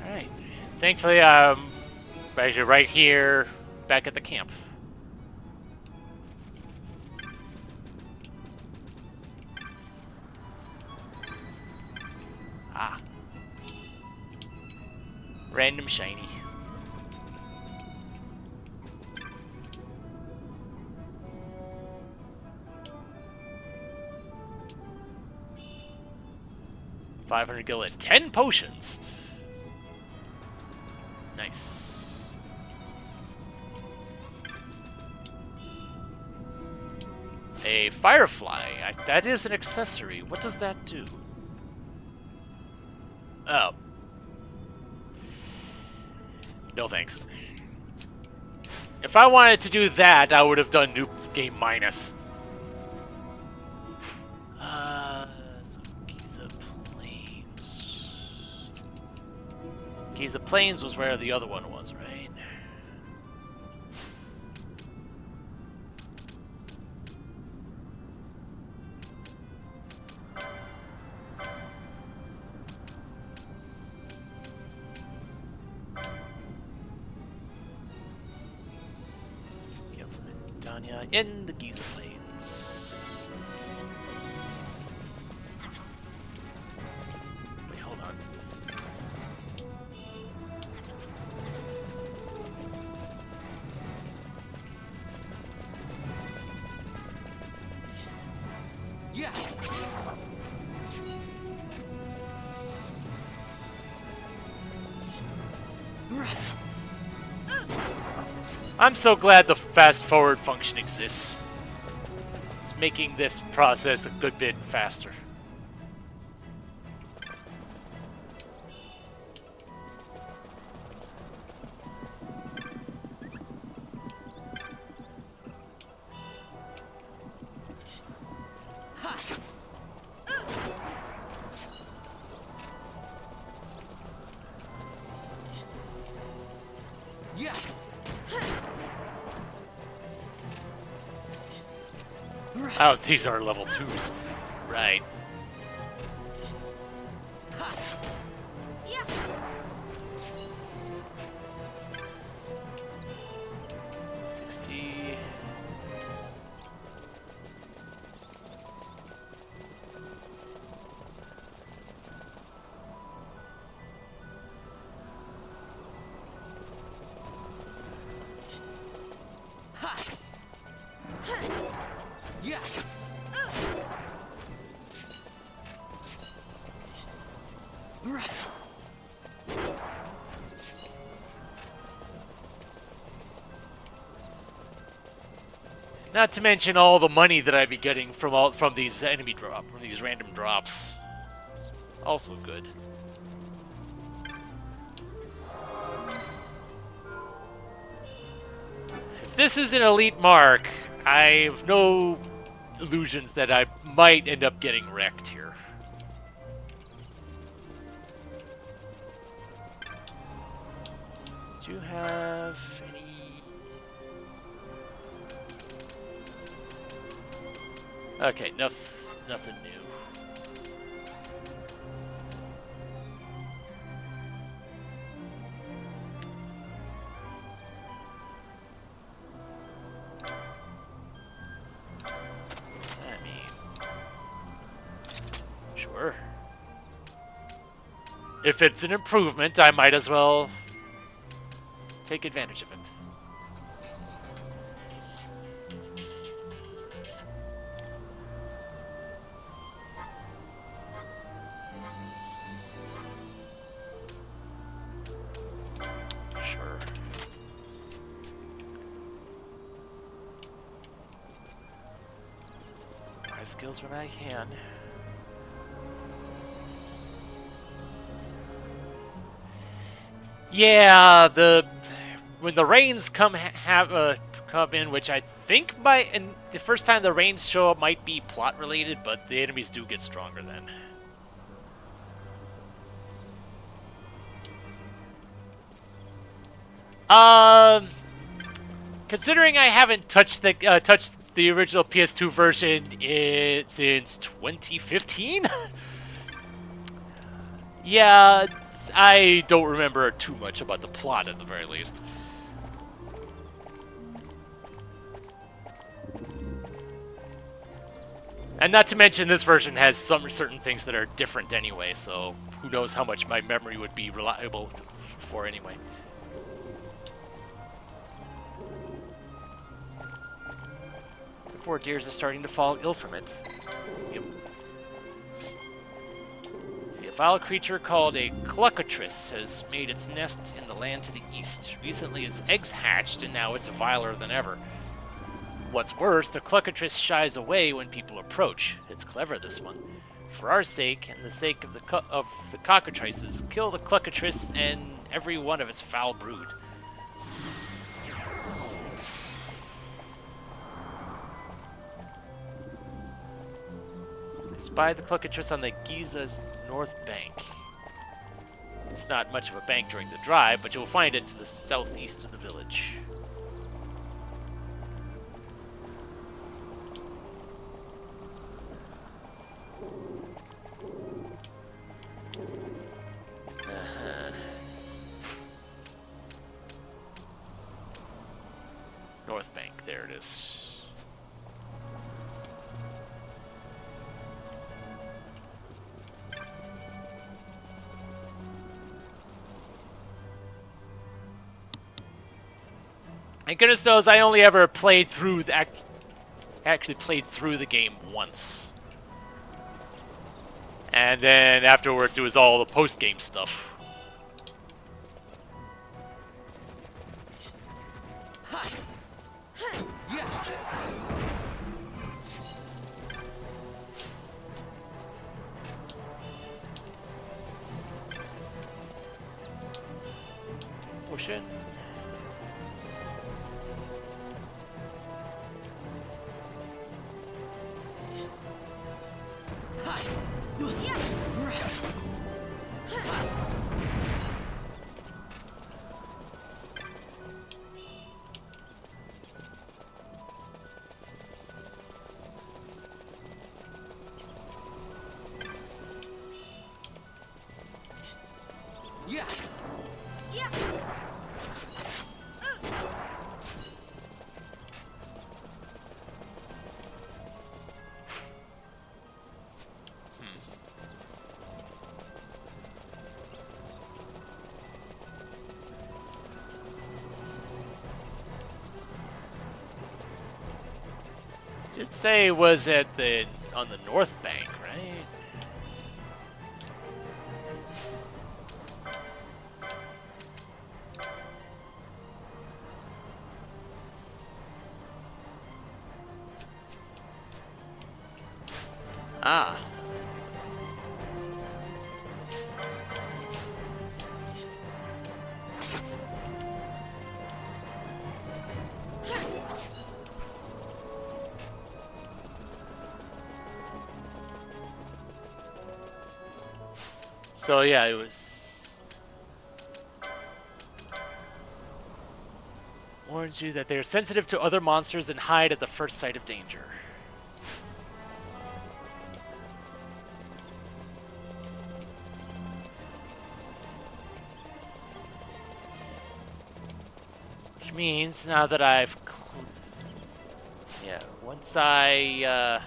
Speaker 1: Alright. Thankfully, you're right here, back at the camp. Ah. Random shiny. $500 gil and 10 potions. Nice. A firefly. That is an accessory. What does that do? Oh. No thanks. If I wanted to do that, I would have done New Game Minus. So Giza Plains. Giza Plains was where the other one was, right? Anya in the Giza Plains. Wait, hold on.
Speaker 3: Yeah.
Speaker 1: I'm so glad the fast forward function exists. It's making this process a good bit faster.
Speaker 3: Yeah.
Speaker 1: Oh, these are level 2s. Right.
Speaker 3: Yeah.
Speaker 1: 60.
Speaker 3: Yeah.
Speaker 1: Not to mention all the money that I'd be getting from these from these random drops. It's also good. If this is an elite mark, I have no illusions that I might end up getting wrecked here. Do you have any... Okay, nothing new. I mean, sure. If it's an improvement, I might as well take advantage of it. Sure. My skills when I can. Yeah, when the rains come in, which I think the first time the rains show up might be plot related, but the enemies do get stronger then. Considering I haven't touched the original PS2 version since 2015, yeah, I don't remember too much about the plot at the very least. And not to mention, this version has some certain things that are different anyway, so who knows how much my memory would be reliable for anyway. The poor deers are starting to fall ill from it. Yep. See, a vile creature called a cluckatrice has made its nest in the land to the east. Recently its eggs hatched, and now it's viler than ever. What's worse, the cluckatrice shies away when people approach. It's clever, this one. For our sake, and the sake of the cockatrices, kill the cluckatrice and every one of its foul brood. Spy the cluckatrice on the Giza's north bank. It's not much of a bank during the drive, but you'll find it to the southeast of the village. North bank, there it is. And goodness knows I only ever played through actually played through the game once. And then afterwards it was all the post-game stuff. Oh shit.
Speaker 3: Yeah. Yeah.
Speaker 1: Did say it was at on the north bank, right? Ah. So yeah, it was warns you that they are sensitive to other monsters and hide at the first sight of danger. Which means now that I've once I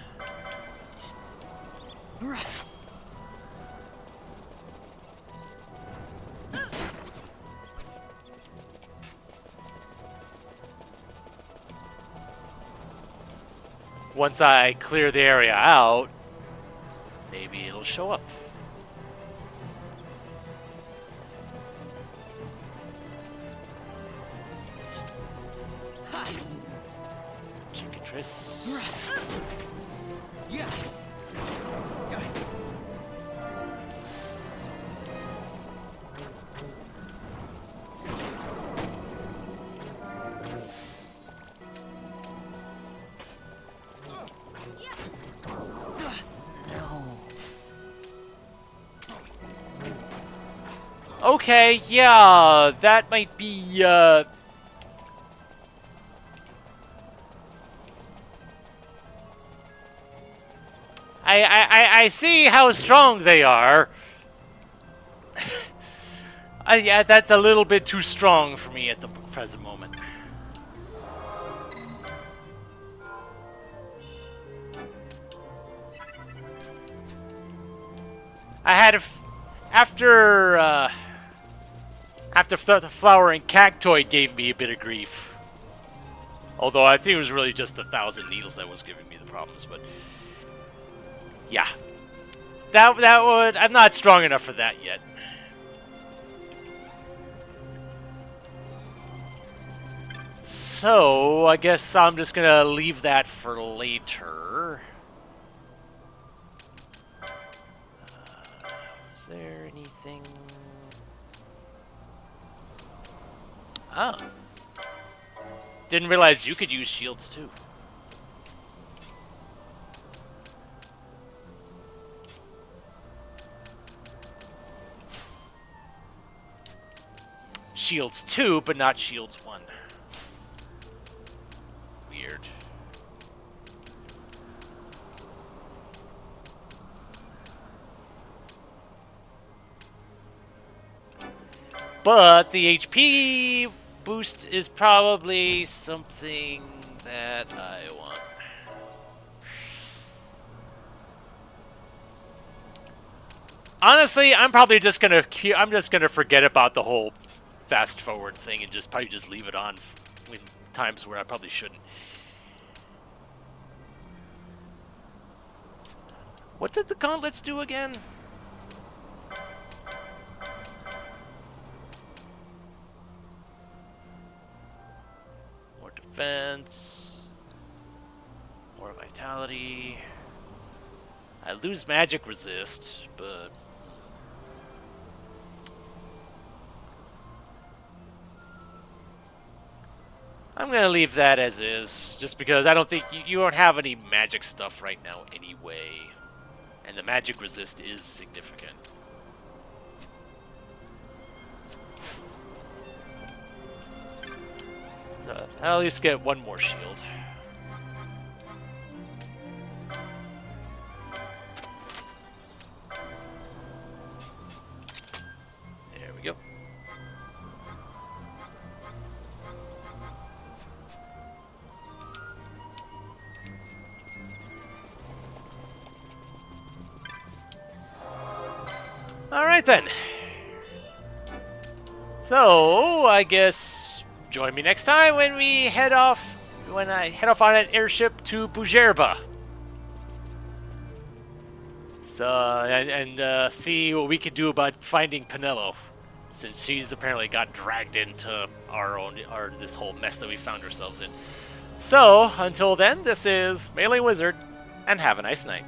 Speaker 1: once I clear the area out, maybe it'll show up. Chickatrice.
Speaker 3: Yeah.
Speaker 1: Okay, yeah, that might be, I see how strong they are. Yeah, that's a little bit too strong for me at the present moment. I had after the flowering cactoid gave me a bit of grief. Although I think it was really just the 1,000 needles that was giving me the problems, but yeah. That would, I'm not strong enough for that yet. So, I guess I'm just gonna leave that for later. Is there anything? Oh. Didn't realize you could use shields too. Shields 2, but not Shields 1. Weird. But the HP boost is probably something that I want. Honestly, I'm just gonna forget about the whole fast forward thing and probably just leave it on when times where I probably shouldn't. What did the gauntlets do again? More defense. More vitality. I lose magic resist, but... I'm gonna leave that as is, just because I don't think you don't have any magic stuff right now anyway. And the magic resist is significant. So I'll at least get one more shield. There we go. Alright then. So, I guess join me next time when I head off on an airship to Bujerba. So, and see what we can do about finding Penelo, since she's apparently got dragged into this whole mess that we found ourselves in. So, until then, this is MeleeWizard, and have a nice night.